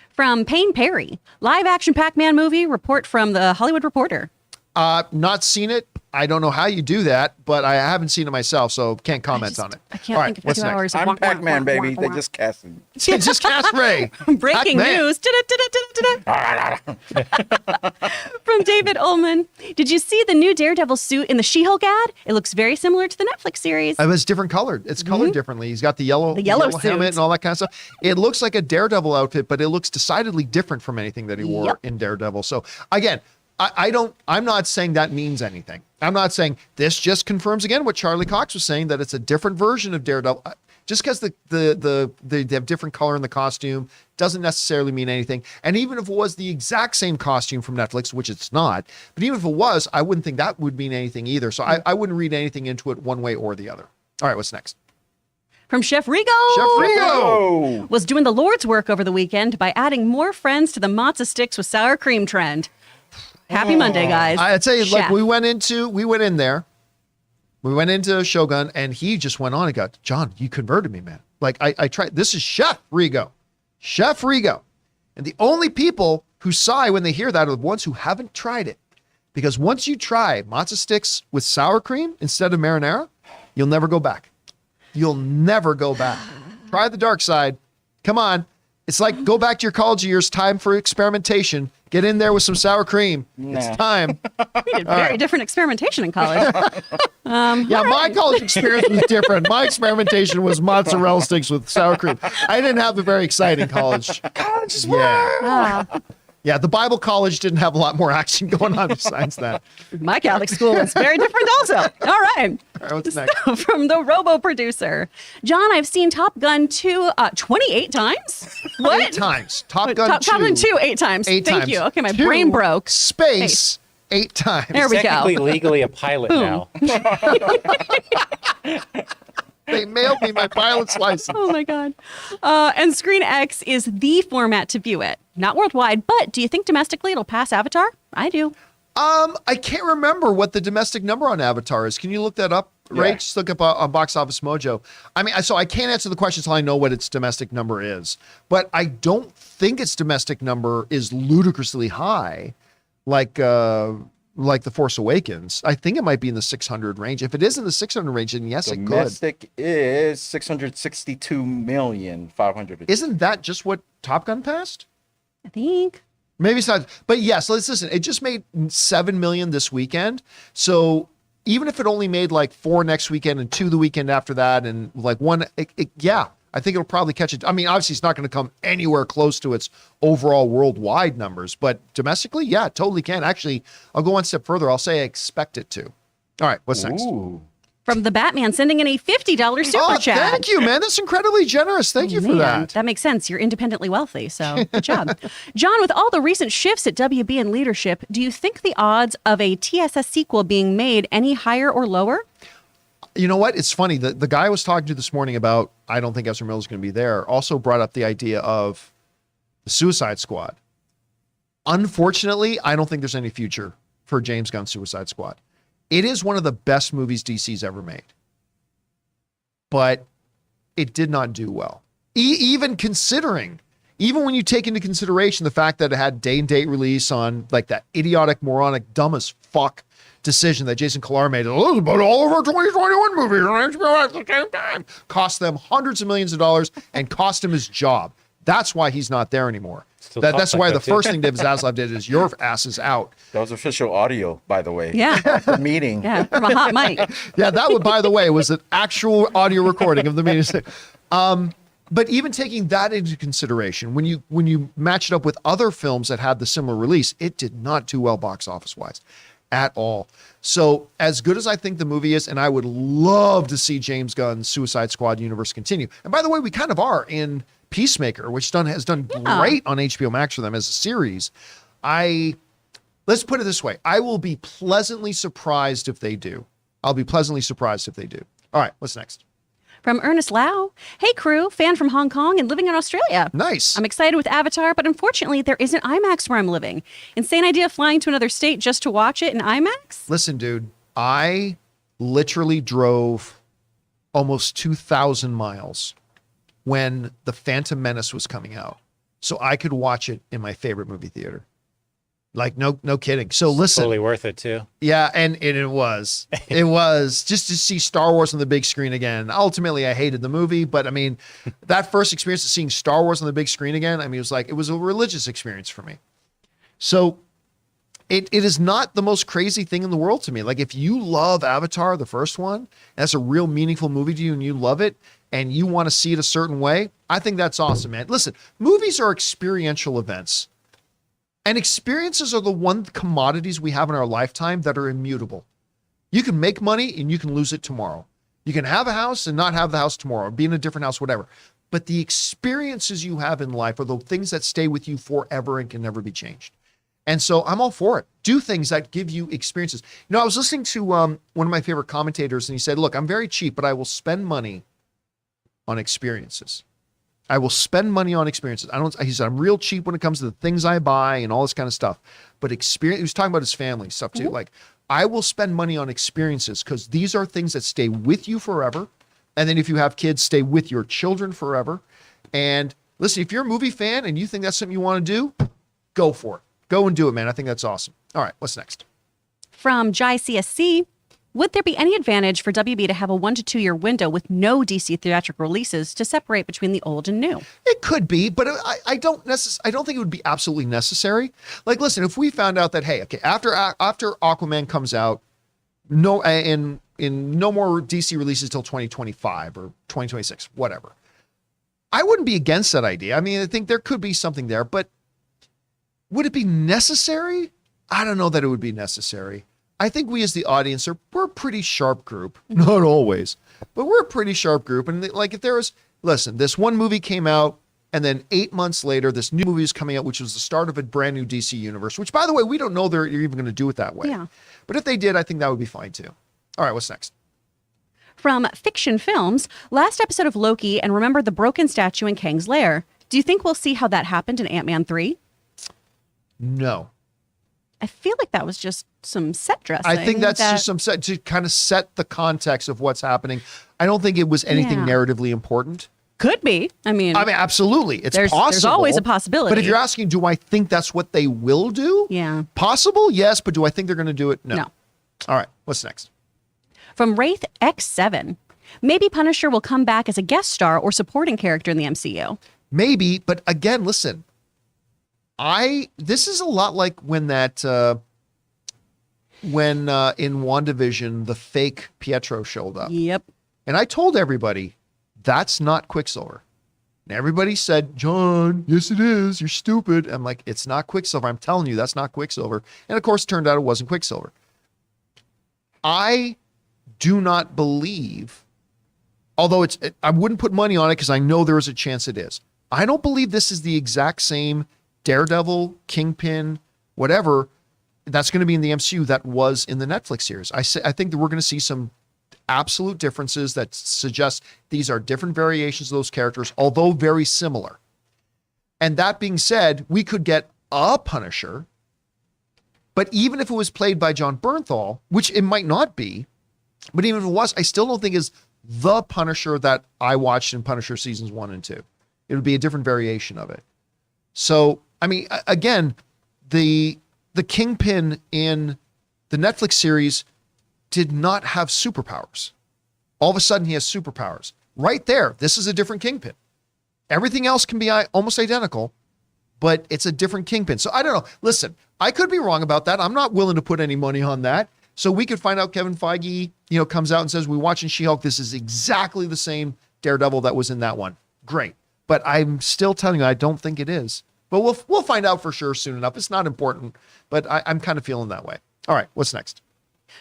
From Payne Perry. Live action Pac-Man movie report from the Hollywood Reporter. Not seen it. I don't know how you do that, but I haven't seen it myself, so can't comment on it. I can't All think right, of what's 2 next? hours. I'm Wah, wah, Pac-Man, wah, baby. wah, They wah. just cast him. They just cast Ray. Breaking Pac-Man. news. From David Ullman. Did you see the new Daredevil suit in the She-Hulk ad? It looks very similar to the Netflix series. It was different colored. It's colored differently. He's got the yellow yellow suit. helmet and all that kind of stuff. It looks like a Daredevil outfit, but it looks decidedly different from anything that he wore Yep. in Daredevil. So again, I'm not saying that means anything. I'm not saying this just confirms again what Charlie Cox was saying, that it's a different version of Daredevil. Just because they have different color in the costume doesn't necessarily mean anything. And even if it was the exact same costume from Netflix, which it's not, but even if it was, I wouldn't think that would mean anything either. So I wouldn't read anything into it one way or the other. All right, what's next? From Chef Rigo. Chef Rigo. Oh, Was doing the Lord's work over the weekend by adding more friends to the matzo sticks with sour cream trend. Happy Monday, guys. I'd say, like, Chef. we went in there, we went into Shogun, and he just went on and got, John, you converted me, man. Like, I tried, this is Chef Rigo. Chef Rigo. And the only people who sigh when they hear that are the ones who haven't tried it. Because once you try matzo sticks with sour cream instead of marinara, you'll never go back. You'll never go back. Try the dark side. Come on. It's like go back to your college years, time for experimentation. Get in there with some sour cream. It's time. We did very different experimentation in college. Yeah, my college experience was different. My experimentation was mozzarella sticks with sour cream. I didn't have a very exciting college. college is Yeah, the Bible college didn't have a lot more action going on besides that. My Catholic school is very different also. All right. All right, what's next? From the Robo producer. John, I've seen Top Gun 2 28 times? What? 8 times. Top Gun 2. Top Gun 2 8 times. 8 Thank times. you. Okay, my 2, brain broke. Space 8 times. There we go. Technically legally a pilot now. They mailed me my pilot's license. Oh my God. And Screen X is the format to view it. Not worldwide, but do you think domestically it'll pass Avatar? I do. I can't remember what the domestic number on Avatar is. Can you look that up, Ray? Yeah. Just look up on Box Office Mojo. I mean, so I can't answer the question until I know what its domestic number is. But I don't think its domestic number is ludicrously high, like The Force Awakens. I think it might be in the 600 range. If it is in the 600 range, then yes, it could. Domestic is 662,500,000. Isn't that just what Top Gun passed? I think. Maybe it's not, but yes, let's listen. It just made 7 million this weekend. So even if it only made like 4 next weekend and 2 the weekend after that, and like 1, yeah, I think it'll probably catch it. I mean, obviously it's not going to come anywhere close to its overall worldwide numbers, but domestically, yeah, it totally can. Actually, I'll go one step further. I'll say I expect it to. All right, what's next? Ooh. From the Batman sending in a $50 super chat. Thank you, man. That's incredibly generous. Thank you for Man, that. That makes sense. You're independently wealthy, so good job. John, with all the recent shifts at WB and leadership, do you think the odds of a TSS sequel being made any higher or lower? You know what? It's funny. The guy I was talking to this morning about, I don't think Ezra Miller's going to be there, also brought up the idea of the Suicide Squad. Unfortunately, I don't think there's any future for James Gunn's Suicide Squad. It is one of the best movies DC's ever made. But it did not do well. Even when you take into consideration the fact that it had day and date release on like that idiotic, moronic, dumb as fuck decision that Jason Kilar made. Oh, but all of our 2021 movies on HBO at the same time cost them hundreds of millions of dollars and cost him his job. That's why he's not there anymore. That's why the first thing David Zaslav did is your ass is out. That was official audio, by the way. Yeah. The meeting. Yeah, from a hot mic. Yeah, that would, by the way, was an actual audio recording of the meeting. But even taking that into consideration, when you match it up with other films that had the similar release, it did not do well box office wise at all. So as good as I think the movie is, and I would love to see James Gunn's Suicide Squad universe continue. And by the way, we kind of are in Peacemaker, which has done great on HBO Max for them as a series. Let's put it this way. I will be pleasantly surprised if they do. I'll be pleasantly surprised if they do. All right, what's next? From Ernest Lau. Hey, crew, fan from Hong Kong and living in Australia. Nice. I'm excited with Avatar, but unfortunately, there isn't IMAX where I'm living. Insane idea flying to another state just to watch it in IMAX? Listen, dude, I literally drove almost 2,000 miles when The Phantom Menace was coming out, so I could watch it in my favorite movie theater. Like, no kidding. So listen. Totally worth it, too. Yeah, and it was. It was just to see Star Wars on the big screen again. Ultimately, I hated the movie, but I mean, that first experience of seeing Star Wars on the big screen again, I mean, it was a religious experience for me. So it is not the most crazy thing in the world to me. Like, if you love Avatar, the first one, and that's a real meaningful movie to you and you love it, and you want to see it a certain way, I think that's awesome, man. Listen, movies are experiential events. And experiences are the one commodities we have in our lifetime that are immutable. You can make money and you can lose it tomorrow. You can have a house and not have the house tomorrow, or be in a different house, whatever. But the experiences you have in life are the things that stay with you forever and can never be changed. And so I'm all for it. Do things that give you experiences. You know, I was listening to one of my favorite commentators, and he said, look, I'm very cheap, but I will spend money on experiences. I will spend money on experiences. He said, I'm real cheap when it comes to the things I buy and all this kind of stuff. But experience, he was talking about his family stuff too. Like, I will spend money on experiences because these are things that stay with you forever. And then if you have kids, stay with your children forever. And listen, if you're a movie fan and you think that's something you want to do, go for it. Go and do it, man. I think that's awesome. All right, what's next? From Jai CSC. Would there be any advantage for WB to have a 1 to 2 year window with no DC theatrical releases to separate between the old and new? It could be, but I don't think it would be absolutely necessary. Like, listen, if we found out that, hey, okay, after Aquaman comes out, no, in no more DC releases till 2025 or 2026, whatever, I wouldn't be against that idea. I mean, I think there could be something there, but would it be necessary? I don't know that it would be necessary. I think we as the audience we're a pretty sharp group. Not always, but we're a pretty sharp group. And like, if there was, listen, this one movie came out and then 8 months later, this new movie is coming out, which was the start of a brand new DC universe, which, by the way, we don't know they're even going to do it that way. Yeah. But if they did, I think that would be fine too. All right, what's next? From Fiction Films, last episode of Loki and remember the broken statue in Kang's lair. Do you think we'll see how that happened in Ant-Man 3? No. I feel like that was just some set dressing. I think that's just some set to kind of set the context of what's happening. I don't think it was anything narratively important. Could be. I mean, absolutely. It's possible. There's always a possibility. But if you're asking, do I think that's what they will do? Yeah. Possible, yes. But do I think they're going to do it? No. All right. What's next? From Wraith X7. Maybe Punisher will come back as a guest star or supporting character in the MCU. Maybe. But again, listen. This is a lot like when that... when in WandaVision, the fake Pietro showed up. Yep. And I told everybody, that's not Quicksilver. And everybody said, John, yes it is. You're stupid. I'm like, it's not Quicksilver. I'm telling you, that's not Quicksilver. And of course, it turned out it wasn't Quicksilver. I do not believe, although I wouldn't put money on it because I know there is a chance it is. I don't believe this is the exact same Daredevil, Kingpin, whatever, that's going to be in the MCU that was in the Netflix series. I think that we're going to see some absolute differences that suggest these are different variations of those characters, although very similar. And that being said, we could get a Punisher, but even if it was played by John Bernthal, which it might not be, but even if it was, I still don't think is the Punisher that I watched in Punisher seasons 1 and 2. It would be a different variation of it. So, I mean, again, the Kingpin in the Netflix series did not have superpowers. All of a sudden, he has superpowers. Right there, this is a different Kingpin. Everything else can be almost identical, but it's a different Kingpin. So I don't know. Listen, I could be wrong about that. I'm not willing to put any money on that. So we could find out Kevin Feige, comes out and says, we're watching She-Hulk. This is exactly the same Daredevil that was in that one. Great. But I'm still telling you, I don't think it is. But we'll find out for sure soon enough. It's not important, but I'm kind of feeling that way. All right, what's next?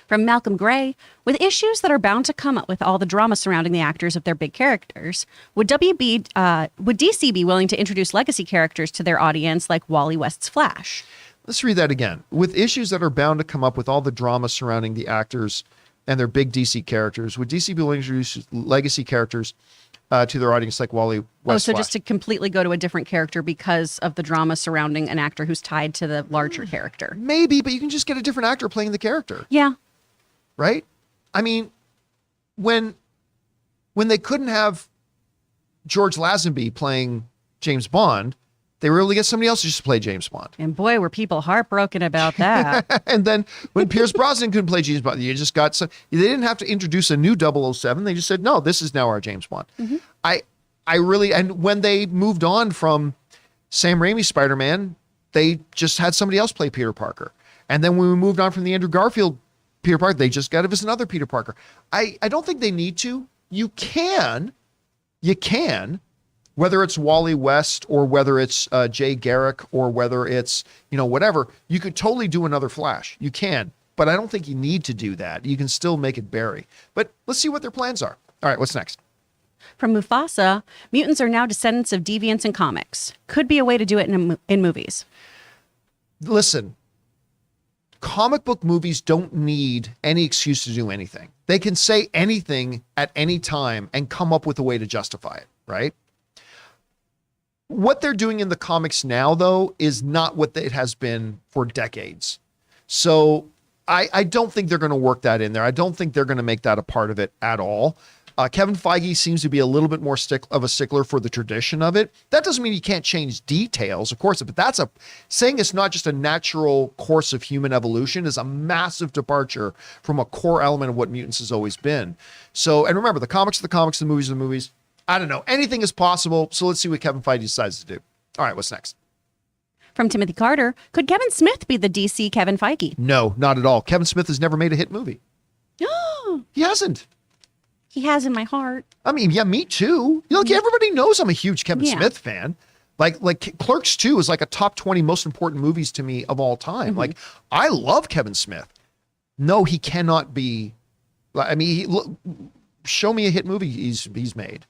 From Malcolm Gray, with issues that are bound to come up with all the drama surrounding the actors of their big characters, would DC be willing to introduce legacy characters to their audience like Wally West's Flash? Let's read that again. With issues that are bound to come up with all the drama surrounding the actors and their big DC characters, would DC be willing to introduce legacy characters to their audience like Wally West's so Flash? just to completely go to a different character because of the drama surrounding an actor who's tied to the larger character. Maybe, but you can just get a different actor playing the character. Yeah. Right? I mean, when they couldn't have George Lazenby playing James Bond, they were able to get somebody else to just play James Bond. And boy, were people heartbroken about that. And then when Pierce Brosnan couldn't play James Bond, you just got some. They didn't have to introduce a new 007. They just said, no, this is now our James Bond. Mm-hmm. I really, and when they moved on from Sam Raimi's Spider-Man, they just had somebody else play Peter Parker. And then when we moved on from the Andrew Garfield Peter Parker, they just got to visit another Peter Parker. I don't think they need to. You can, whether it's Wally West or whether it's Jay Garrick or whether it's, whatever, you could totally do another Flash. You can, but I don't think you need to do that. You can still make it Barry. But let's see what their plans are. All right, what's next? From Mufasa, mutants are now descendants of deviants in comics. Could be a way to do it in movies. Listen, comic book movies don't need any excuse to do anything. They can say anything at any time and come up with a way to justify it, right? What they're doing in the comics now, though, is not what it has been for decades. So I don't think they're going to work that in there. I don't think they're going to make that a part of it at all. Kevin Feige seems to be a little bit more of a stickler for the tradition of it. That doesn't mean you can't change details, of course, but saying it's not just a natural course of human evolution is a massive departure from a core element of what mutants has always been. So, and remember, the comics are the comics, the movies are the movies. I don't know. Anything is possible. So let's see what Kevin Feige decides to do. All right, what's next? From Timothy Carter, could Kevin Smith be the DC Kevin Feige? No, not at all. Kevin Smith has never made a hit movie. He hasn't. He has in my heart. I mean, yeah, me too. Look, everybody knows I'm a huge Kevin Smith fan. Like Clerks 2 is like a top 20 most important movies to me of all time. Like, I love Kevin Smith. No, he cannot be. I mean, show me a hit movie he's made.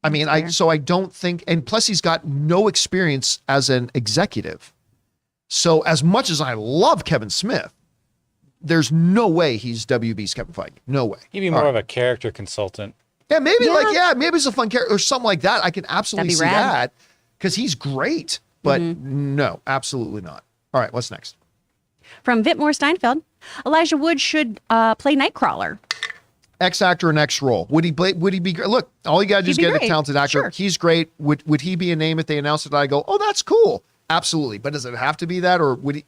I mean, I don't think, and plus he's got no experience as an executive. So as much as I love Kevin Smith, there's no way he's WB's Kevin Feige. No way. He'd be more of a character consultant. Yeah, maybe maybe it's a fun character or something like that. I can absolutely see that because he's great, but no, absolutely not. All right, what's next? From Vitmore Steinfeld, Elijah Wood should play Nightcrawler. X actor and X role. Would he be great? Look, all you gotta do is He'd be get a great. talented actor. Sure. He's great. Would he be a name if they announced it? I go, oh, that's cool. Absolutely. But does it have to be that, or would he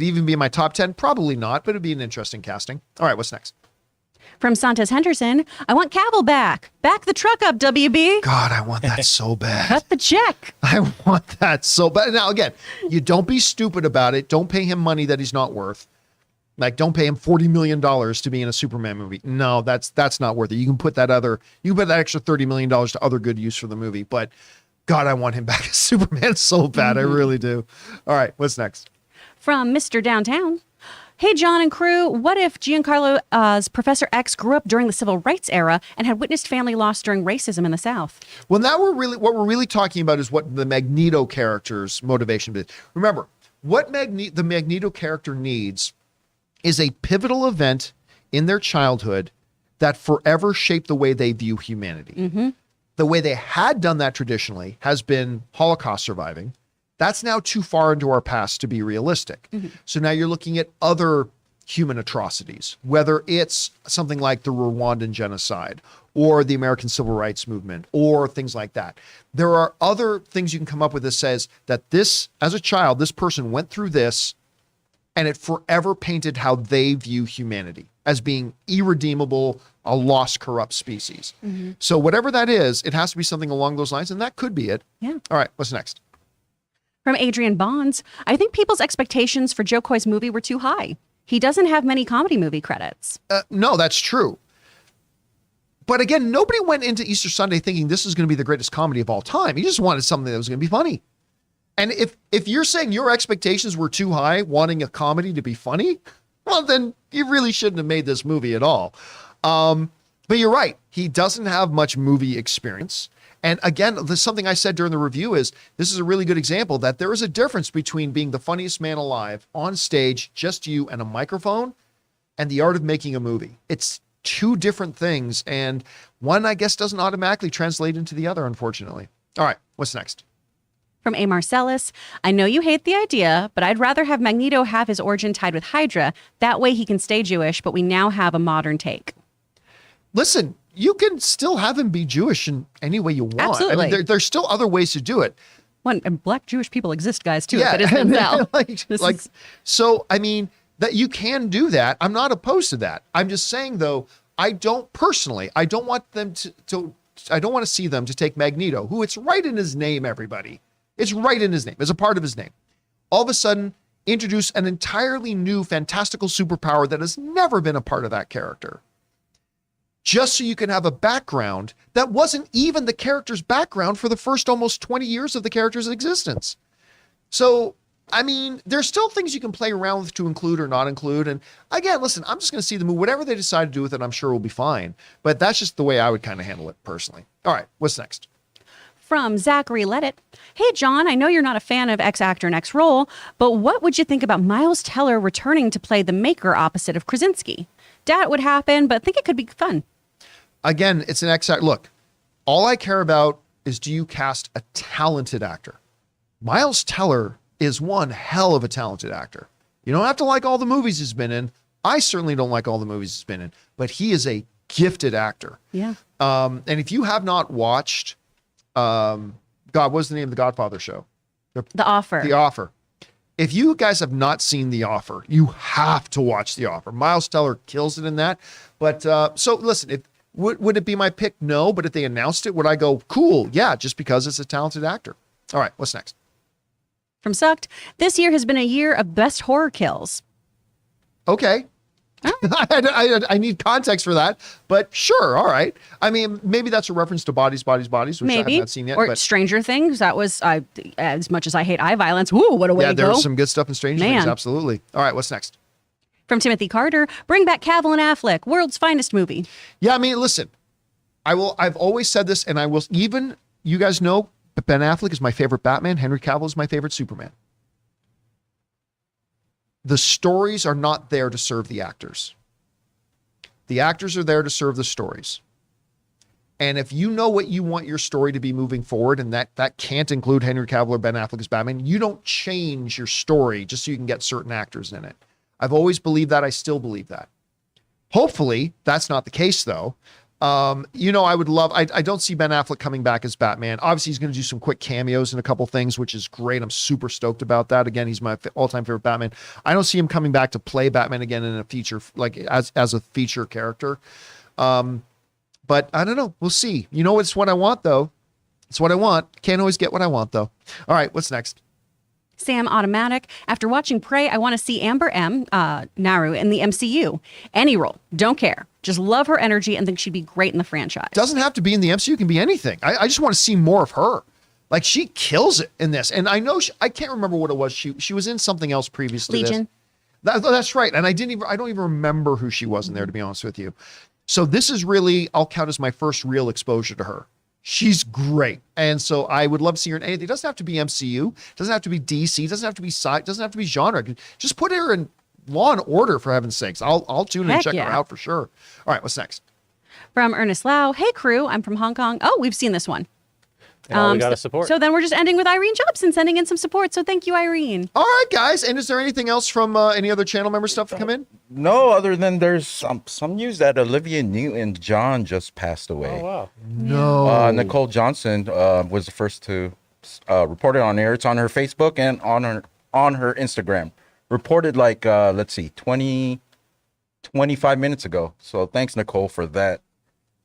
even be in my top 10? Probably not, but it'd be an interesting casting. All right, what's next? From Santos Henderson, I want Cavill back. Back the truck up, WB. God, I want that so bad. Cut the check. I want that so bad. Now, again, you don't be stupid about it. Don't pay him money that he's not worth. Like, don't pay him $40 million to be in a Superman movie. No, that's not worth it. You can put that extra $30 million to other good use for the movie. But God, I want him back as Superman so bad. I really do. All right, what's next? From Mr. Downtown. Hey, John and crew, what if Giancarlo's Professor X grew up during the Civil Rights era and had witnessed family loss during racism in the South? Well, now what we're really talking about is what the Magneto character's motivation is. Remember, what the Magneto character needs is a pivotal event in their childhood that forever shaped the way they view humanity. Mm-hmm. The way they had done that traditionally has been Holocaust surviving. That's now too far into our past to be realistic. Mm-hmm. So now you're looking at other human atrocities, whether it's something like the Rwandan genocide or the American Civil Rights Movement or things like that. There are other things you can come up with that says that this, as a child, this person went through this and it forever painted how they view humanity as being irredeemable, a lost, corrupt species. Mm-hmm. So whatever that is, it has to be something along those lines, and that could be it. Yeah. All right, what's next? From Adrian Bonds, I think people's expectations for Joe Coy's movie were too high. He doesn't have many comedy movie credits. No, that's true. But again, nobody went into Easter Sunday thinking this is going to be the greatest comedy of all time. He just wanted something that was going to be funny. And if you're saying your expectations were too high, wanting a comedy to be funny, well, then you really shouldn't have made this movie at all. But you're right. He doesn't have much movie experience. And again, there's something I said during the review is this is a really good example that there is a difference between being the funniest man alive on stage, just you and a microphone, and the art of making a movie. It's two different things. And one, I guess, doesn't automatically translate into the other, unfortunately. All right, what's next? From A. Marcellus, I know you hate the idea, but I'd rather have Magneto have his origin tied with Hydra. That way he can stay Jewish, but we now have a modern take. Listen, you can still have him be Jewish in any way you want. Absolutely. I mean, there's still other ways to do it. One, and black Jewish people exist, guys, too. Yeah, if it isn't Denzel. So, I mean, that you can do that. I'm not opposed to that. I'm just saying, though, I don't want them I don't want to see them to take Magneto, who it's right in his name, everybody. It's right in his name. It's a part of his name. All of a sudden, introduce an entirely new fantastical superpower that has never been a part of that character. Just so you can have a background that wasn't even the character's background for the first almost 20 years of the character's existence. So, I mean, there's still things you can play around with to include or not include. And again, listen, I'm just going to see the movie. Whatever they decide to do with it, I'm sure will be fine. But that's just the way I would kind of handle it personally. All right, what's next? From Zachary Leddit. Hey, John, I know you're not a fan of X actor and X role, but what would you think about Miles Teller returning to play the Maker opposite of Krasinski? Doubt it would happen, but think it could be fun. Again, it's an X actor. Look, all I care about is, do you cast a talented actor? Miles Teller is one hell of a talented actor. You don't have to like all the movies he's been in. I certainly don't like all the movies he's been in, but he is a gifted actor. Yeah. And if you have not watched, what was the name of the Godfather show? The Offer. The Offer. If you guys have not seen The Offer, you have to watch The Offer. Miles Teller kills it in that. But so listen, would it be my pick? No, but if they announced it, would I go, cool? Yeah, just because it's a talented actor. All right, what's next? From Sucked, this year has been a year of best horror kills. Okay. I need context for that, but sure. All right. I mean, maybe that's a reference to Bodies, which I have not seen yet. Or Stranger Things. That was, as much as I hate eye violence, woo, what a way to go. Yeah, there's some good stuff in Stranger Things. Absolutely. All right, what's next? From Timothy Carter, bring back Cavill and Affleck, world's finest movie. Yeah, I mean, listen, I've always said this, and I will, even, you guys know, Ben Affleck is my favorite Batman. Henry Cavill is my favorite Superman. The stories are not there to serve the actors. The actors are there to serve the stories. And if you know what you want your story to be moving forward, and that can't include Henry Cavill or Ben Affleck as Batman, you don't change your story just so you can get certain actors in it. I've always believed that. I still believe that. Hopefully, that's not the case, though. I would love, I don't see Ben Affleck coming back as Batman. Obviously, he's going to do some quick cameos in a couple things, which is great. I'm super stoked about that. Again, he's my all-time favorite Batman. I don't see him coming back to play Batman again in a feature, like as a feature character. But I don't know. We'll see. You know, it's what I want, though. It's what I want. Can't always get what I want, though. All right, what's next? Sam Automatic. After watching Prey, I want to see Amber M. Naru in the MCU. Any role. Don't care. Just love her energy and think she'd be great in the franchise. Doesn't have to be in the MCU. It can be anything. I just want to see more of her. Like, she kills it in this. And I know, I can't remember what it was. She was in something else previous to Legion. this. That's right. And I don't even remember who she was in there, to be honest with you. So this is really, I'll count as my first real exposure to her. She's great. And so I would love to see her in anything. It doesn't have to be MCU. It doesn't have to be DC. It doesn't have to be sci. It doesn't have to be genre. Just put her in Law and Order, for heaven's sakes. I'll tune in and check her out for sure. All right, what's next? From Ernest Lau. Hey, crew. I'm from Hong Kong. Oh, we've seen this one. Yeah, we got to support. So then we're just ending with Irene Jobson sending in some support. So thank you, Irene. All right, guys. And is there anything else from any other channel member stuff to come in? No, other than there's some news that Olivia Newton-John just passed away. Oh, wow. No. Nicole Johnson was the first to report it on air. It's on her Facebook and on her Instagram. Reported 25 minutes ago. So thanks, Nicole, for that.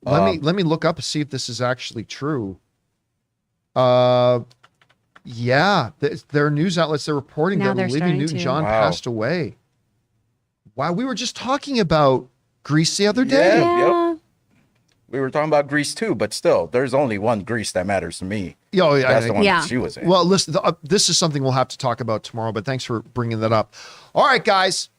Let me look up and see if this is actually true. Yeah, there are news outlets they're reporting Now that they're Olivia starting Newton-John to. passed away. Wow, we were just talking about Grease the other day. Yeah. Yep. We were talking about Grease too, but still, there's only one Grease that matters to me. Oh, That's the one Yeah. that she was in. Well, listen, this is something we'll have to talk about tomorrow, but thanks for bringing that up. All right, guys,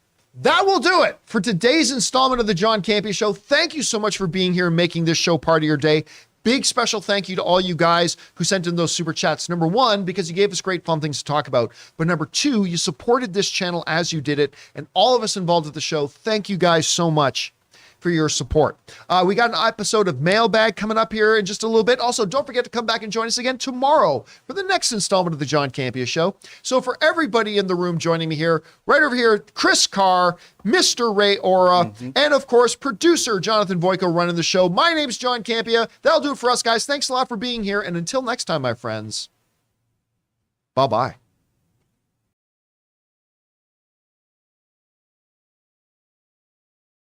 that will do it for today's installment of the John Campea Show. Thank you so much for being here and making this show part of your day. Big special thank you to all you guys who sent in those super chats. Number one, because you gave us great fun things to talk about. But number two, you supported this channel as you did it. And all of us involved with the show, thank you guys so much for your support. We got an episode of Mailbag coming up here in just a little bit. Also, don't forget to come back and join us again tomorrow for the next installment of the John Campea Show. So for everybody in the room joining me here, right over here, Chris Carr, Mr. Ray Ora, and of course, producer Jonathan Voico running the show. My name's John Campea. That'll do it for us, guys. Thanks a lot for being here. And until next time, my friends, bye-bye.